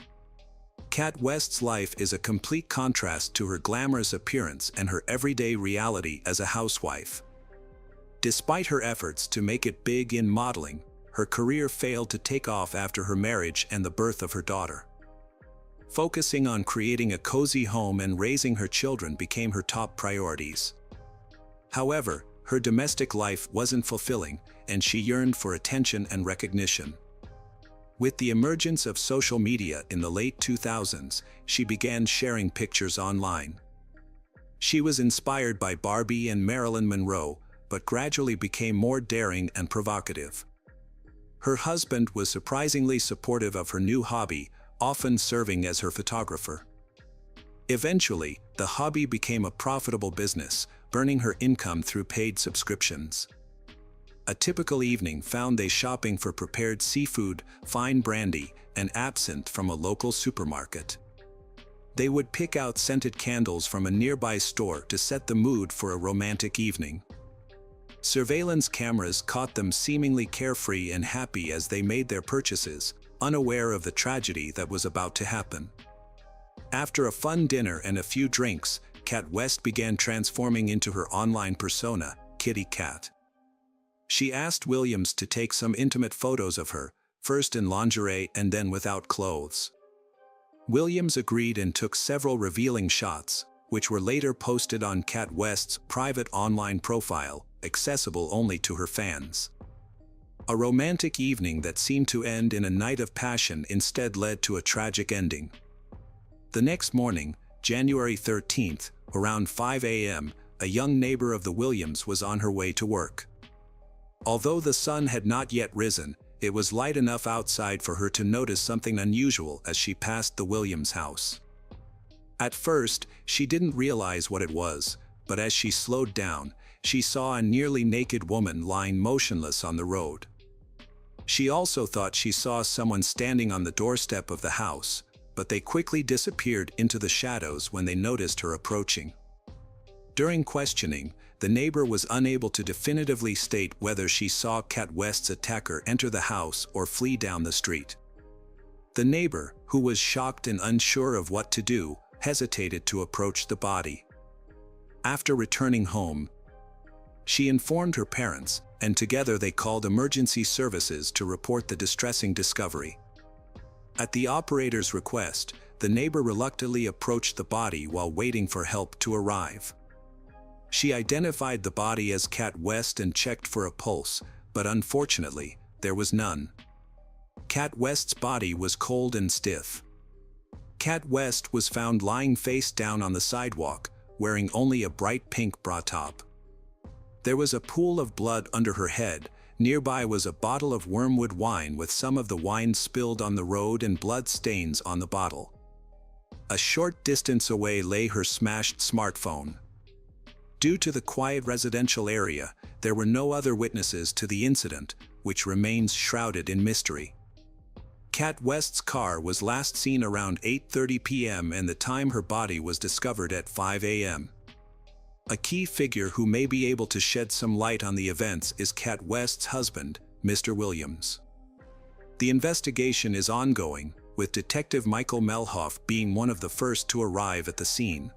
Kat West's life is a complete contrast to her glamorous appearance and her everyday reality as a housewife. Despite her efforts to make it big in modeling, her career failed to take off after her marriage and the birth of her daughter. Focusing on creating a cozy home and raising her children became her top priorities. However, her domestic life wasn't fulfilling, and she yearned for attention and recognition. With the emergence of social media in the late 2000s, she began sharing pictures online. She was inspired by Barbie and Marilyn Monroe, but gradually became more daring and provocative. Her husband was surprisingly supportive of her new hobby, often serving as her photographer. Eventually, the hobby became a profitable business, earning her income through paid subscriptions. A typical evening found they shopping for prepared seafood, fine brandy, and absinthe from a local supermarket. They would pick out scented candles from a nearby store to set the mood for a romantic evening. Surveillance cameras caught them seemingly carefree and happy as they made their purchases, unaware of the tragedy that was about to happen. After a fun dinner and a few drinks, Kat West began transforming into her online persona, Kitty Cat. She asked Williams to take some intimate photos of her, first in lingerie and then without clothes. Williams agreed and took several revealing shots, which were later posted on Kat West's private online profile, accessible only to her fans. A romantic evening that seemed to end in a night of passion instead led to a tragic ending. The next morning, January 13th, around 5 a.m., a young neighbor of the Williams was on her way to work. Although the sun had not yet risen, it was light enough outside for her to notice something unusual as she passed the Williams house. At first, she didn't realize what it was, but as she slowed down, she saw a nearly naked woman lying motionless on the road. She also thought she saw someone standing on the doorstep of the house, but they quickly disappeared into the shadows when they noticed her approaching. During questioning, the neighbor was unable to definitively state whether she saw Kat West's attacker enter the house or flee down the street. The neighbor, who was shocked and unsure of what to do, hesitated to approach the body. After returning home, she informed her parents, and together they called emergency services to report the distressing discovery. At the operator's request, the neighbor reluctantly approached the body while waiting for help to arrive. She identified the body as Kat West and checked for a pulse, but unfortunately, there was none. Kat West's body was cold and stiff. Kat West was found lying face down on the sidewalk, wearing only a bright pink bra top. There was a pool of blood under her head. Nearby was a bottle of wormwood wine with some of the wine spilled on the road and blood stains on the bottle. A short distance away lay her smashed smartphone. Due to the quiet residential area, there were no other witnesses to the incident, which remains shrouded in mystery. Kat West's car was last seen around 8:30 p.m. and the time her body was discovered at 5 a.m. A key figure who may be able to shed some light on the events is Kat West's husband, Mr. Williams. The investigation is ongoing, with Detective Michael Melhoff being one of the first to arrive at the scene.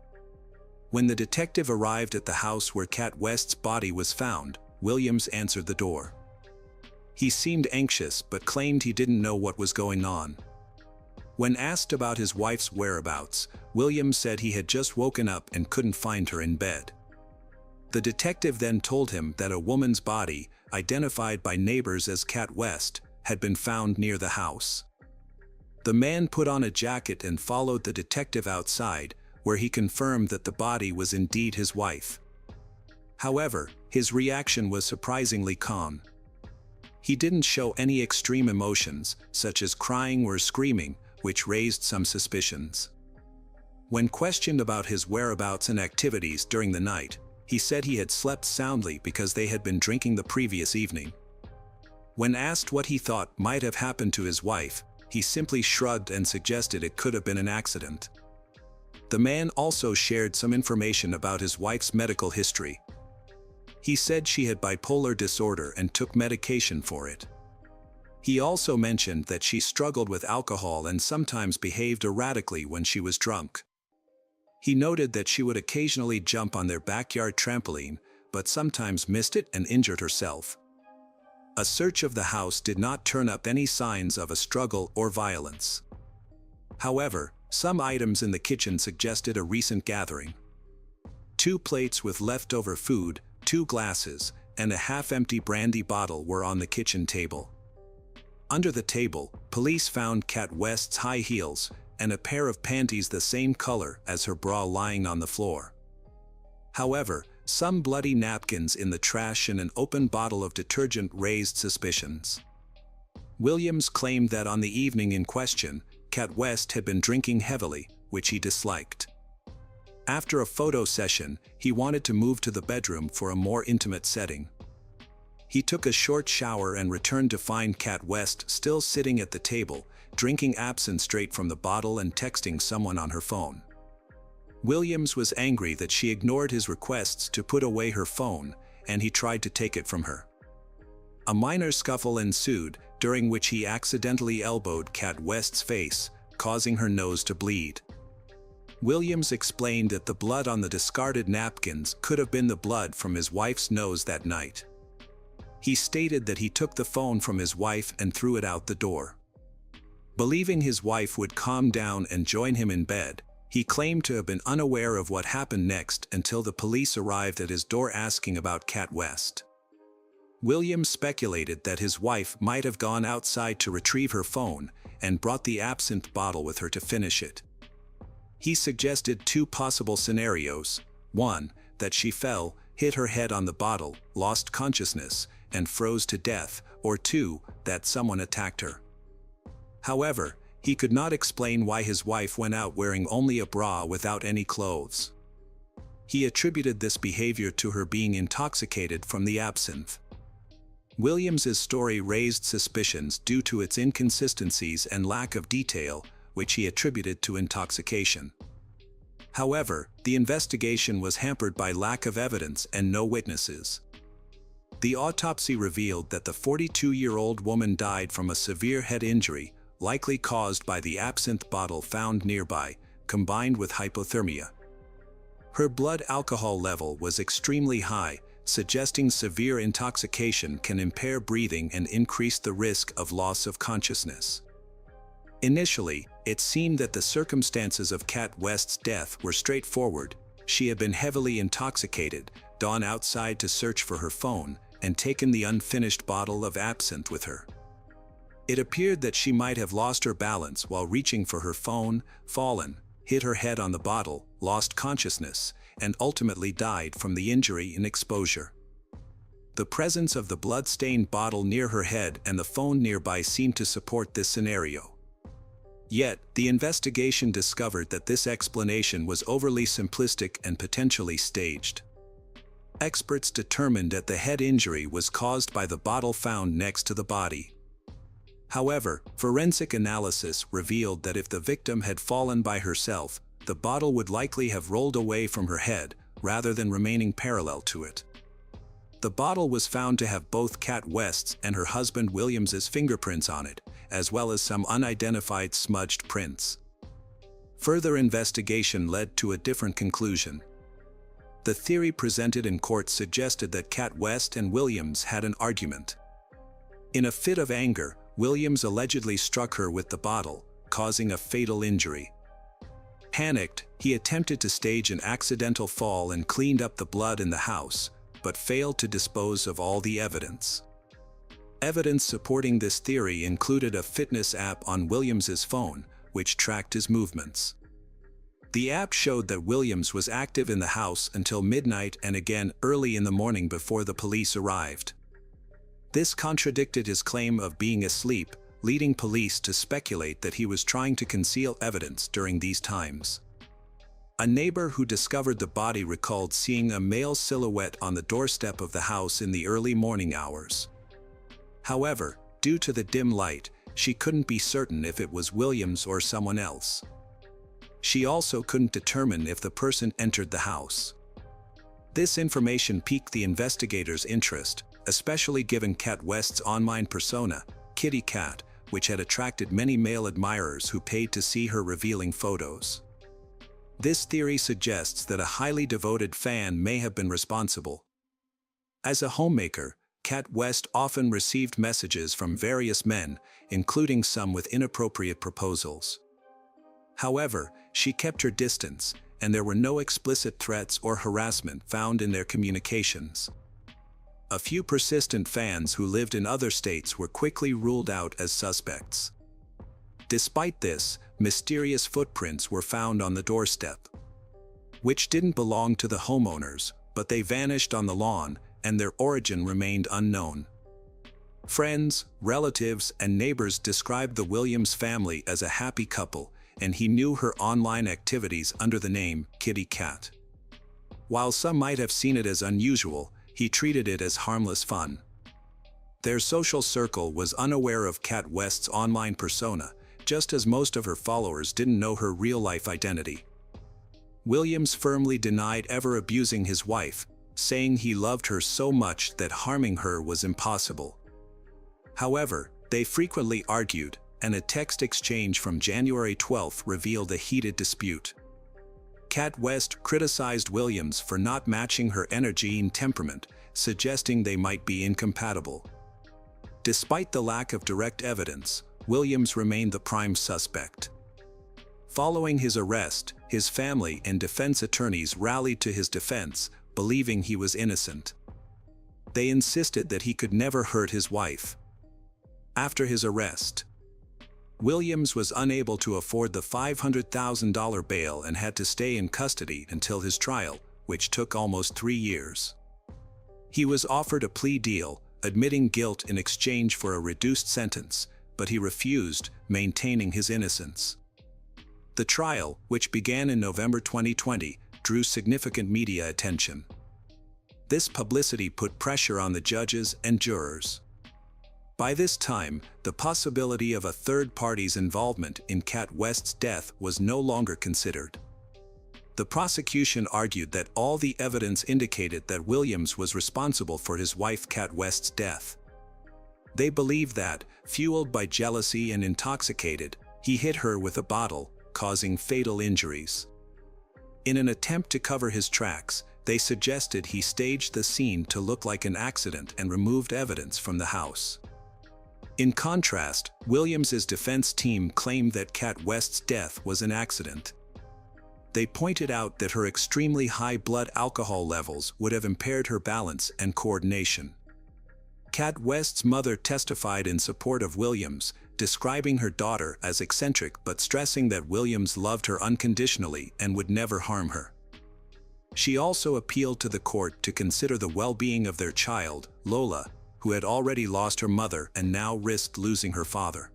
When the detective arrived at the house where Kat West's body was found, Williams answered the door. He seemed anxious but claimed he didn't know what was going on. When asked about his wife's whereabouts, Williams said he had just woken up and couldn't find her in bed. The detective then told him that a woman's body, identified by neighbors as Kat West, had been found near the house. The man put on a jacket and followed the detective outside, where he confirmed that the body was indeed his wife. However, his reaction was surprisingly calm. He didn't show any extreme emotions, such as crying or screaming, which raised some suspicions. When questioned about his whereabouts and activities during the night, he said he had slept soundly because they had been drinking the previous evening. When asked what he thought might have happened to his wife, he simply shrugged and suggested it could have been an accident. The man also shared some information about his wife's medical history. He said she had bipolar disorder and took medication for it. He also mentioned that she struggled with alcohol and sometimes behaved erratically when she was drunk. He noted that she would occasionally jump on their backyard trampoline, but sometimes missed it and injured herself. A search of the house did not turn up any signs of a struggle or violence. However, some items in the kitchen suggested a recent gathering. 2 plates with leftover food, 2 glasses, and a half-empty brandy bottle were on the kitchen table. Under the table, police found Kat West's high heels and a pair of panties the same color as her bra lying on the floor. However, some bloody napkins in the trash and an open bottle of detergent raised suspicions. Williams claimed that on the evening in question, Kat West had been drinking heavily, which he disliked. After a photo session, he wanted to move to the bedroom for a more intimate setting. He took a short shower and returned to find Kat West still sitting at the table, drinking absinthe straight from the bottle and texting someone on her phone. Williams was angry that she ignored his requests to put away her phone, and he tried to take it from her. A minor scuffle ensued, during which he accidentally elbowed Kat West's face, causing her nose to bleed. Williams explained that the blood on the discarded napkins could have been the blood from his wife's nose that night. He stated that he took the phone from his wife and threw it out the door. Believing his wife would calm down and join him in bed, he claimed to have been unaware of what happened next until the police arrived at his door asking about Kat West. Williams speculated that his wife might have gone outside to retrieve her phone and brought the absinthe bottle with her to finish it. He suggested 2 possible scenarios: 1, that she fell, hit her head on the bottle, lost consciousness, and froze to death, or 2, that someone attacked her. However, he could not explain why his wife went out wearing only a bra without any clothes. He attributed this behavior to her being intoxicated from the absinthe. Williams's story raised suspicions due to its inconsistencies and lack of detail, which he attributed to intoxication. However, the investigation was hampered by lack of evidence and no witnesses. The autopsy revealed that the 42-year-old woman died from a severe head injury, likely caused by the absinthe bottle found nearby, combined with hypothermia. Her blood alcohol level was extremely high, suggesting severe intoxication can impair breathing and increase the risk of loss of consciousness. Initially, it seemed that the circumstances of Kat West's death were straightforward. She had been heavily intoxicated, gone outside to search for her phone, and taken the unfinished bottle of absinthe with her. It appeared that she might have lost her balance while reaching for her phone, fallen, hit her head on the bottle, lost consciousness, and ultimately died from the injury and exposure. The presence of the blood-stained bottle near her head and the phone nearby seemed to support this scenario. Yet, the investigation discovered that this explanation was overly simplistic and potentially staged. Experts determined that the head injury was caused by the bottle found next to the body. However, forensic analysis revealed that if the victim had fallen by herself, the bottle would likely have rolled away from her head, rather than remaining parallel to it. The bottle was found to have both Kat West's and her husband Williams's fingerprints on it, as well as some unidentified smudged prints. Further investigation led to a different conclusion. The theory presented in court suggested that Kat West and Williams had an argument. In a fit of anger, Williams allegedly struck her with the bottle, causing a fatal injury. Panicked, he attempted to stage an accidental fall and cleaned up the blood in the house, but failed to dispose of all the evidence. Evidence supporting this theory included a fitness app on Williams's phone, which tracked his movements. The app showed that Williams was active in the house until midnight and again early in the morning before the police arrived. This contradicted his claim of being asleep, leading police to speculate that he was trying to conceal evidence during these times. A neighbor who discovered the body recalled seeing a male silhouette on the doorstep of the house in the early morning hours. However, due to the dim light, she couldn't be certain if it was Williams or someone else. She also couldn't determine if the person entered the house. This information piqued the investigators' interest, especially given Cat West's online persona, Kitty Cat, which had attracted many male admirers who paid to see her revealing photos. This theory suggests that a highly devoted fan may have been responsible. As a homemaker, Cat West often received messages from various men, including some with inappropriate proposals. However, she kept her distance, and there were no explicit threats or harassment found in their communications. A few persistent fans who lived in other states were quickly ruled out as suspects. Despite this, mysterious footprints were found on the doorstep, which didn't belong to the homeowners, but they vanished on the lawn, and their origin remained unknown. Friends, relatives, and neighbors described the Williams family as a happy couple, and he knew her online activities under the name Kitty Cat. While some might have seen it as unusual, he treated it as harmless fun. Their social circle was unaware of Cat West's online persona, just as most of her followers didn't know her real-life identity. Williams firmly denied ever abusing his wife, saying he loved her so much that harming her was impossible. However, they frequently argued, and a text exchange from January 12 revealed a heated dispute. Cat West criticized Williams for not matching her energy and temperament, suggesting they might be incompatible. Despite the lack of direct evidence, Williams remained the prime suspect. Following his arrest, his family and defense attorneys rallied to his defense, believing he was innocent. They insisted that he could never hurt his wife. After his arrest, Williams was unable to afford the $500,000 bail and had to stay in custody until his trial, which took almost 3 years. He was offered a plea deal, admitting guilt in exchange for a reduced sentence, but he refused, maintaining his innocence. The trial, which began in November 2020, drew significant media attention. This publicity put pressure on the judges and jurors. By this time, the possibility of a third party's involvement in Cat West's death was no longer considered. The prosecution argued that all the evidence indicated that Williams was responsible for his wife Cat West's death. They believed that, fueled by jealousy and intoxicated, he hit her with a bottle, causing fatal injuries. In an attempt to cover his tracks, they suggested he staged the scene to look like an accident and removed evidence from the house. In contrast, Williams's defense team claimed that Cat West's death was an accident. They pointed out that her extremely high blood alcohol levels would have impaired her balance and coordination. Cat West's mother testified in support of Williams, describing her daughter as eccentric but stressing that Williams loved her unconditionally and would never harm her. She also appealed to the court to consider the well-being of their child, Lola, who had already lost her mother and now risked losing her father.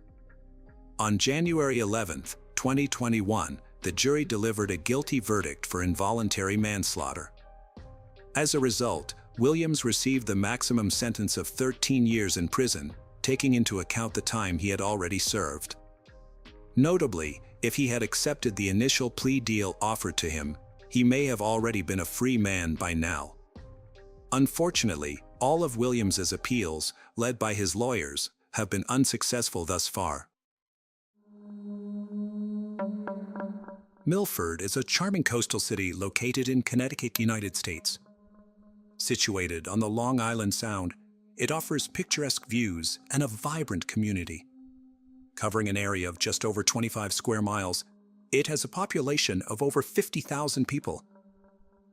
On January 11, 2021, the jury delivered a guilty verdict for involuntary manslaughter. As a result, Williams received the maximum sentence of 13 years in prison, taking into account the time he had already served. Notably, if he had accepted the initial plea deal offered to him, he may have already been a free man by now. Unfortunately, all of Williams's appeals, led by his lawyers, have been unsuccessful thus far. Milford is a charming coastal city located in Connecticut, United States. Situated on the Long Island Sound, it offers picturesque views and a vibrant community. Covering an area of just over 25 square miles, it has a population of over 50,000 people.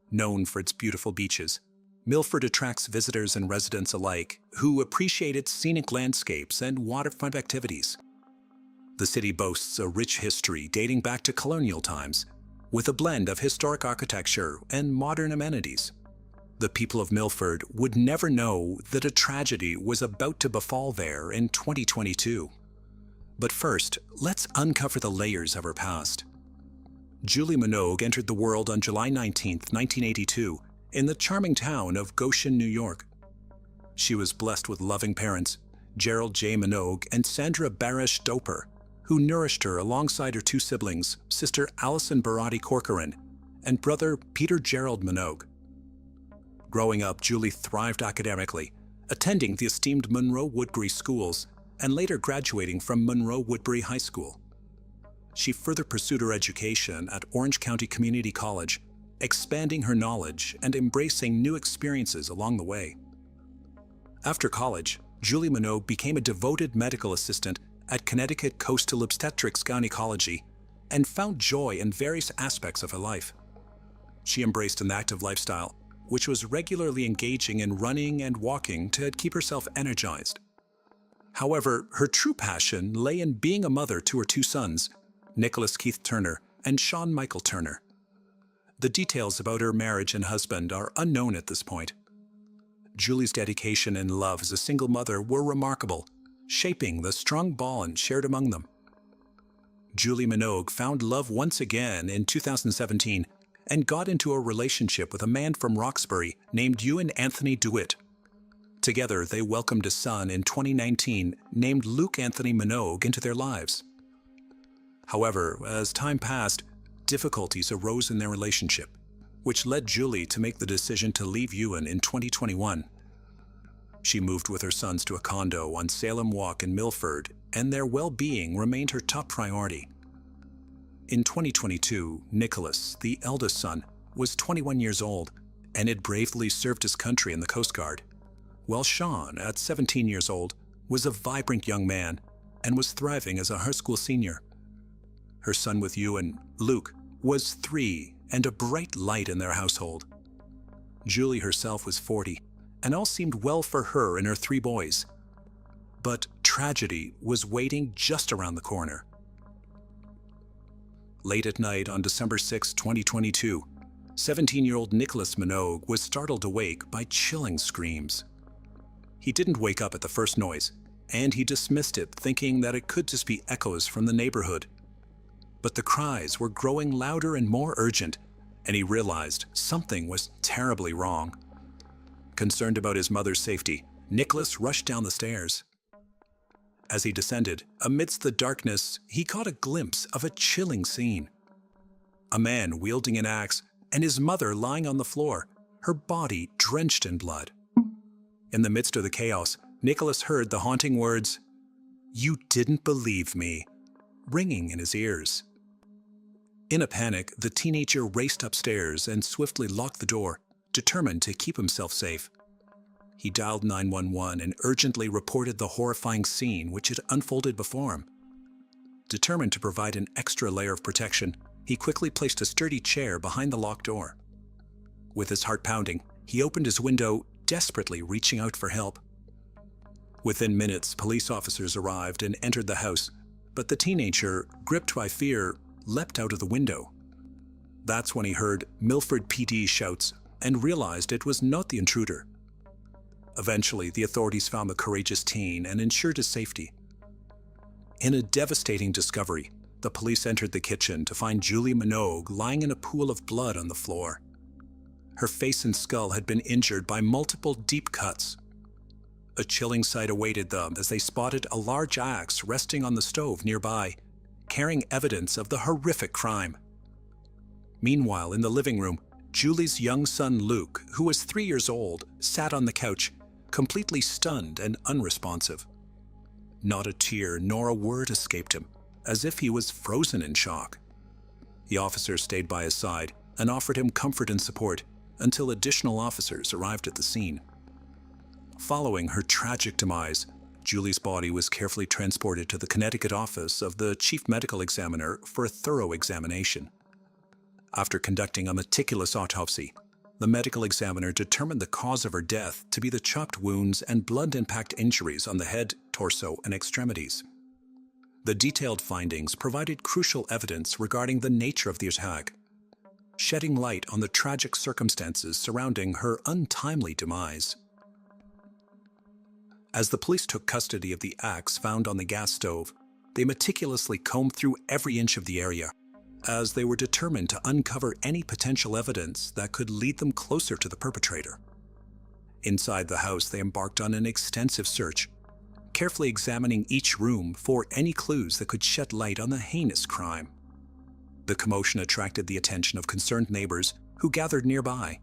Known for its beautiful beaches, Milford attracts visitors and residents alike who appreciate its scenic landscapes and waterfront activities. The city boasts a rich history dating back to colonial times, with a blend of historic architecture and modern amenities. The people of Milford would never know that a tragedy was about to befall there in 2022. But first, let's uncover the layers of her past. Julie Minogue entered the world on July 19, 1982, in the charming town of Goshen, New York. She was blessed with loving parents, Gerald J. Minogue and Sandra Barish Doper, who nourished her alongside her two siblings, sister Allison Barati Corcoran and brother Peter Gerald Minogue. Growing up, Julie thrived academically, attending the esteemed Monroe Woodbury schools and later graduating from Monroe Woodbury High School. She further pursued her education at Orange County Community College, expanding her knowledge and embracing new experiences along the way. After college, Julie Minogue became a devoted medical assistant at Connecticut Coastal Obstetrics Gynecology and found joy in various aspects of her life. She embraced an active lifestyle, which was regularly engaging in running and walking to keep herself energized. However, her true passion lay in being a mother to her two sons, Nicholas Keith Turner and Sean Michael Turner. The details about her marriage and husband are unknown at this point. Julie's dedication and love as a single mother were remarkable, shaping the strong bond shared among them. Julie Minogue found love once again in 2017 and got into a relationship with a man from Roxbury named Ewan Anthony DeWitt. Together, they welcomed a son in 2019 named Luke Anthony Minogue into their lives. However, as time passed, difficulties arose in their relationship, which led Julie to make the decision to leave Ewan in 2021. She moved with her sons to a condo on Salem Walk in Milford, and their well-being remained her top priority. In 2022, Nicholas, the eldest son, was 21 years old and had bravely served his country in the Coast Guard, while Sean, at 17 years old, was a vibrant young man and was thriving as a high school senior. Her son with Ewan, Luke, was 3 and a bright light in their household. Julie herself was 40, and all seemed well for her and her 3 boys. But tragedy was waiting just around the corner. Late at night on December 6, 2022, 17-year-old Nicholas Minogue was startled awake by chilling screams. He didn't wake up at the first noise, and he dismissed it, thinking that it could just be echoes from the neighborhood. But the cries were growing louder and more urgent, and he realized something was terribly wrong. Concerned about his mother's safety, Nicholas rushed down the stairs. As he descended, amidst the darkness, he caught a glimpse of a chilling scene. A man wielding an axe and his mother lying on the floor, her body drenched in blood. In the midst of the chaos, Nicholas heard the haunting words, "You didn't believe me," ringing in his ears. In a panic, the teenager raced upstairs and swiftly locked the door, determined to keep himself safe. He dialed 911 and urgently reported the horrifying scene which had unfolded before him. Determined to provide an extra layer of protection, he quickly placed a sturdy chair behind the locked door. With his heart pounding, he opened his window, desperately reaching out for help. Within minutes, police officers arrived and entered the house, but the teenager, gripped by fear, leapt out of the window. That's when he heard Milford PD shouts and realized it was not the intruder. Eventually, the authorities found the courageous teen and ensured his safety. In a devastating discovery, the police entered the kitchen to find Julie Minogue lying in a pool of blood on the floor. Her face and skull had been injured by multiple deep cuts. A chilling sight awaited them as they spotted a large axe resting on the stove nearby, carrying evidence of the horrific crime. Meanwhile, in the living room, Julie's young son Luke, who was 3 years old, sat on the couch, completely stunned and unresponsive. Not a tear nor a word escaped him, as if he was frozen in shock. The officer stayed by his side and offered him comfort and support until additional officers arrived at the scene. Following her tragic demise, Julie's body was carefully transported to the Connecticut office of the chief medical examiner for a thorough examination. After conducting a meticulous autopsy, the medical examiner determined the cause of her death to be the chopped wounds and blunt impact injuries on the head, torso, and extremities. The detailed findings provided crucial evidence regarding the nature of the attack, shedding light on the tragic circumstances surrounding her untimely demise. As the police took custody of the axe found on the gas stove, they meticulously combed through every inch of the area, as they were determined to uncover any potential evidence that could lead them closer to the perpetrator. Inside the house, they embarked on an extensive search, carefully examining each room for any clues that could shed light on the heinous crime. The commotion attracted the attention of concerned neighbors who gathered nearby.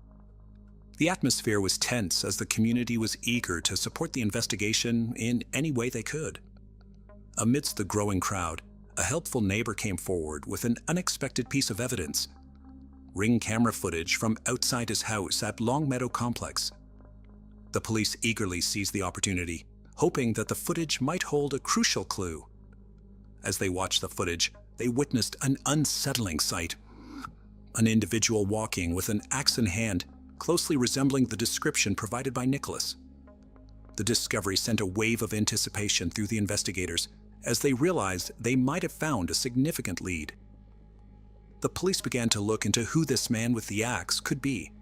The atmosphere was tense as the community was eager to support the investigation in any way they could. Amidst the growing crowd, a helpful neighbor came forward with an unexpected piece of evidence: Ring camera footage from outside his house at Longmeadow Complex. The police eagerly seized the opportunity, hoping that the footage might hold a crucial clue. As they watched the footage, they witnessed an unsettling sight. An individual walking with an axe in hand, closely resembling the description provided by Nicholas. The discovery sent a wave of anticipation through the investigators, as they realized they might have found a significant lead. The police began to look into who this man with the axe could be.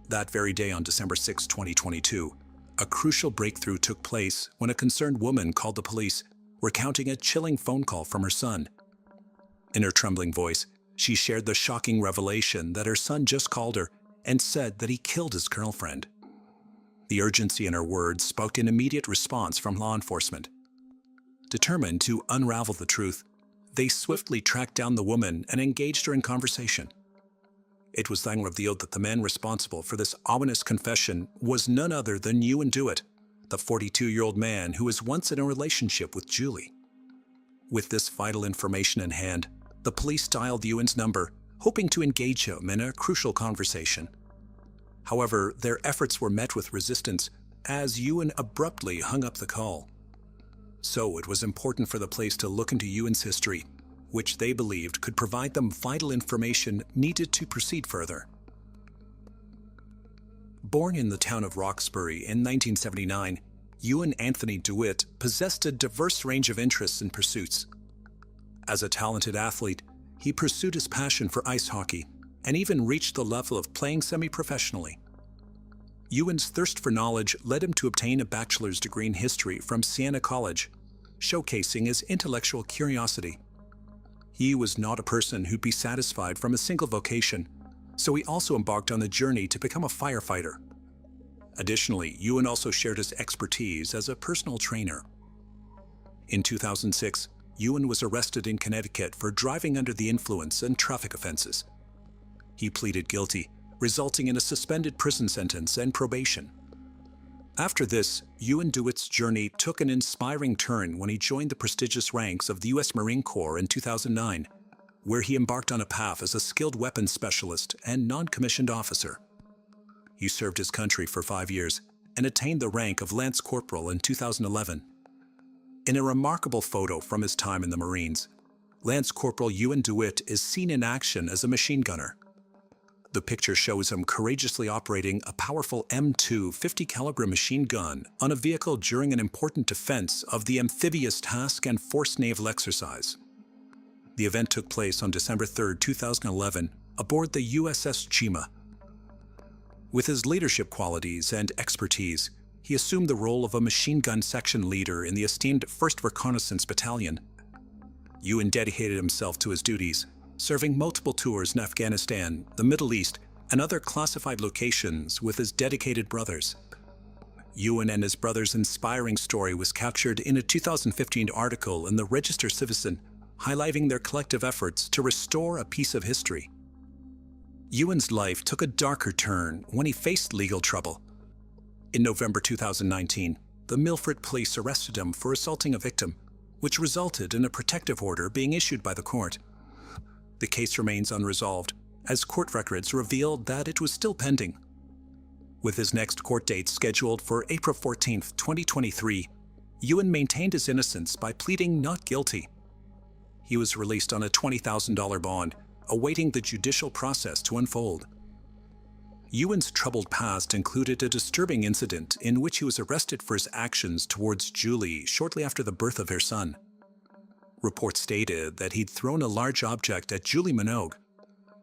That very day, on December 6, 2022, a crucial breakthrough took place when a concerned woman called the police, recounting a chilling phone call from her son. In her trembling voice, she shared the shocking revelation that her son just called her and said that he killed his girlfriend. The urgency in her words sparked an immediate response from law enforcement. Determined to unravel the truth, they swiftly tracked down the woman and engaged her in conversation. It was then revealed that the man responsible for this ominous confession was none other than Ewan Dewitt, the 42-year-old man who was once in a relationship with Julie. With this vital information in hand, the police dialed Ewan's number, hoping to engage him in a crucial conversation. However, their efforts were met with resistance, as Ewan abruptly hung up the call. So it was important for the police to look into Ewan's history, which they believed could provide them vital information needed to proceed further. Born in the town of Roxbury in 1979, Ewan Anthony Dewitt possessed a diverse range of interests and pursuits. As a talented athlete, he pursued his passion for ice hockey and even reached the level of playing semi-professionally. Ewan's thirst for knowledge led him to obtain a bachelor's degree in history from Siena College, showcasing his intellectual curiosity. He was not a person who'd be satisfied from a single vocation, so he also embarked on the journey to become a firefighter. Additionally, Ewan also shared his expertise as a personal trainer. In 2006, Ewan was arrested in Connecticut for driving under the influence and traffic offenses. He pleaded guilty, resulting in a suspended prison sentence and probation. After this, Ewan Dewitt's journey took an inspiring turn when he joined the prestigious ranks of the U.S. Marine Corps in 2009, where he embarked on a path as a skilled weapons specialist and non-commissioned officer. He served his country for 5 years and attained the rank of Lance Corporal in 2011. In a remarkable photo from his time in the Marines, Lance Corporal Ewan Dewitt is seen in action as a machine gunner. The picture shows him courageously operating a powerful M2 50-caliber machine gun on a vehicle during an important defense of the amphibious task and forced naval exercise. The event took place on December 3, 2011, aboard the USS Chima. With his leadership qualities and expertise, he assumed the role of a machine gun section leader in the esteemed 1st Reconnaissance Battalion. Ewan dedicated himself to his duties, serving multiple tours in Afghanistan, the Middle East, and other classified locations with his dedicated brothers. Ewan and his brothers' inspiring story was captured in a 2015 article in the Register Citizen, highlighting their collective efforts to restore a piece of history. Ewan's life took a darker turn when he faced legal trouble. In November 2019, the Milford police arrested him for assaulting a victim, which resulted in a protective order being issued by the court. The case remains unresolved, as court records revealed that it was still pending. With his next court date scheduled for April 14, 2023, Ewan maintained his innocence by pleading not guilty. He was released on a $20,000 bond, awaiting the judicial process to unfold. Ewan's troubled past included a disturbing incident in which he was arrested for his actions towards Julie shortly after the birth of her son. Reports stated that he'd thrown a large object at Julie Minogue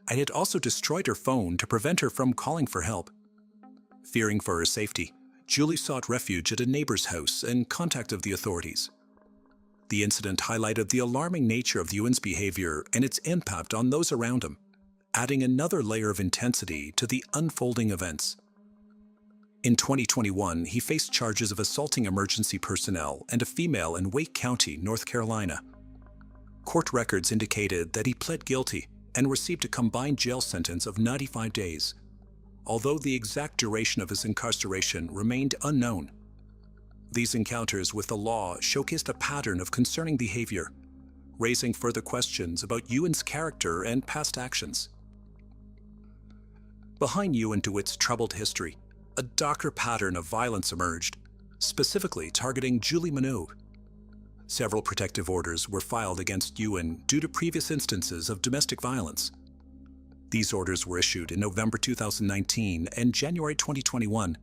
and had also destroyed her phone to prevent her from calling for help. Fearing for her safety, Julie sought refuge at a neighbor's house and contacted the authorities. The incident highlighted the alarming nature of Ewan's behavior and its impact on those around him, adding another layer of intensity to the unfolding events. In 2021, he faced charges of assaulting emergency personnel and a female in Wake County, North Carolina. Court records indicated that he pled guilty and received a combined jail sentence of 95 days, although the exact duration of his incarceration remained unknown. These encounters with the law showcased a pattern of concerning behavior, raising further questions about Ewan's character and past actions. Behind Ewan DeWitt's troubled history, a darker pattern of violence emerged, specifically targeting Julie Minogue. Several protective orders were filed against Ewan due to previous instances of domestic violence. These orders were issued in November 2019 and January 2021,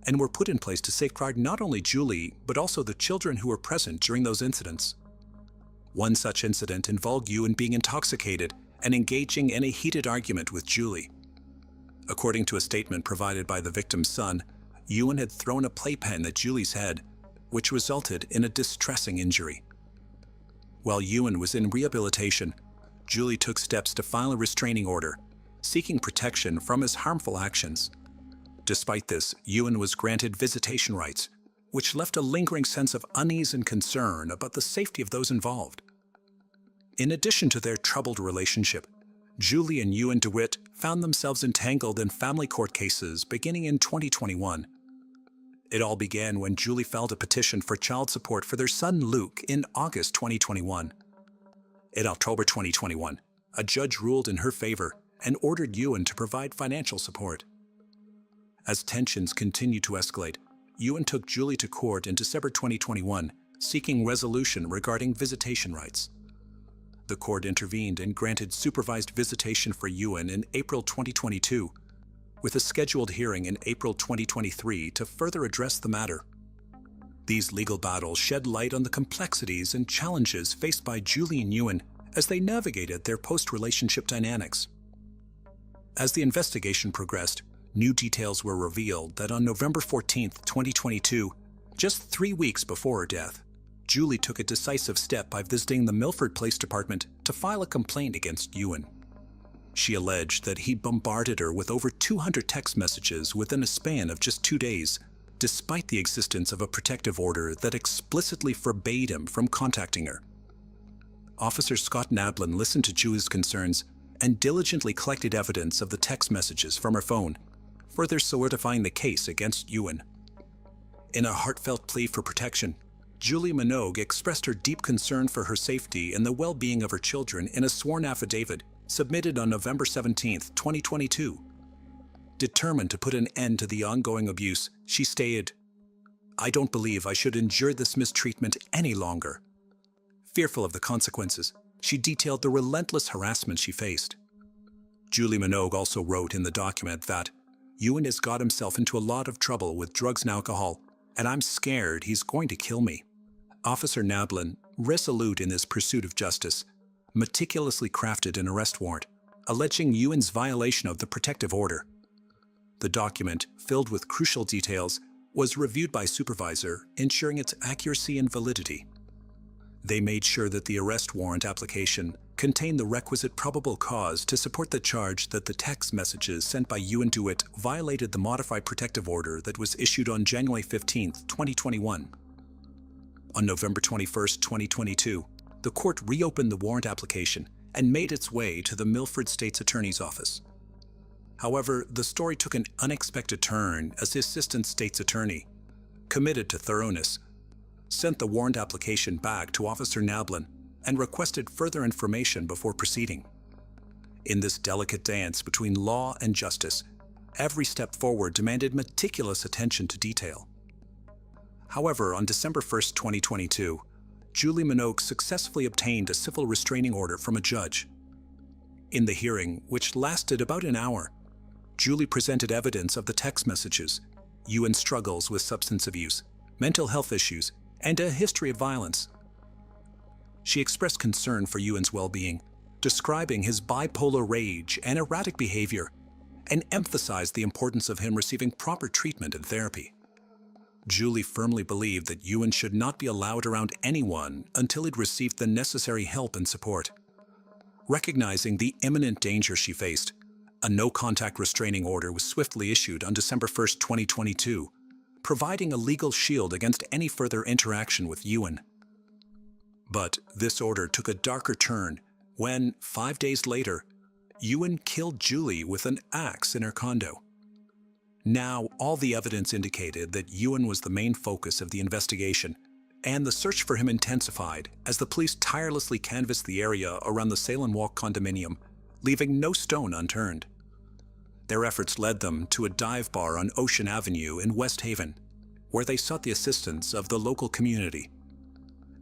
and were put in place to safeguard not only Julie, but also the children who were present during those incidents. One such incident involved Ewan being intoxicated and engaging in a heated argument with Julie. According to a statement provided by the victim's son, Ewan had thrown a playpen at Julie's head, which resulted in a distressing injury. While Ewan was in rehabilitation, Julie took steps to file a restraining order, seeking protection from his harmful actions. Despite this, Ewan was granted visitation rights, which left a lingering sense of unease and concern about the safety of those involved. In addition to their troubled relationship, Julie and Ewan DeWitt found themselves entangled in family court cases beginning in 2021. It all began when Julie filed a petition for child support for their son Luke in August 2021. In October 2021, a judge ruled in her favor and ordered Ewan to provide financial support. As tensions continued to escalate, Ewan took Julie to court in December 2021, seeking resolution regarding visitation rights. The court intervened and granted supervised visitation for Ewan in April 2022, with a scheduled hearing in April 2023 to further address the matter. These legal battles shed light on the complexities and challenges faced by Julie and Ewan as they navigated their post-relationship dynamics. As the investigation progressed, new details were revealed that on November 14, 2022, just 3 weeks before her death, Julie took a decisive step by visiting the Milford Police Department to file a complaint against Ewan. She alleged that he bombarded her with over 200 text messages within a span of just 2 days, despite the existence of a protective order that explicitly forbade him from contacting her. Officer Scott Nablin listened to Julie's concerns and diligently collected evidence of the text messages from her phone, further solidifying the case against Ewan. In a heartfelt plea for protection, Julie Minogue expressed her deep concern for her safety and the well-being of her children in a sworn affidavit submitted on November 17, 2022. Determined to put an end to the ongoing abuse, she stated, "I don't believe I should endure this mistreatment any longer." Fearful of the consequences, she detailed the relentless harassment she faced. Julie Minogue also wrote in the document that, "Ewan has got himself into a lot of trouble with drugs and alcohol, and I'm scared he's going to kill me." Officer Nablin, resolute in his pursuit of justice, meticulously crafted an arrest warrant, alleging Ewan's violation of the protective order. The document, filled with crucial details, was reviewed by a supervisor, ensuring its accuracy and validity. They made sure that the arrest warrant application contained the requisite probable cause to support the charge that the text messages sent by Ewan DeWitt violated the modified protective order that was issued on January 15, 2021. On November 21, 2022, the court reopened the warrant application and made its way to the Milford State's Attorney's Office. However, the story took an unexpected turn as the Assistant State's Attorney, committed to thoroughness, sent the warrant application back to Officer Nablin and requested further information before proceeding. In this delicate dance between law and justice, every step forward demanded meticulous attention to detail. However, on December 1, 2022, Julie Minogue successfully obtained a civil restraining order from a judge. In the hearing, which lasted about an hour, Julie presented evidence of the text messages, Ewan's struggles with substance abuse, mental health issues, and a history of violence. She expressed concern for Ewan's well-being, describing his bipolar rage and erratic behavior, and emphasized the importance of him receiving proper treatment and therapy. Julie firmly believed that Ewan should not be allowed around anyone until he'd received the necessary help and support. Recognizing the imminent danger she faced, a no-contact restraining order was swiftly issued on December 1, 2022, providing a legal shield against any further interaction with Ewan. But this order took a darker turn when, 5 days later, Ewan killed Julie with an axe in her condo. Now, all the evidence indicated that Ewan was the main focus of the investigation, and the search for him intensified as the police tirelessly canvassed the area around the Salem Walk condominium, leaving no stone unturned. Their efforts led them to a dive bar on Ocean Avenue in West Haven, where they sought the assistance of the local community.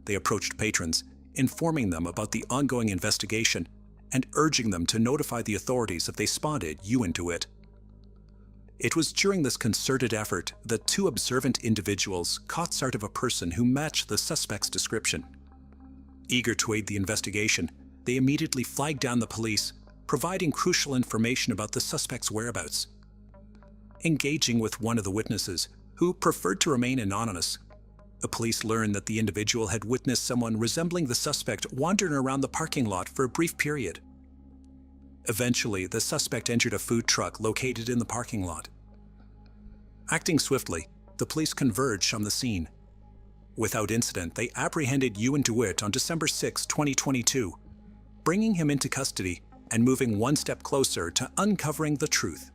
They approached patrons, informing them about the ongoing investigation and urging them to notify the authorities if they spotted Ewan DeWitt. It was during this concerted effort that two observant individuals caught sight of a person who matched the suspect's description. Eager to aid the investigation, they immediately flagged down the police, providing crucial information about the suspect's whereabouts. Engaging with one of the witnesses, who preferred to remain anonymous, the police learned that the individual had witnessed someone resembling the suspect wandering around the parking lot for a brief period. Eventually, the suspect entered a food truck located in the parking lot. Acting swiftly, the police converged from the scene. Without incident, they apprehended Ewan DeWitt on December 6, 2022, bringing him into custody and moving one step closer to uncovering the truth.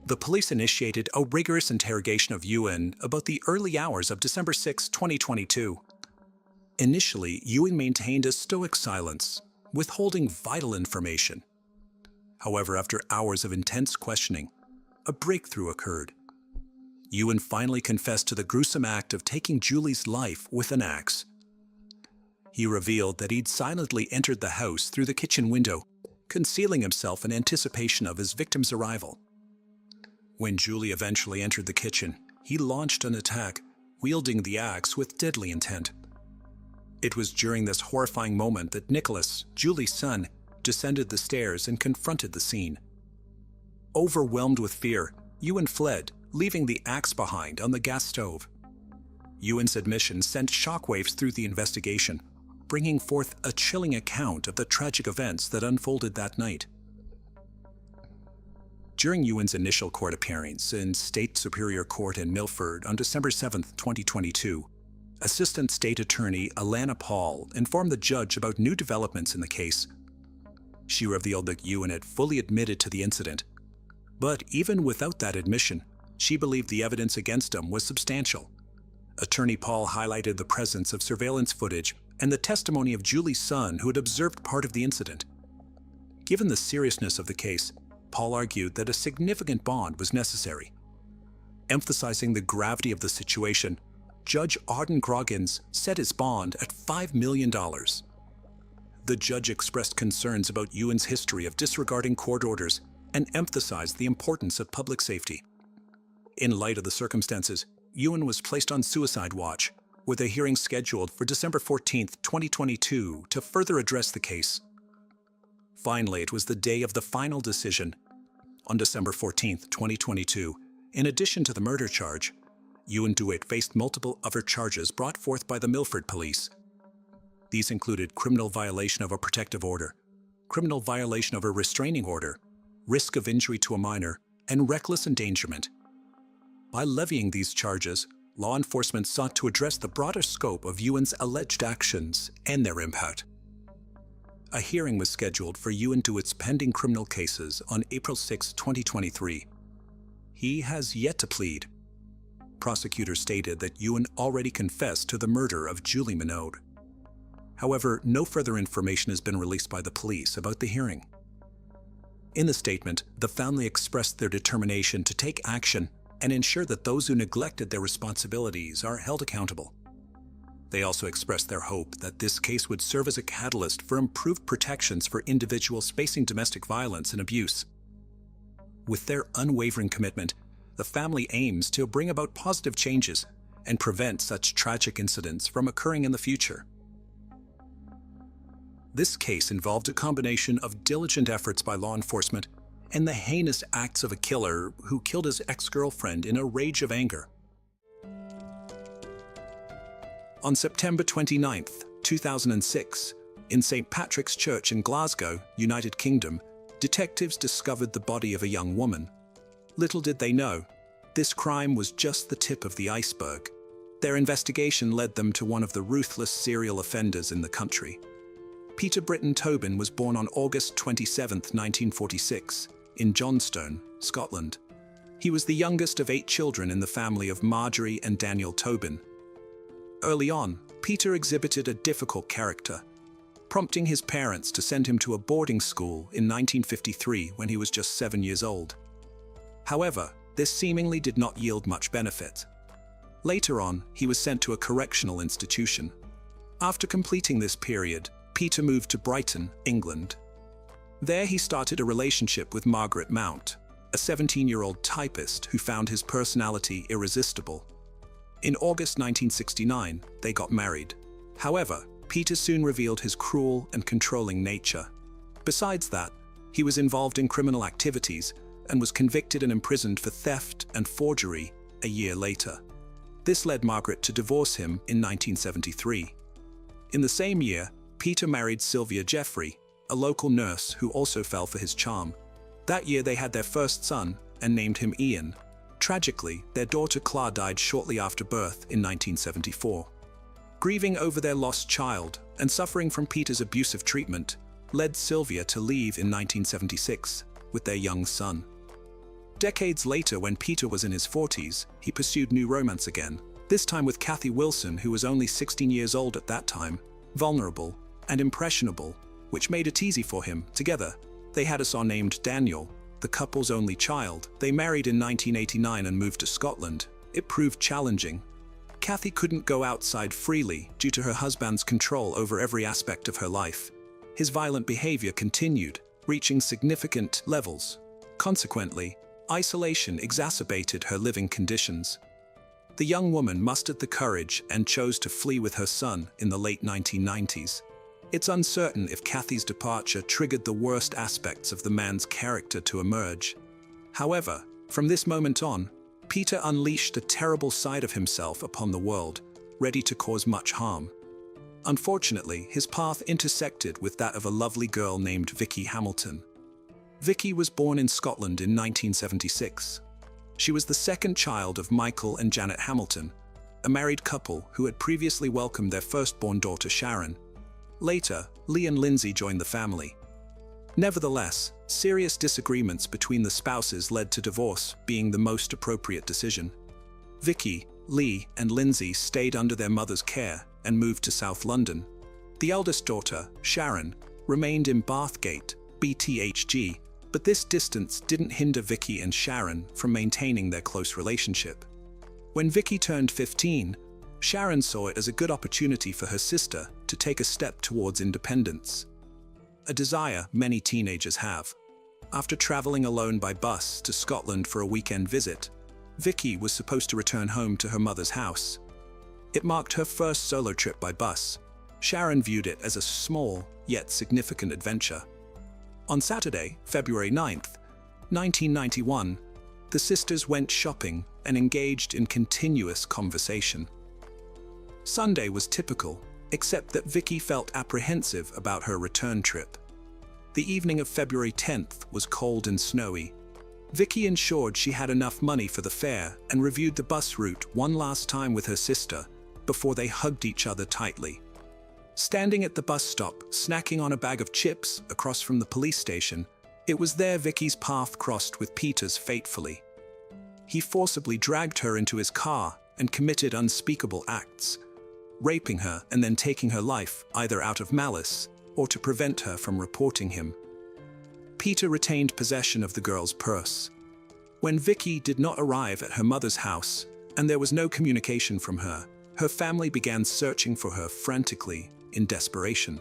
The police initiated a rigorous interrogation of Ewan about the early hours of December 6, 2022. Initially, Ewan maintained a stoic silence, withholding vital information. However, after hours of intense questioning, a breakthrough occurred. Ewan finally confessed to the gruesome act of taking Julie's life with an axe. He revealed that he'd silently entered the house through the kitchen window, concealing himself in anticipation of his victim's arrival. When Julie eventually entered the kitchen, he launched an attack, wielding the axe with deadly intent. It was during this horrifying moment that Nicholas, Julie's son, descended the stairs and confronted the scene. Overwhelmed with fear, Ewan fled, leaving the axe behind on the gas stove. Ewan's admission sent shockwaves through the investigation, bringing forth a chilling account of the tragic events that unfolded that night. During Ewan's initial court appearance in State Superior Court in Milford on December 7, 2022, Assistant State Attorney Alana Paul informed the judge about new developments in the case. She revealed that Ewan had fully admitted to the incident. But even without that admission, she believed the evidence against him was substantial. Attorney Paul highlighted the presence of surveillance footage and the testimony of Julie's son, who had observed part of the incident. Given the seriousness of the case, Paul argued that a significant bond was necessary. Emphasizing the gravity of the situation, Judge Arden Groggins set his bond at $5 million. The judge expressed concerns about Ewan's history of disregarding court orders and emphasized the importance of public safety. In light of the circumstances, Ewan was placed on suicide watch, with a hearing scheduled for December 14, 2022, to further address the case. Finally, it was the day of the final decision. On December 14, 2022, in addition to the murder charge, Ewan DeWitt faced multiple other charges brought forth by the Milford police. These included criminal violation of a protective order, criminal violation of a restraining order, risk of injury to a minor, and reckless endangerment. By levying these charges, law enforcement sought to address the broader scope of Ewan's alleged actions and their impact. A hearing was scheduled for Ewan DeWitt's pending criminal cases on April 6, 2023. He has yet to plead. Prosecutors stated that Ewan already confessed to the murder of Julie Minogue. However, no further information has been released by the police about the hearing. In the statement, the family expressed their determination to take action and ensure that those who neglected their responsibilities are held accountable. They also expressed their hope that this case would serve as a catalyst for improved protections for individuals facing domestic violence and abuse. With their unwavering commitment, the family aims to bring about positive changes and prevent such tragic incidents from occurring in the future. This case involved a combination of diligent efforts by law enforcement and the heinous acts of a killer who killed his ex-girlfriend in a rage of anger. On September 29, 2006, in St. Patrick's Church in Glasgow, United Kingdom, detectives discovered the body of a young woman. Little did they know, this crime was just the tip of the iceberg. Their investigation led them to one of the ruthless serial offenders in the country. Peter Britton Tobin was born on August 27, 1946, in Johnstone, Scotland. He was the youngest of 8 children in the family of Marjorie and Daniel Tobin. Early on, Peter exhibited a difficult character, prompting his parents to send him to a boarding school in 1953 when he was just 7 years old. However, this seemingly did not yield much benefit. Later on, he was sent to a correctional institution. After completing this period, Peter moved to Brighton, England. There he started a relationship with Margaret Mount, a 17-year-old typist who found his personality irresistible. In August 1969, they got married. However, Peter soon revealed his cruel and controlling nature. Besides that, he was involved in criminal activities and was convicted and imprisoned for theft and forgery a year later. This led Margaret to divorce him in 1973. In the same year, Peter married Sylvia Jeffrey, a local nurse who also fell for his charm. That year they had their first son and named him Ian. Tragically, their daughter Claire died shortly after birth in 1974. Grieving over their lost child and suffering from Peter's abusive treatment led Sylvia to leave in 1976 with their young son. Decades later, when Peter was in his 40s, he pursued new romance again, this time with Kathy Wilson, who was only 16 years old at that time, vulnerable and impressionable, which made it easy for him. Together, they had a son named Daniel, the couple's only child. They married in 1989 and moved to Scotland. It proved challenging. Kathy couldn't go outside freely due to her husband's control over every aspect of her life. His violent behavior continued, reaching significant levels. Consequently, isolation exacerbated her living conditions. The young woman mustered the courage and chose to flee with her son in the late 1990s. It's uncertain if Kathy's departure triggered the worst aspects of the man's character to emerge. However, from this moment on, Peter unleashed a terrible side of himself upon the world, ready to cause much harm. Unfortunately, his path intersected with that of a lovely girl named Vicky Hamilton. Vicky was born in Scotland in 1976. She was the second child of Michael and Janet Hamilton, a married couple who had previously welcomed their firstborn daughter Sharon. Later, Lee and Lindsay joined the family. Nevertheless, serious disagreements between the spouses led to divorce being the most appropriate decision. Vicky, Lee, and Lindsay stayed under their mother's care and moved to South London. The eldest daughter, Sharon, remained in Bathgate, BTHG, but this distance didn't hinder Vicky and Sharon from maintaining their close relationship. When Vicky turned 15, Sharon saw it as a good opportunity for her sister to take a step towards independence, a desire many teenagers have. After traveling alone by bus to Scotland for a weekend visit, Vicky was supposed to return home to her mother's house. It marked her first solo trip by bus. Sharon viewed it as a small yet significant adventure. On Saturday, February 9th, 1991, the sisters went shopping and engaged in continuous conversation. Sunday was typical, except that Vicky felt apprehensive about her return trip. The evening of February 10th was cold and snowy. Vicky ensured she had enough money for the fare and reviewed the bus route one last time with her sister before they hugged each other tightly. Standing at the bus stop, snacking on a bag of chips across from the police station, it was there Vicky's path crossed with Peter's fatefully. He forcibly dragged her into his car and committed unspeakable acts, raping her and then taking her life either out of malice or to prevent her from reporting him. Peter retained possession of the girl's purse. When Vicky did not arrive at her mother's house and there was no communication from her, her family began searching for her frantically in desperation.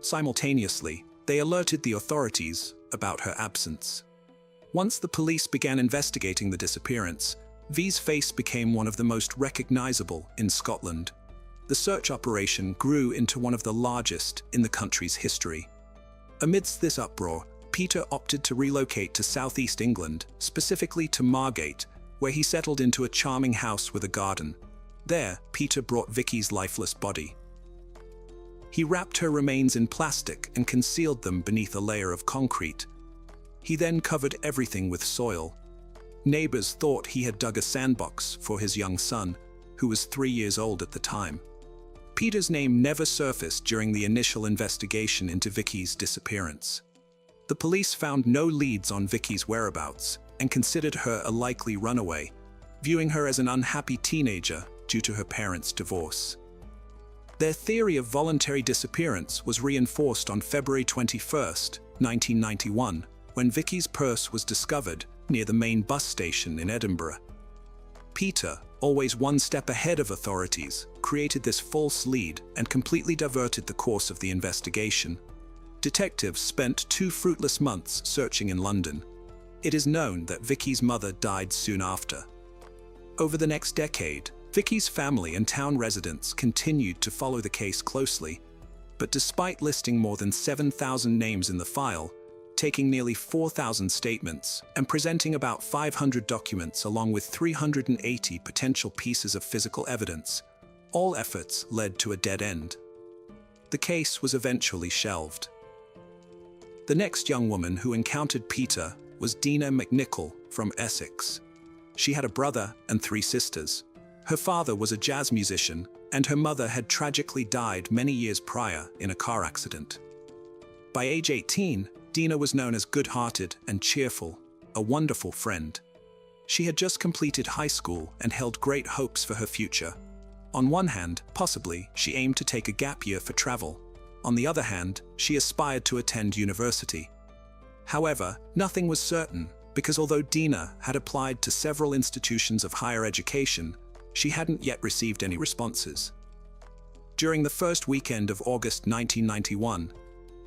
Simultaneously, they alerted the authorities about her absence. Once the police began investigating the disappearance, V's face became one of the most recognizable in Scotland. The search operation grew into one of the largest in the country's history. Amidst this uproar, Peter opted to relocate to southeast England, specifically to Margate, where he settled into a charming house with a garden. There, Peter brought Vicky's lifeless body. He wrapped her remains in plastic and concealed them beneath a layer of concrete. He then covered everything with soil. Neighbors thought he had dug a sandbox for his young son, who was 3 years old at the time. Peter's name never surfaced during the initial investigation into Vicky's disappearance. The police found no leads on Vicky's whereabouts and considered her a likely runaway, viewing her as an unhappy teenager due to her parents' divorce. Their theory of voluntary disappearance was reinforced on February 21, 1991, when Vicky's purse was discovered near the main bus station in Edinburgh. Peter, always one step ahead of authorities, created this false lead and completely diverted the course of the investigation. Detectives spent 2 fruitless months searching in London. It is known that Vicky's mother died soon after. Over the next decade, Vicky's family and town residents continued to follow the case closely, but despite listing more than 7,000 names in the file, taking nearly 4,000 statements, and presenting about 500 documents along with 380 potential pieces of physical evidence, all efforts led to a dead end. The case was eventually shelved. The next young woman who encountered Peter was Dina McNichol from Essex. She had a brother and 3 sisters. Her father was a jazz musician, and her mother had tragically died many years prior in a car accident. By age 18, Dina was known as good-hearted and cheerful, a wonderful friend. She had just completed high school and held great hopes for her future. On one hand, possibly, she aimed to take a gap year for travel. On the other hand, she aspired to attend university. However, nothing was certain, because although Dina had applied to several institutions of higher education, she hadn't yet received any responses. During the first weekend of August 1991,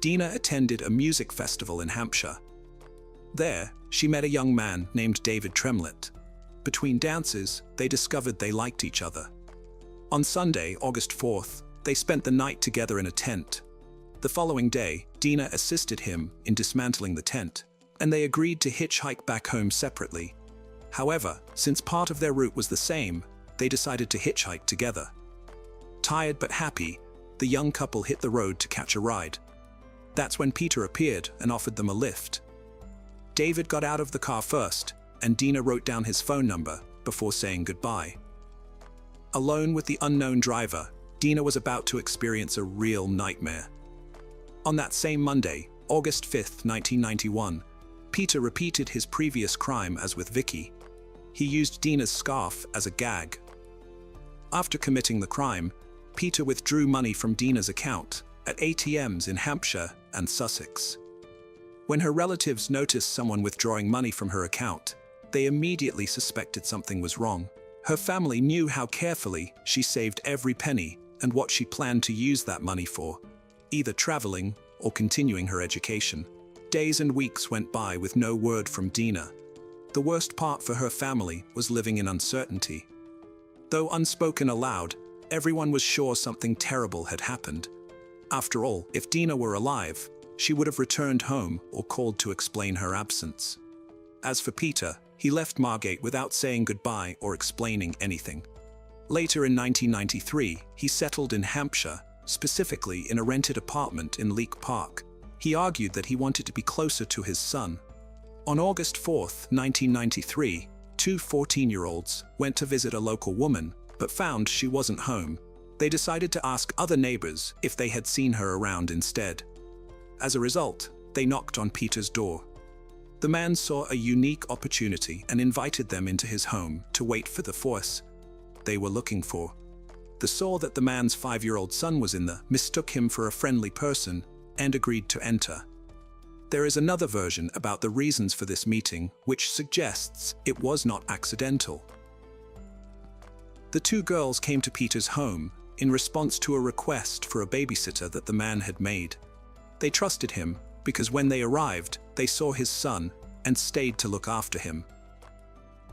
Dina attended a music festival in Hampshire. There, she met a young man named David Tremlett. Between dances, they discovered they liked each other. On Sunday, August 4th, they spent the night together in a tent. The following day, Dina assisted him in dismantling the tent, and they agreed to hitchhike back home separately. However, since part of their route was the same, they decided to hitchhike together. Tired but happy, the young couple hit the road to catch a ride. That's when Peter appeared and offered them a lift. David got out of the car first, and Dina wrote down his phone number before saying goodbye. Alone with the unknown driver, Dina was about to experience a real nightmare. On that same Monday, August 5th, 1991, Peter repeated his previous crime as with Vicky. He used Dina's scarf as a gag. After committing the crime, Peter withdrew money from Dina's account at ATMs in Hampshire and Sussex. When her relatives noticed someone withdrawing money from her account, they immediately suspected something was wrong. Her family knew how carefully she saved every penny and what she planned to use that money for, either traveling or continuing her education. Days and weeks went by with no word from Dina. The worst part for her family was living in uncertainty. Though unspoken aloud, everyone was sure something terrible had happened. After all, if Dina were alive, she would have returned home or called to explain her absence. As for Peter, he left Margate without saying goodbye or explaining anything. Later in 1993, he settled in Hampshire, specifically in a rented apartment in Leek Park. He argued that he wanted to be closer to his son. On August 4th, 1993, 2 14-year-olds went to visit a local woman, but found she wasn't home. They decided to ask other neighbors if they had seen her around instead. As a result, they knocked on Peter's door. The man saw a unique opportunity and invited them into his home to wait for the force they were looking for. They saw that the man's 5-year-old son was in there, mistook him for a friendly person, and agreed to enter. There is another version about the reasons for this meeting, which suggests it was not accidental. The 2 girls came to Peter's home in response to a request for a babysitter that the man had made. They trusted him because when they arrived, they saw his son and stayed to look after him.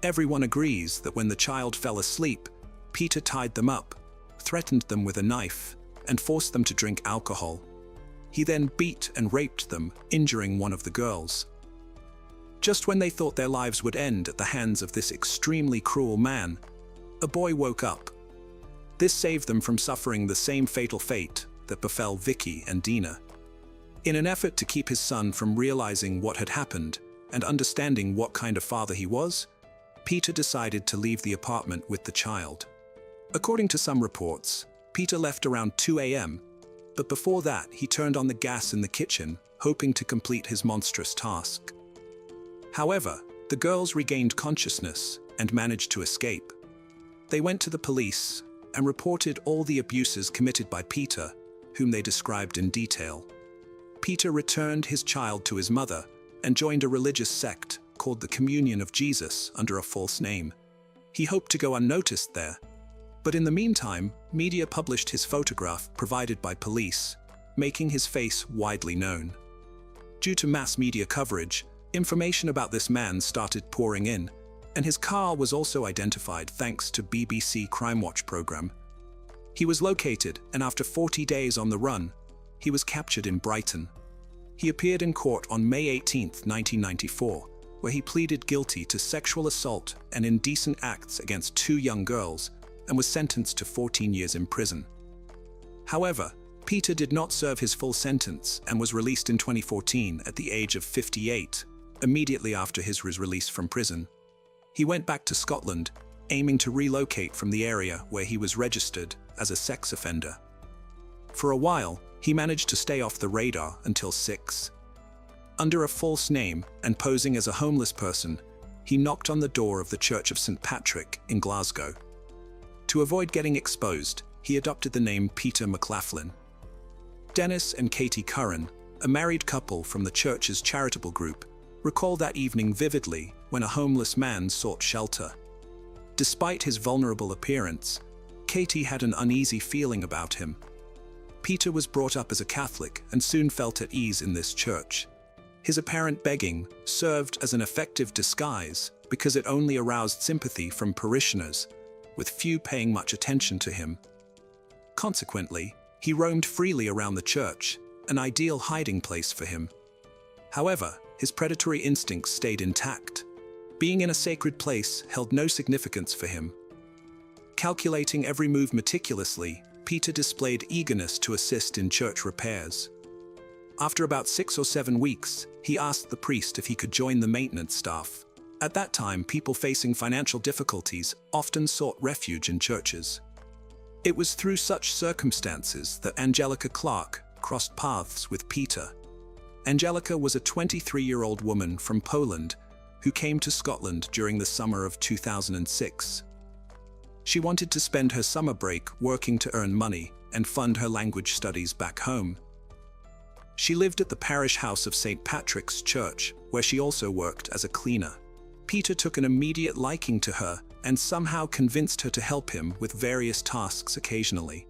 Everyone agrees that when the child fell asleep, Peter tied them up, threatened them with a knife, and forced them to drink alcohol. He then beat and raped them, injuring one of the girls. Just when they thought their lives would end at the hands of this extremely cruel man, a boy woke up. This saved them from suffering the same fatal fate that befell Vicky and Dina. In an effort to keep his son from realizing what had happened and understanding what kind of father he was, Peter decided to leave the apartment with the child. According to some reports, Peter left around 2 a.m., but before that he turned on the gas in the kitchen, hoping to complete his monstrous task. However, the girls regained consciousness and managed to escape. They went to the police and reported all the abuses committed by Peter, whom they described in detail. Peter returned his child to his mother and joined a religious sect called the Communion of Jesus under a false name. He hoped to go unnoticed there, but in the meantime, media published his photograph provided by police, making his face widely known. Due to mass media coverage, information about this man started pouring in, and his car was also identified thanks to BBC Crime Watch program. He was located, and after 40 days on the run, he was captured in Brighton. He appeared in court on May 18, 1994, where he pleaded guilty to sexual assault and indecent acts against 2 young girls and was sentenced to 14 years in prison. However, Peter did not serve his full sentence and was released in 2014 at the age of 58, immediately after his release from prison. He went back to Scotland, aiming to relocate from the area where he was registered as a sex offender. For a while, he managed to stay off the radar until 6. Under a false name and posing as a homeless person, he knocked on the door of the Church of St. Patrick in Glasgow. To avoid getting exposed, he adopted the name Peter McLaughlin. Dennis and Katie Curran, a married couple from the church's charitable group, recall that evening vividly when a homeless man sought shelter. Despite his vulnerable appearance, Katie had an uneasy feeling about him. Peter was brought up as a Catholic and soon felt at ease in this church. His apparent begging served as an effective disguise because it only aroused sympathy from parishioners, with few paying much attention to him. Consequently, he roamed freely around the church, an ideal hiding place for him. However, his predatory instincts stayed intact. Being in a sacred place held no significance for him. Calculating every move meticulously, Peter displayed eagerness to assist in church repairs. After about 6 or 7 weeks, he asked the priest if he could join the maintenance staff. At that time, people facing financial difficulties often sought refuge in churches. It was through such circumstances that Angelica Clark crossed paths with Peter. Angelica was a 23-year-old woman from Poland who came to Scotland during the summer of 2006. She wanted to spend her summer break working to earn money and fund her language studies back home. She lived at the parish house of St. Patrick's Church, where she also worked as a cleaner. Peter took an immediate liking to her and somehow convinced her to help him with various tasks occasionally.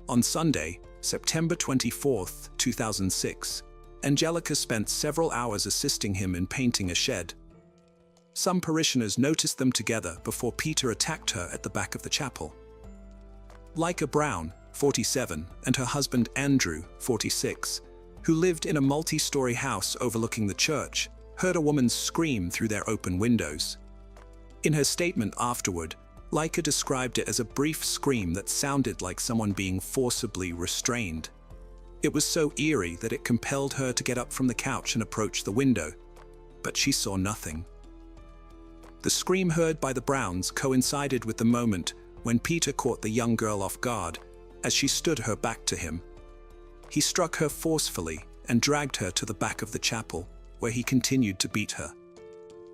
On Sunday, September 24, 2006, Angelica spent several hours assisting him in painting a shed. Some parishioners noticed them together before Peter attacked her at the back of the chapel. Leica Brown, 47, and her husband Andrew, 46, who lived in a multi-story house overlooking the church, heard a woman scream through their open windows. In her statement afterward, Leica described it as a brief scream that sounded like someone being forcibly restrained. It was so eerie that it compelled her to get up from the couch and approach the window, but she saw nothing. The scream heard by the Browns coincided with the moment when Peter caught the young girl off guard as she stood her back to him. He struck her forcefully and dragged her to the back of the chapel, where he continued to beat her.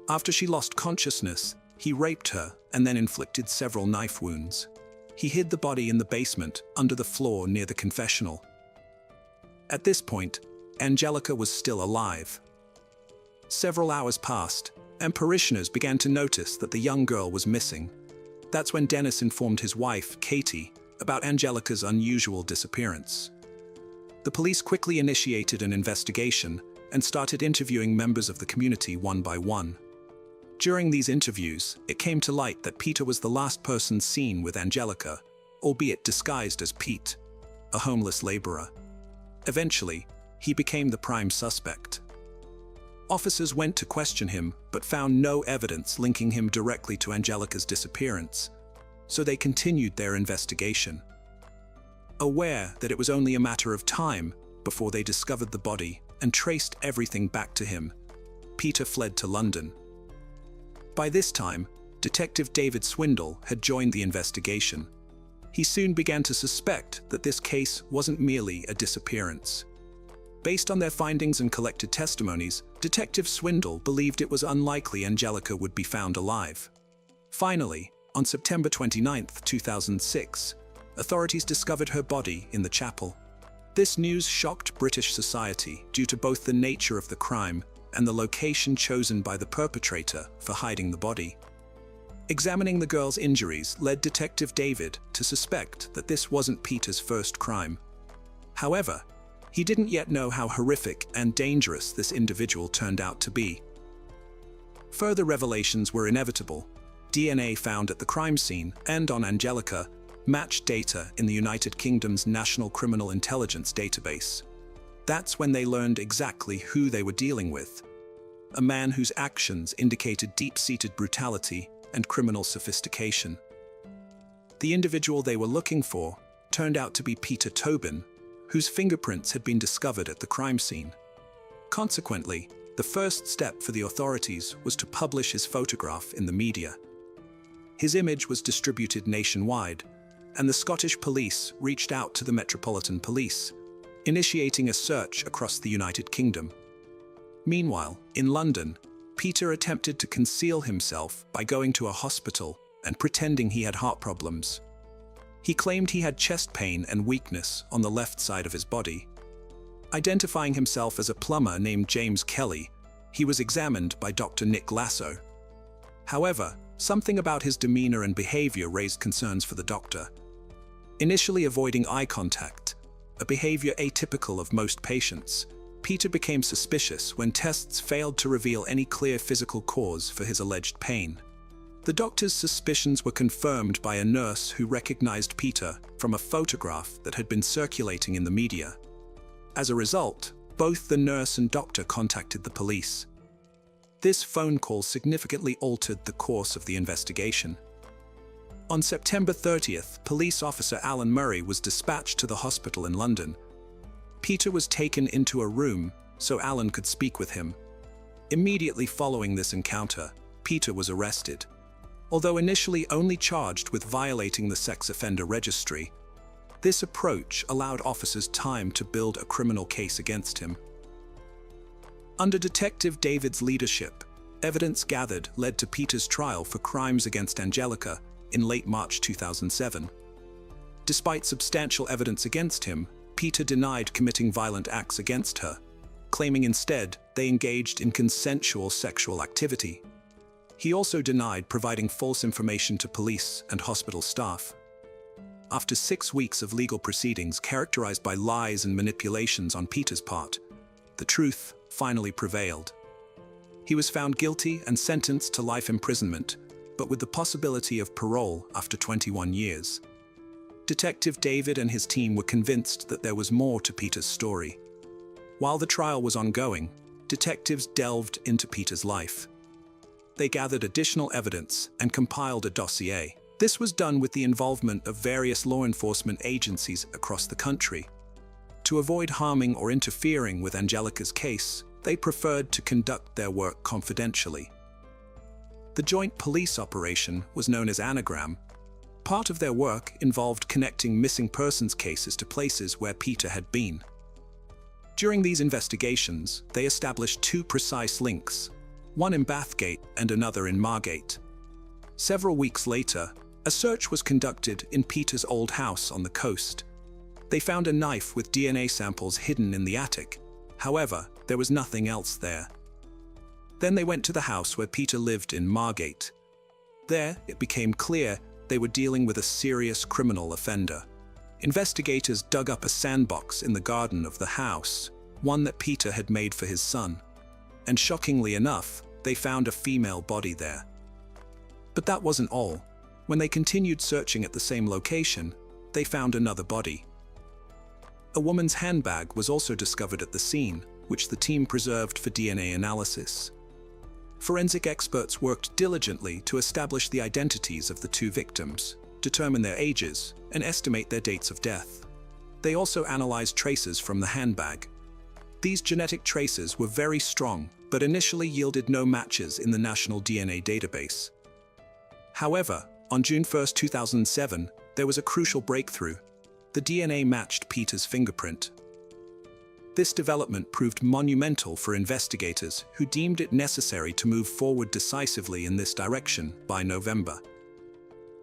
After she lost consciousness, he raped her and then inflicted several knife wounds. He hid the body in the basement under the floor near the confessional. At this point, Angelica was still alive. Several hours passed, and parishioners began to notice that the young girl was missing. That's when Dennis informed his wife, Katie, about Angelica's unusual disappearance. The police quickly initiated an investigation and started interviewing members of the community one by one. During these interviews, it came to light that Peter was the last person seen with Angelica, albeit disguised as Pete, a homeless laborer. Eventually, he became the prime suspect. Officers went to question him, but found no evidence linking him directly to Angelica's disappearance. so they continued their investigation. Aware that it was only a matter of time before they discovered the body and traced everything back to him, Peter fled to London. By this time, Detective David Swindle had joined the investigation. He soon began to suspect that this case wasn't merely a disappearance. Based on their findings and collected testimonies, Detective Swindle believed it was unlikely Angelica would be found alive. Finally, on September 29, 2006, authorities discovered her body in the chapel. This news shocked British society due to both the nature of the crime and the location chosen by the perpetrator for hiding the body. Examining the girl's injuries led Detective David to suspect that this wasn't Peter's first crime. However, he didn't yet know how horrific and dangerous this individual turned out to be. Further revelations were inevitable. DNA found at the crime scene and on Angelica matched data in the United Kingdom's National Criminal Intelligence Database. That's when they learned exactly who they were dealing with. A man whose actions indicated deep-seated brutality and criminal sophistication. The individual they were looking for turned out to be Peter Tobin, whose fingerprints had been discovered at the crime scene. Consequently, the first step for the authorities was to publish his photograph in the media. His image was distributed nationwide, and the Scottish police reached out to the Metropolitan Police, initiating a search across the United Kingdom. Meanwhile, in London, Peter attempted to conceal himself by going to a hospital and pretending he had heart problems. He claimed he had chest pain and weakness on the left side of his body. Identifying himself as a plumber named James Kelly, he was examined by Dr. Nick Lasso. However, something about his demeanor and behavior raised concerns for the doctor. Initially avoiding eye contact, a behavior atypical of most patients, Peter became suspicious when tests failed to reveal any clear physical cause for his alleged pain. The doctor's suspicions were confirmed by a nurse who recognized Peter from a photograph that had been circulating in the media. As a result, both the nurse and doctor contacted the police. This phone call significantly altered the course of the investigation. On September 30th, police officer Alan Murray was dispatched to the hospital in London. Peter was taken into a room so Alan could speak with him. Immediately following this encounter, Peter was arrested. Although initially only charged with violating the sex offender registry, this approach allowed officers time to build a criminal case against him. Under Detective David's leadership, evidence gathered led to Peter's trial for crimes against Angelica in late March 2007. Despite substantial evidence against him, Peter denied committing violent acts against her, claiming instead they engaged in consensual sexual activity. He also denied providing false information to police and hospital staff. After 6 weeks of legal proceedings characterized by lies and manipulations on Peter's part, the truth finally prevailed. He was found guilty and sentenced to life imprisonment, but with the possibility of parole after 21 years. Detective David and his team were convinced that there was more to Peter's story. While the trial was ongoing, detectives delved into Peter's life. They gathered additional evidence and compiled a dossier. This was done with the involvement of various law enforcement agencies across the country. To avoid harming or interfering with Angelica's case, they preferred to conduct their work confidentially. The joint police operation was known as Anagram. Part of their work involved connecting missing persons cases to places where Peter had been. During these investigations, they established 2 precise links, one in Bathgate and another in Margate. Several weeks later, a search was conducted in Peter's old house on the coast. They found a knife with DNA samples hidden in the attic. However, there was nothing else there. Then they went to the house where Peter lived in Margate. There, it became clear they were dealing with a serious criminal offender. Investigators dug up a sandbox in the garden of the house, one that Peter had made for his son. And shockingly enough, they found a female body there. But that wasn't all. When they continued searching at the same location, they found another body. A woman's handbag was also discovered at the scene, which the team preserved for DNA analysis. Forensic experts worked diligently to establish the identities of the 2 victims. determine their ages, and estimate their dates of death. They also analyzed traces from the handbag. These genetic traces were very strong, but initially yielded no matches in the national DNA database. However, on June 1, 2007, there was a crucial breakthrough. The DNA matched Peter's fingerprint. This development proved monumental for investigators who deemed it necessary to move forward decisively in this direction by November.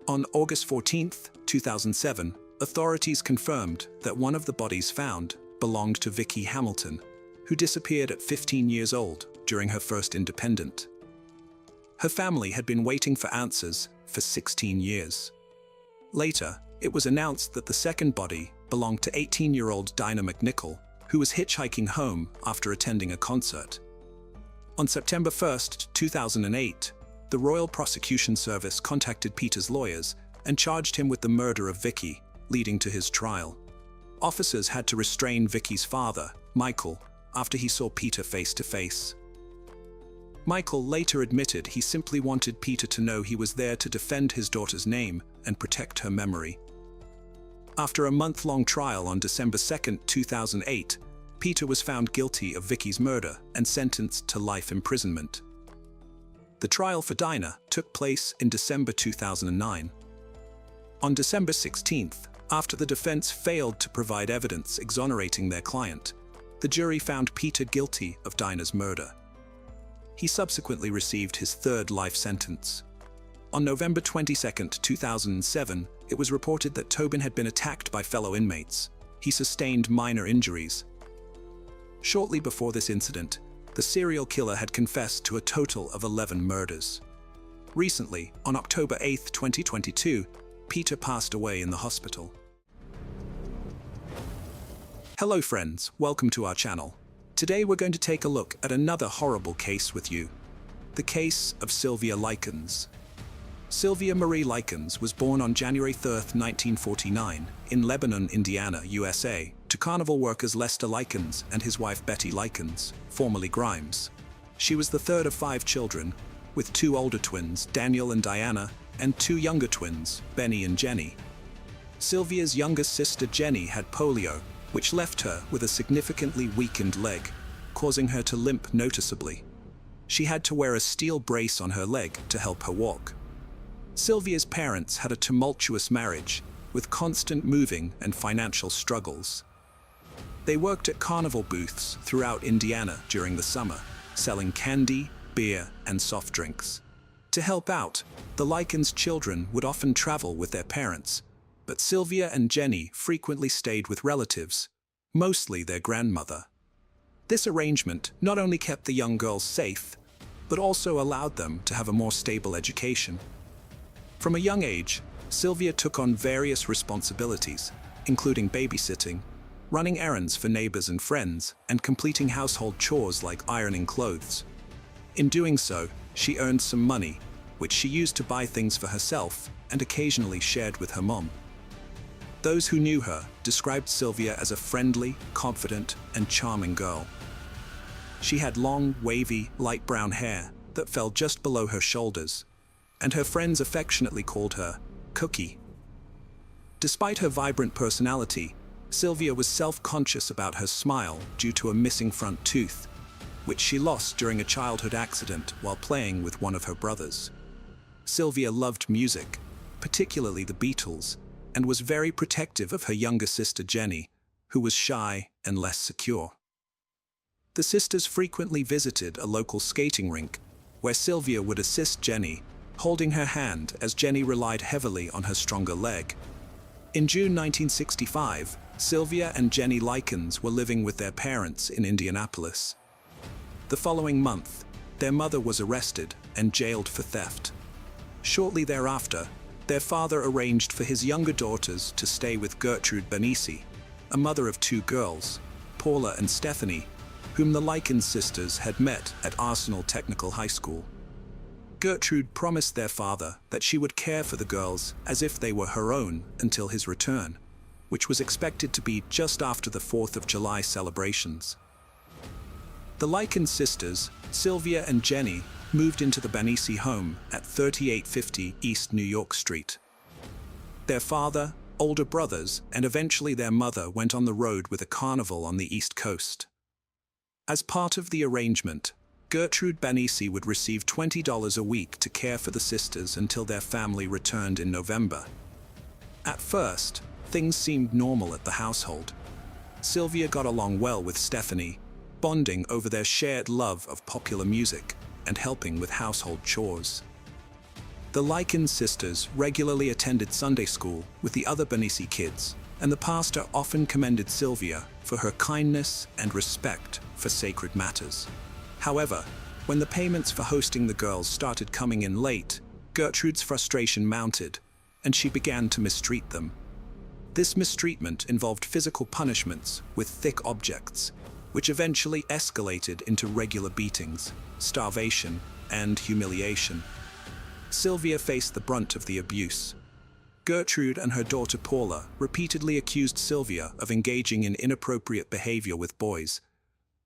On August 14, 2007, authorities confirmed that one of the bodies found belonged to Vicky Hamilton, who disappeared at 15 years old during her first independent. Her family had been waiting for answers for 16 years. Later, it was announced that the second body belonged to 18-year-old Dinah McNichol, who was hitchhiking home after attending a concert. On September 1, 2008, the Royal Prosecution Service contacted Peter's lawyers and charged him with the murder of Vicky, leading to his trial. Officers had to restrain Vicky's father, Michael, after he saw Peter face to face. Michael later admitted he simply wanted Peter to know he was there to defend his daughter's name and protect her memory. After a month-long trial on December 2, 2008, Peter was found guilty of Vicky's murder and sentenced to life imprisonment. The trial for Dinah took place in December 2009. On December 16th, after the defense failed to provide evidence exonerating their client, the jury found Peter guilty of Dinah's murder. He subsequently received his third life sentence. On November 22, 2007, it was reported that Tobin had been attacked by fellow inmates. He sustained minor injuries. Shortly before this incident, the serial killer had confessed to a total of 11 murders. Recently, on October 8, 2022, Peter passed away in the hospital. Hello friends, welcome to our channel. Today we're going to take a look at another horrible case with you. The case of Sylvia Likens. Sylvia Marie Likens was born on January 3, 1949, in Lebanon, Indiana, USA, to carnival workers Lester Likens and his wife Betty Likens, formerly Grimes. She was the third of 5 children, with 2 older twins, Daniel and Diana, and 2 younger twins, Benny and Jenny. Sylvia's youngest sister Jenny had polio, which left her with a significantly weakened leg, causing her to limp noticeably. She had to wear a steel brace on her leg to help her walk. Sylvia's parents had a tumultuous marriage, with constant moving and financial struggles. They worked at carnival booths throughout Indiana during the summer, selling candy, beer, and soft drinks. To help out, the Likens children would often travel with their parents, but Sylvia and Jenny frequently stayed with relatives, mostly their grandmother. This arrangement not only kept the young girls safe, but also allowed them to have a more stable education. From a young age, Sylvia took on various responsibilities, including babysitting, running errands for neighbors and friends, and completing household chores like ironing clothes. In doing so, she earned some money, which she used to buy things for herself and occasionally shared with her mom. Those who knew her described Sylvia as a friendly, confident, and charming girl. She had long, wavy, light brown hair that fell just below her shoulders, and her friends affectionately called her Cookie. Despite her vibrant personality, Sylvia was self-conscious about her smile due to a missing front tooth, which she lost during a childhood accident while playing with one of her brothers. Sylvia loved music, particularly the Beatles, and was very protective of her younger sister Jenny, who was shy and less secure. The sisters frequently visited a local skating rink, where Sylvia would assist Jenny, holding her hand as Jenny relied heavily on her stronger leg. In June 1965, Sylvia and Jenny Likens were living with their parents in Indianapolis. The following month, their mother was arrested and jailed for theft. Shortly thereafter, their father arranged for his younger daughters to stay with Gertrude Benisi, a mother of 2 girls, Paula and Stephanie, whom the Likens sisters had met at Arsenal Technical High School. Gertrude promised their father that she would care for the girls as if they were her own until his return, which was expected to be just after the 4th of July celebrations. The Likens sisters, Sylvia and Jenny, moved into the Benisi home at 3850 East New York Street. Their father, older brothers, and eventually their mother went on the road with a carnival on the East Coast. As part of the arrangement, Gertrude Banisi would receive $20 a week to care for the sisters until their family returned in November. At first, things seemed normal at the household. Sylvia got along well with Stephanie, bonding over their shared love of popular music and helping with household chores. The Lycan sisters regularly attended Sunday school with the other Banisi kids, and the pastor often commended Sylvia for her kindness and respect for sacred matters. However, when the payments for hosting the girls started coming in late, Gertrude's frustration mounted, and she began to mistreat them. This mistreatment involved physical punishments with thick objects, which eventually escalated into regular beatings, starvation, and humiliation. Sylvia faced the brunt of the abuse. Gertrude and her daughter Paula repeatedly accused Sylvia of engaging in inappropriate behavior with boys,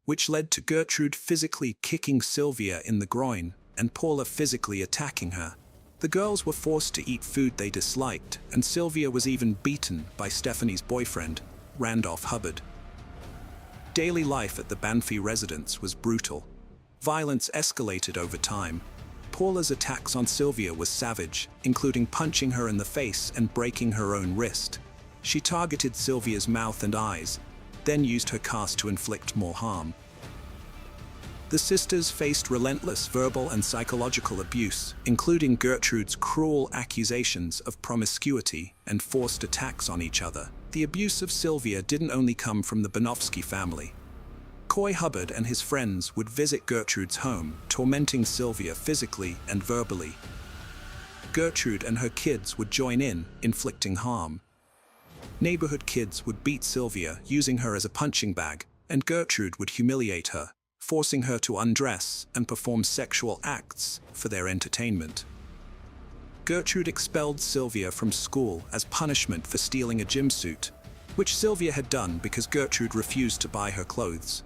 which led to Gertrude physically kicking Sylvia in the groin and Paula physically attacking her. The girls were forced to eat food they disliked, and Sylvia was even beaten by Stephanie's boyfriend, Randolph Hubbard. Daily life at the Banfi residence was brutal. Violence escalated over time. Paula's attacks on Sylvia were savage, including punching her in the face and breaking her own wrist. She targeted Sylvia's mouth and eyes, then used her cast to inflict more harm. The sisters faced relentless verbal and psychological abuse, including Gertrude's cruel accusations of promiscuity and forced attacks on each other. The abuse of Sylvia didn't only come from the Banofsky family. Coy Hubbard and his friends would visit Gertrude's home, tormenting Sylvia physically and verbally. Gertrude and her kids would join in, inflicting harm. Neighborhood kids would beat Sylvia, using her as a punching bag, and Gertrude would humiliate her, forcing her to undress and perform sexual acts for their entertainment. Gertrude expelled Sylvia from school as punishment for stealing a gym suit, which Sylvia had done because Gertrude refused to buy her clothes.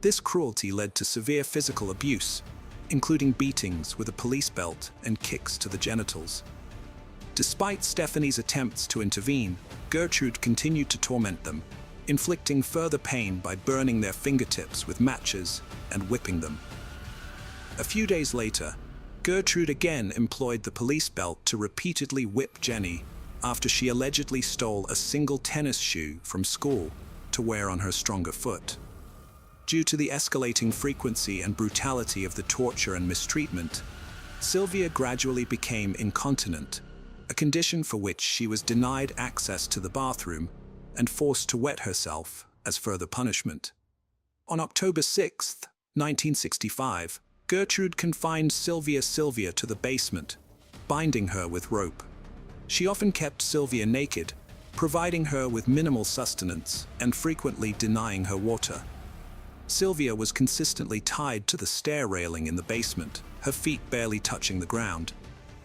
This cruelty led to severe physical abuse, including beatings with a police belt and kicks to the genitals. Despite Stephanie's attempts to intervene, Gertrude continued to torment them, inflicting further pain by burning their fingertips with matches and whipping them. A few days later, Gertrude again employed the police belt to repeatedly whip Jenny after she allegedly stole a single tennis shoe from school to wear on her stronger foot. Due to the escalating frequency and brutality of the torture and mistreatment, Sylvia gradually became incontinent, a condition for which she was denied access to the bathroom and forced to wet herself as further punishment. On October 6, 1965, Gertrude confined Sylvia to the basement, binding her with rope. She often kept Sylvia naked, providing her with minimal sustenance and frequently denying her water. Sylvia was consistently tied to the stair railing in the basement, her feet barely touching the ground.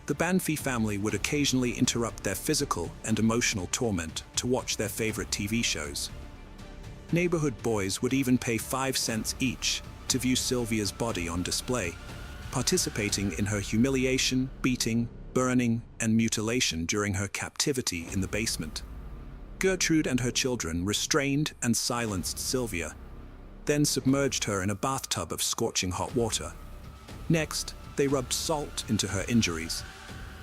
The Banfi family would occasionally interrupt their physical and emotional torment to watch their favorite TV shows. Neighborhood boys would even pay 5 cents each to view Sylvia's body on display, participating in her humiliation, beating, burning, and mutilation during her captivity in the basement. Gertrude and her children restrained and silenced Sylvia, then submerged her in a bathtub of scorching hot water. Next, they rubbed salt into her injuries.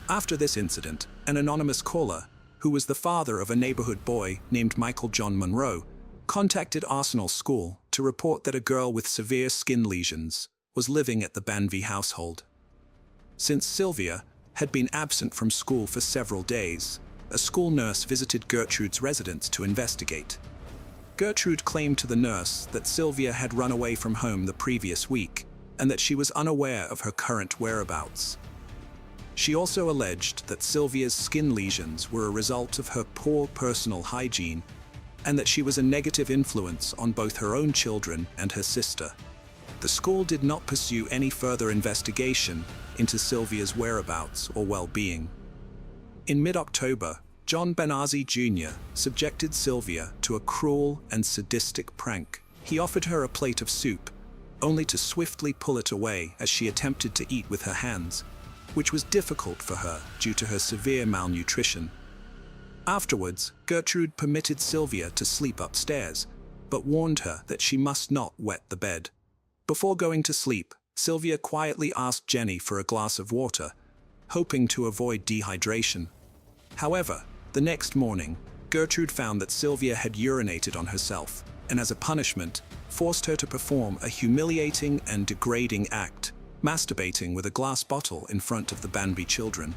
After this incident, an anonymous caller, who was the father of a neighborhood boy named Michael John Monroe, contacted Arsenal School to report that a girl with severe skin lesions was living at the Banvi household. Since Sylvia had been absent from school for several days, a school nurse visited Gertrude's residence to investigate. Gertrude claimed to the nurse that Sylvia had run away from home the previous week and that she was unaware of her current whereabouts. She also alleged that Sylvia's skin lesions were a result of her poor personal hygiene and that she was a negative influence on both her own children and her sister. The school did not pursue any further investigation into Sylvia's whereabouts or well-being. In mid-October, John Benazzi Jr. subjected Sylvia to a cruel and sadistic prank. He offered her a plate of soup, only to swiftly pull it away as she attempted to eat with her hands, which was difficult for her due to her severe malnutrition. Afterwards, Gertrude permitted Sylvia to sleep upstairs, but warned her that she must not wet the bed. Before going to sleep, Sylvia quietly asked Jenny for a glass of water, hoping to avoid dehydration. However, the next morning, Gertrude found that Sylvia had urinated on herself, and as a punishment, forced her to perform a humiliating and degrading act, masturbating with a glass bottle in front of the Banby children.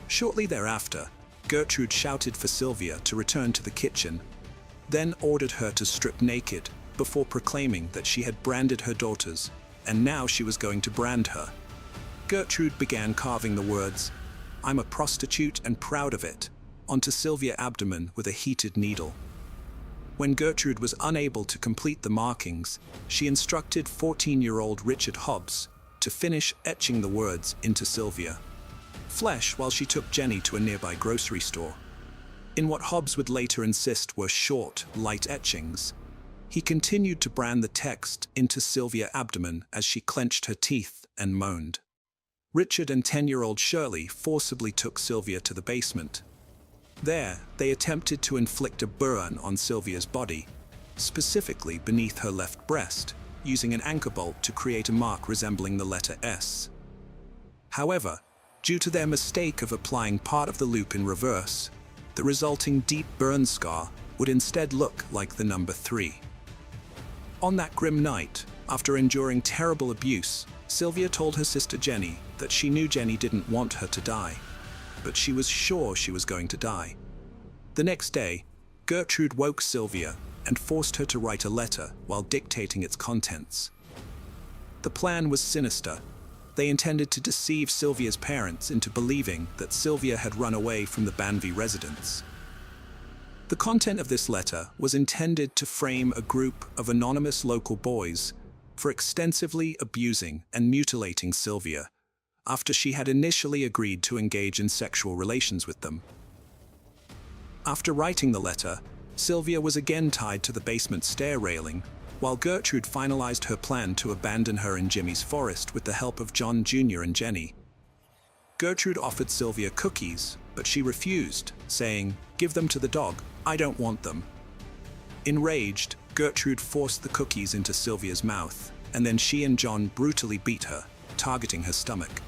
Shortly thereafter, Gertrude shouted for Sylvia to return to the kitchen, then ordered her to strip naked before proclaiming that she had branded her daughters, and now she was going to brand her. Gertrude began carving the words, "I'm a prostitute and proud of it," onto Sylvia's abdomen with a heated needle. When Gertrude was unable to complete the markings, she instructed 14-year-old Richard Hobbs to finish etching the words into Sylvia's flesh while she took Jenny to a nearby grocery store. In what Hobbs would later insist were short, light etchings, he continued to brand the text into Sylvia's abdomen as she clenched her teeth and moaned. Richard and 10-year-old Shirley forcibly took Sylvia to the basement. There, they attempted to inflict a burn on Sylvia's body, specifically beneath her left breast, using an anchor bolt to create a mark resembling the letter S. However, due to their mistake of applying part of the loop in reverse, the resulting deep burn scar would instead look like the number 3. On that grim night, after enduring terrible abuse, Sylvia told her sister Jenny that she knew Jenny didn't want her to die, but she was sure she was going to die. The next day, Gertrude woke Sylvia and forced her to write a letter while dictating its contents. The plan was sinister. They intended to deceive Sylvia's parents into believing that Sylvia had run away from the Banby residence. The content of this letter was intended to frame a group of anonymous local boys for extensively abusing and mutilating Sylvia after she had initially agreed to engage in sexual relations with them. After writing the letter, Sylvia was again tied to the basement stair railing, while Gertrude finalized her plan to abandon her in Jimmy's forest with the help of John Jr. and Jenny. Gertrude offered Sylvia cookies, but she refused, saying, "Give them to the dog, I don't want them." Enraged, Gertrude forced the cookies into Sylvia's mouth, and then she and John brutally beat her, targeting her stomach.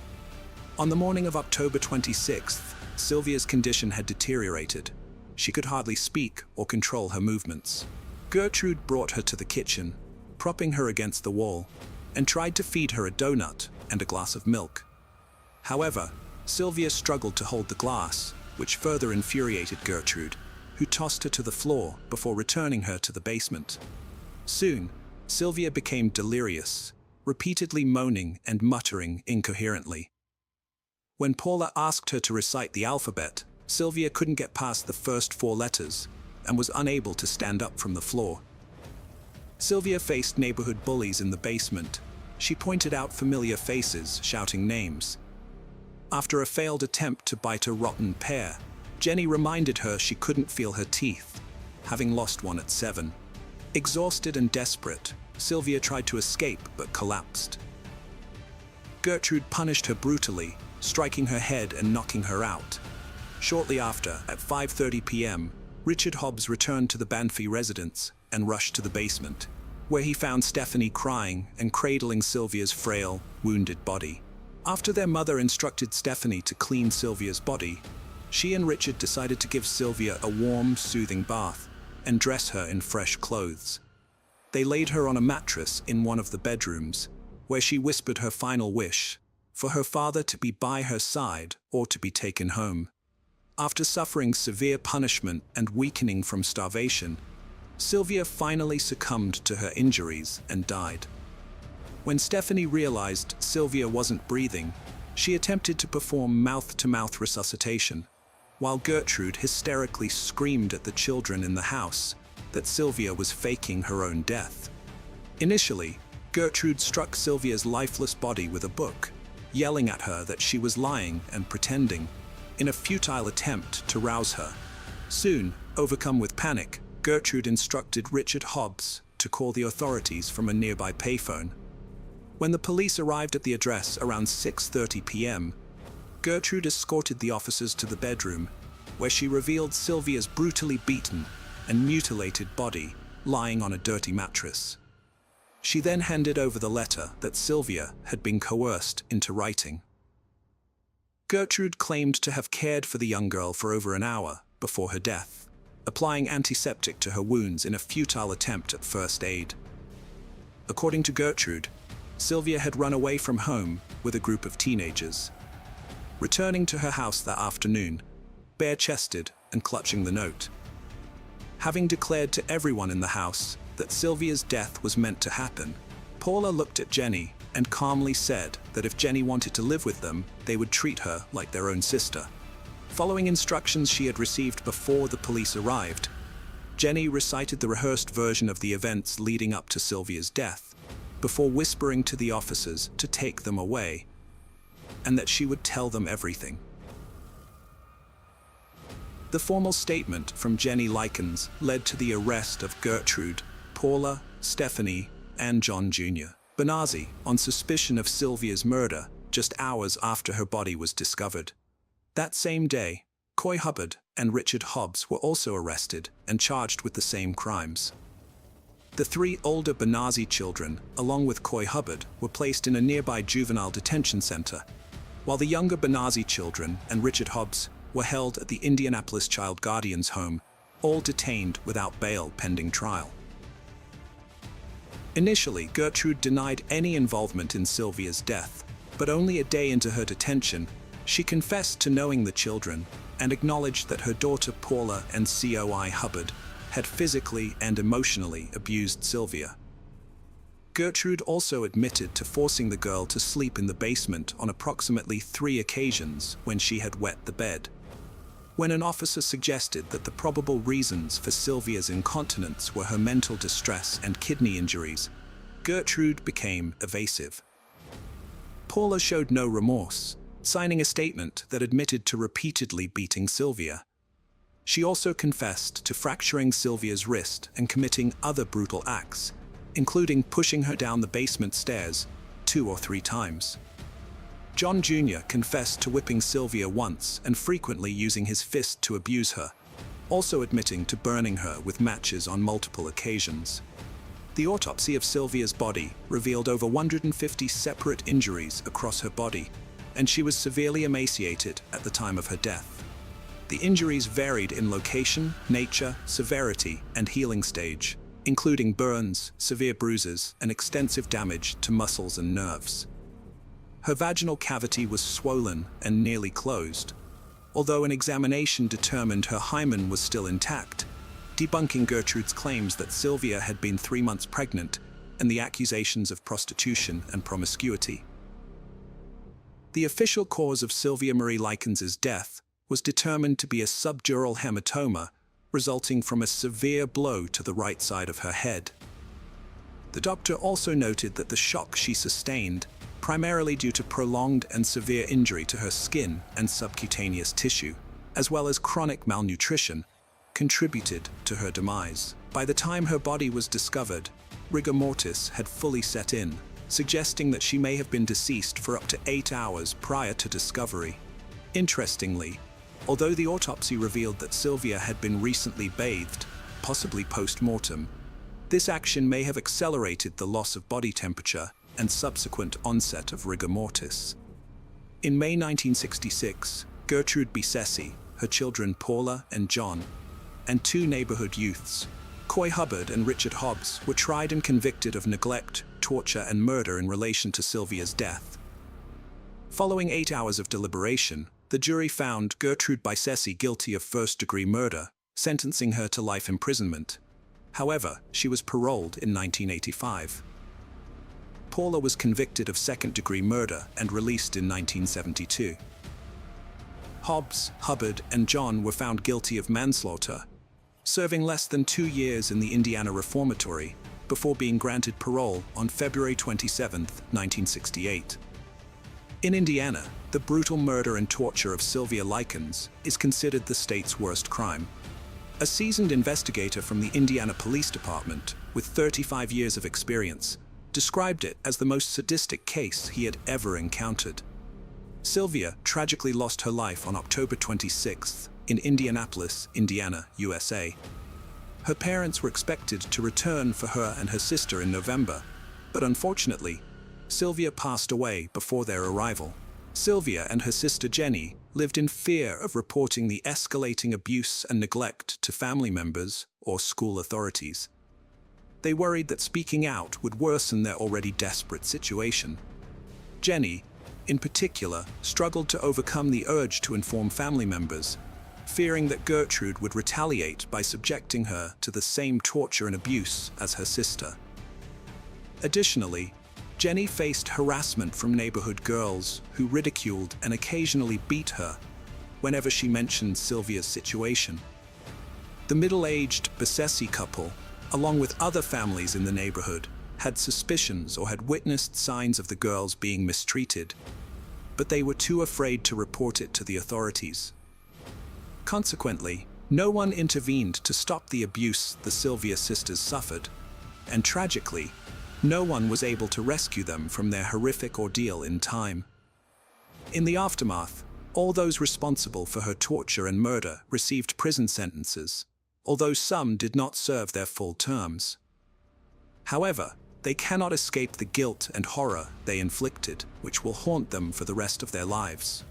On the morning of October 26th, Sylvia's condition had deteriorated. She could hardly speak or control her movements. Gertrude brought her to the kitchen, propping her against the wall, and tried to feed her a donut and a glass of milk. However, Sylvia struggled to hold the glass, which further infuriated Gertrude, who tossed her to the floor before returning her to the basement. Soon, Sylvia became delirious, repeatedly moaning and muttering incoherently. When Paula asked her to recite the alphabet, Sylvia couldn't get past the first 4 letters and was unable to stand up from the floor. Sylvia faced neighborhood bullies in the basement. She pointed out familiar faces, shouting names. After a failed attempt to bite a rotten pear, Jenny reminded her she couldn't feel her teeth, having lost one at 7. Exhausted and desperate, Sylvia tried to escape but collapsed. Gertrude punished her brutally, striking her head and knocking her out. Shortly after, at 5:30 p.m., Richard Hobbs returned to the Banby residence and rushed to the basement, where he found Stephanie crying and cradling Sylvia's frail, wounded body. After their mother instructed Stephanie to clean Sylvia's body, she and Richard decided to give Sylvia a warm, soothing bath and dress her in fresh clothes. They laid her on a mattress in one of the bedrooms, where she whispered her final wish, for her father to be by her side or to be taken home. After suffering severe punishment and weakening from starvation, Sylvia finally succumbed to her injuries and died. When Stephanie realized Sylvia wasn't breathing, she attempted to perform mouth-to-mouth resuscitation, while Gertrude hysterically screamed at the children in the house that Sylvia was faking her own death. Initially, Gertrude struck Sylvia's lifeless body with a book, yelling at her that she was lying and pretending, in a futile attempt to rouse her. Soon, overcome with panic, Gertrude instructed Richard Hobbs to call the authorities from a nearby payphone. When the police arrived at the address around 6:30 p.m., Gertrude escorted the officers to the bedroom where she revealed Sylvia's brutally beaten and mutilated body lying on a dirty mattress. She then handed over the letter that Sylvia had been coerced into writing. Gertrude claimed to have cared for the young girl for over an hour before her death, applying antiseptic to her wounds in a futile attempt at first aid. According to Gertrude, Sylvia had run away from home with a group of teenagers. Returning to her house that afternoon, bare-chested and clutching the note. Having declared to everyone in the house that Sylvia's death was meant to happen, Paula looked at Jenny and calmly said that if Jenny wanted to live with them, they would treat her like their own sister. Following instructions she had received before the police arrived, Jenny recited the rehearsed version of the events leading up to Sylvia's death, before whispering to the officers to take them away, and that she would tell them everything. The formal statement from Jenny Likens led to the arrest of Gertrude, Paula, Stephanie, and John Jr. Benazzi on suspicion of Sylvia's murder just hours after her body was discovered. That same day, Coy Hubbard and Richard Hobbs were also arrested and charged with the same crimes. The three older Benazzi children, along with Coy Hubbard, were placed in a nearby juvenile detention center, while the younger Benazzi children and Richard Hobbs were held at the Indianapolis Child Guardians Home, all detained without bail pending trial. Initially, Gertrude denied any involvement in Sylvia's death, but only a day into her detention, she confessed to knowing the children and acknowledged that her daughter Paula and Coy Hubbard had physically and emotionally abused Sylvia. Gertrude also admitted to forcing the girl to sleep in the basement on approximately 3 occasions when she had wet the bed. When an officer suggested that the probable reasons for Sylvia's incontinence were her mental distress and kidney injuries, Gertrude became evasive. Paula showed no remorse, signing a statement that admitted to repeatedly beating Sylvia. She also confessed to fracturing Sylvia's wrist and committing other brutal acts, including pushing her down the basement stairs 2 or 3 times. John Jr. confessed to whipping Sylvia once and frequently using his fist to abuse her, also admitting to burning her with matches on multiple occasions. The autopsy of Sylvia's body revealed over 150 separate injuries across her body, and she was severely emaciated at the time of her death. The injuries varied in location, nature, severity, and healing stage, including burns, severe bruises, and extensive damage to muscles and nerves. Her vaginal cavity was swollen and nearly closed, although an examination determined her hymen was still intact, debunking Gertrude's claims that Sylvia had been 3 months pregnant and the accusations of prostitution and promiscuity. The official cause of Sylvia Marie Likens' death was determined to be a subdural hematoma resulting from a severe blow to the right side of her head. The doctor also noted that the shock she sustained, primarily due to prolonged and severe injury to her skin and subcutaneous tissue, as well as chronic malnutrition, contributed to her demise. By the time her body was discovered, rigor mortis had fully set in, suggesting that she may have been deceased for up to 8 hours prior to discovery. Interestingly, although the autopsy revealed that Sylvia had been recently bathed, possibly post-mortem, this action may have accelerated the loss of body temperature and subsequent onset of rigor mortis. In May 1966, Gertrude Bissesi, her children Paula and John, and 2 neighborhood youths, Coy Hubbard and Richard Hobbs, were tried and convicted of neglect, torture, and murder in relation to Sylvia's death. Following 8 hours of deliberation, the jury found Gertrude Bissesi guilty of first-degree murder, sentencing her to life imprisonment. However, she was paroled in 1985. Paula was convicted of second-degree murder and released in 1972. Hobbs, Hubbard, and John were found guilty of manslaughter, serving less than 2 years in the Indiana Reformatory before being granted parole on February 27, 1968. In Indiana, the brutal murder and torture of Sylvia Likens is considered the state's worst crime. A seasoned investigator from the Indiana Police Department, with 35 years of experience, described it as the most sadistic case he had ever encountered. Sylvia tragically lost her life on October 26, in Indianapolis, Indiana, USA. Her parents were expected to return for her and her sister in November, but unfortunately, Sylvia passed away before their arrival. Sylvia and her sister Jenny lived in fear of reporting the escalating abuse and neglect to family members or school authorities. They worried that speaking out would worsen their already desperate situation. Jenny, in particular, struggled to overcome the urge to inform family members, fearing that Gertrude would retaliate by subjecting her to the same torture and abuse as her sister. Additionally, Jenny faced harassment from neighborhood girls who ridiculed and occasionally beat her whenever she mentioned Sylvia's situation. The middle-aged Besessi couple, along with other families in the neighborhood, had suspicions or had witnessed signs of the girls being mistreated, but they were too afraid to report it to the authorities. Consequently, no one intervened to stop the abuse the Sylvia sisters suffered, and tragically, no one was able to rescue them from their horrific ordeal in time. In the aftermath, all those responsible for her torture and murder received prison sentences, although some did not serve their full terms. However, they cannot escape the guilt and horror they inflicted, which will haunt them for the rest of their lives.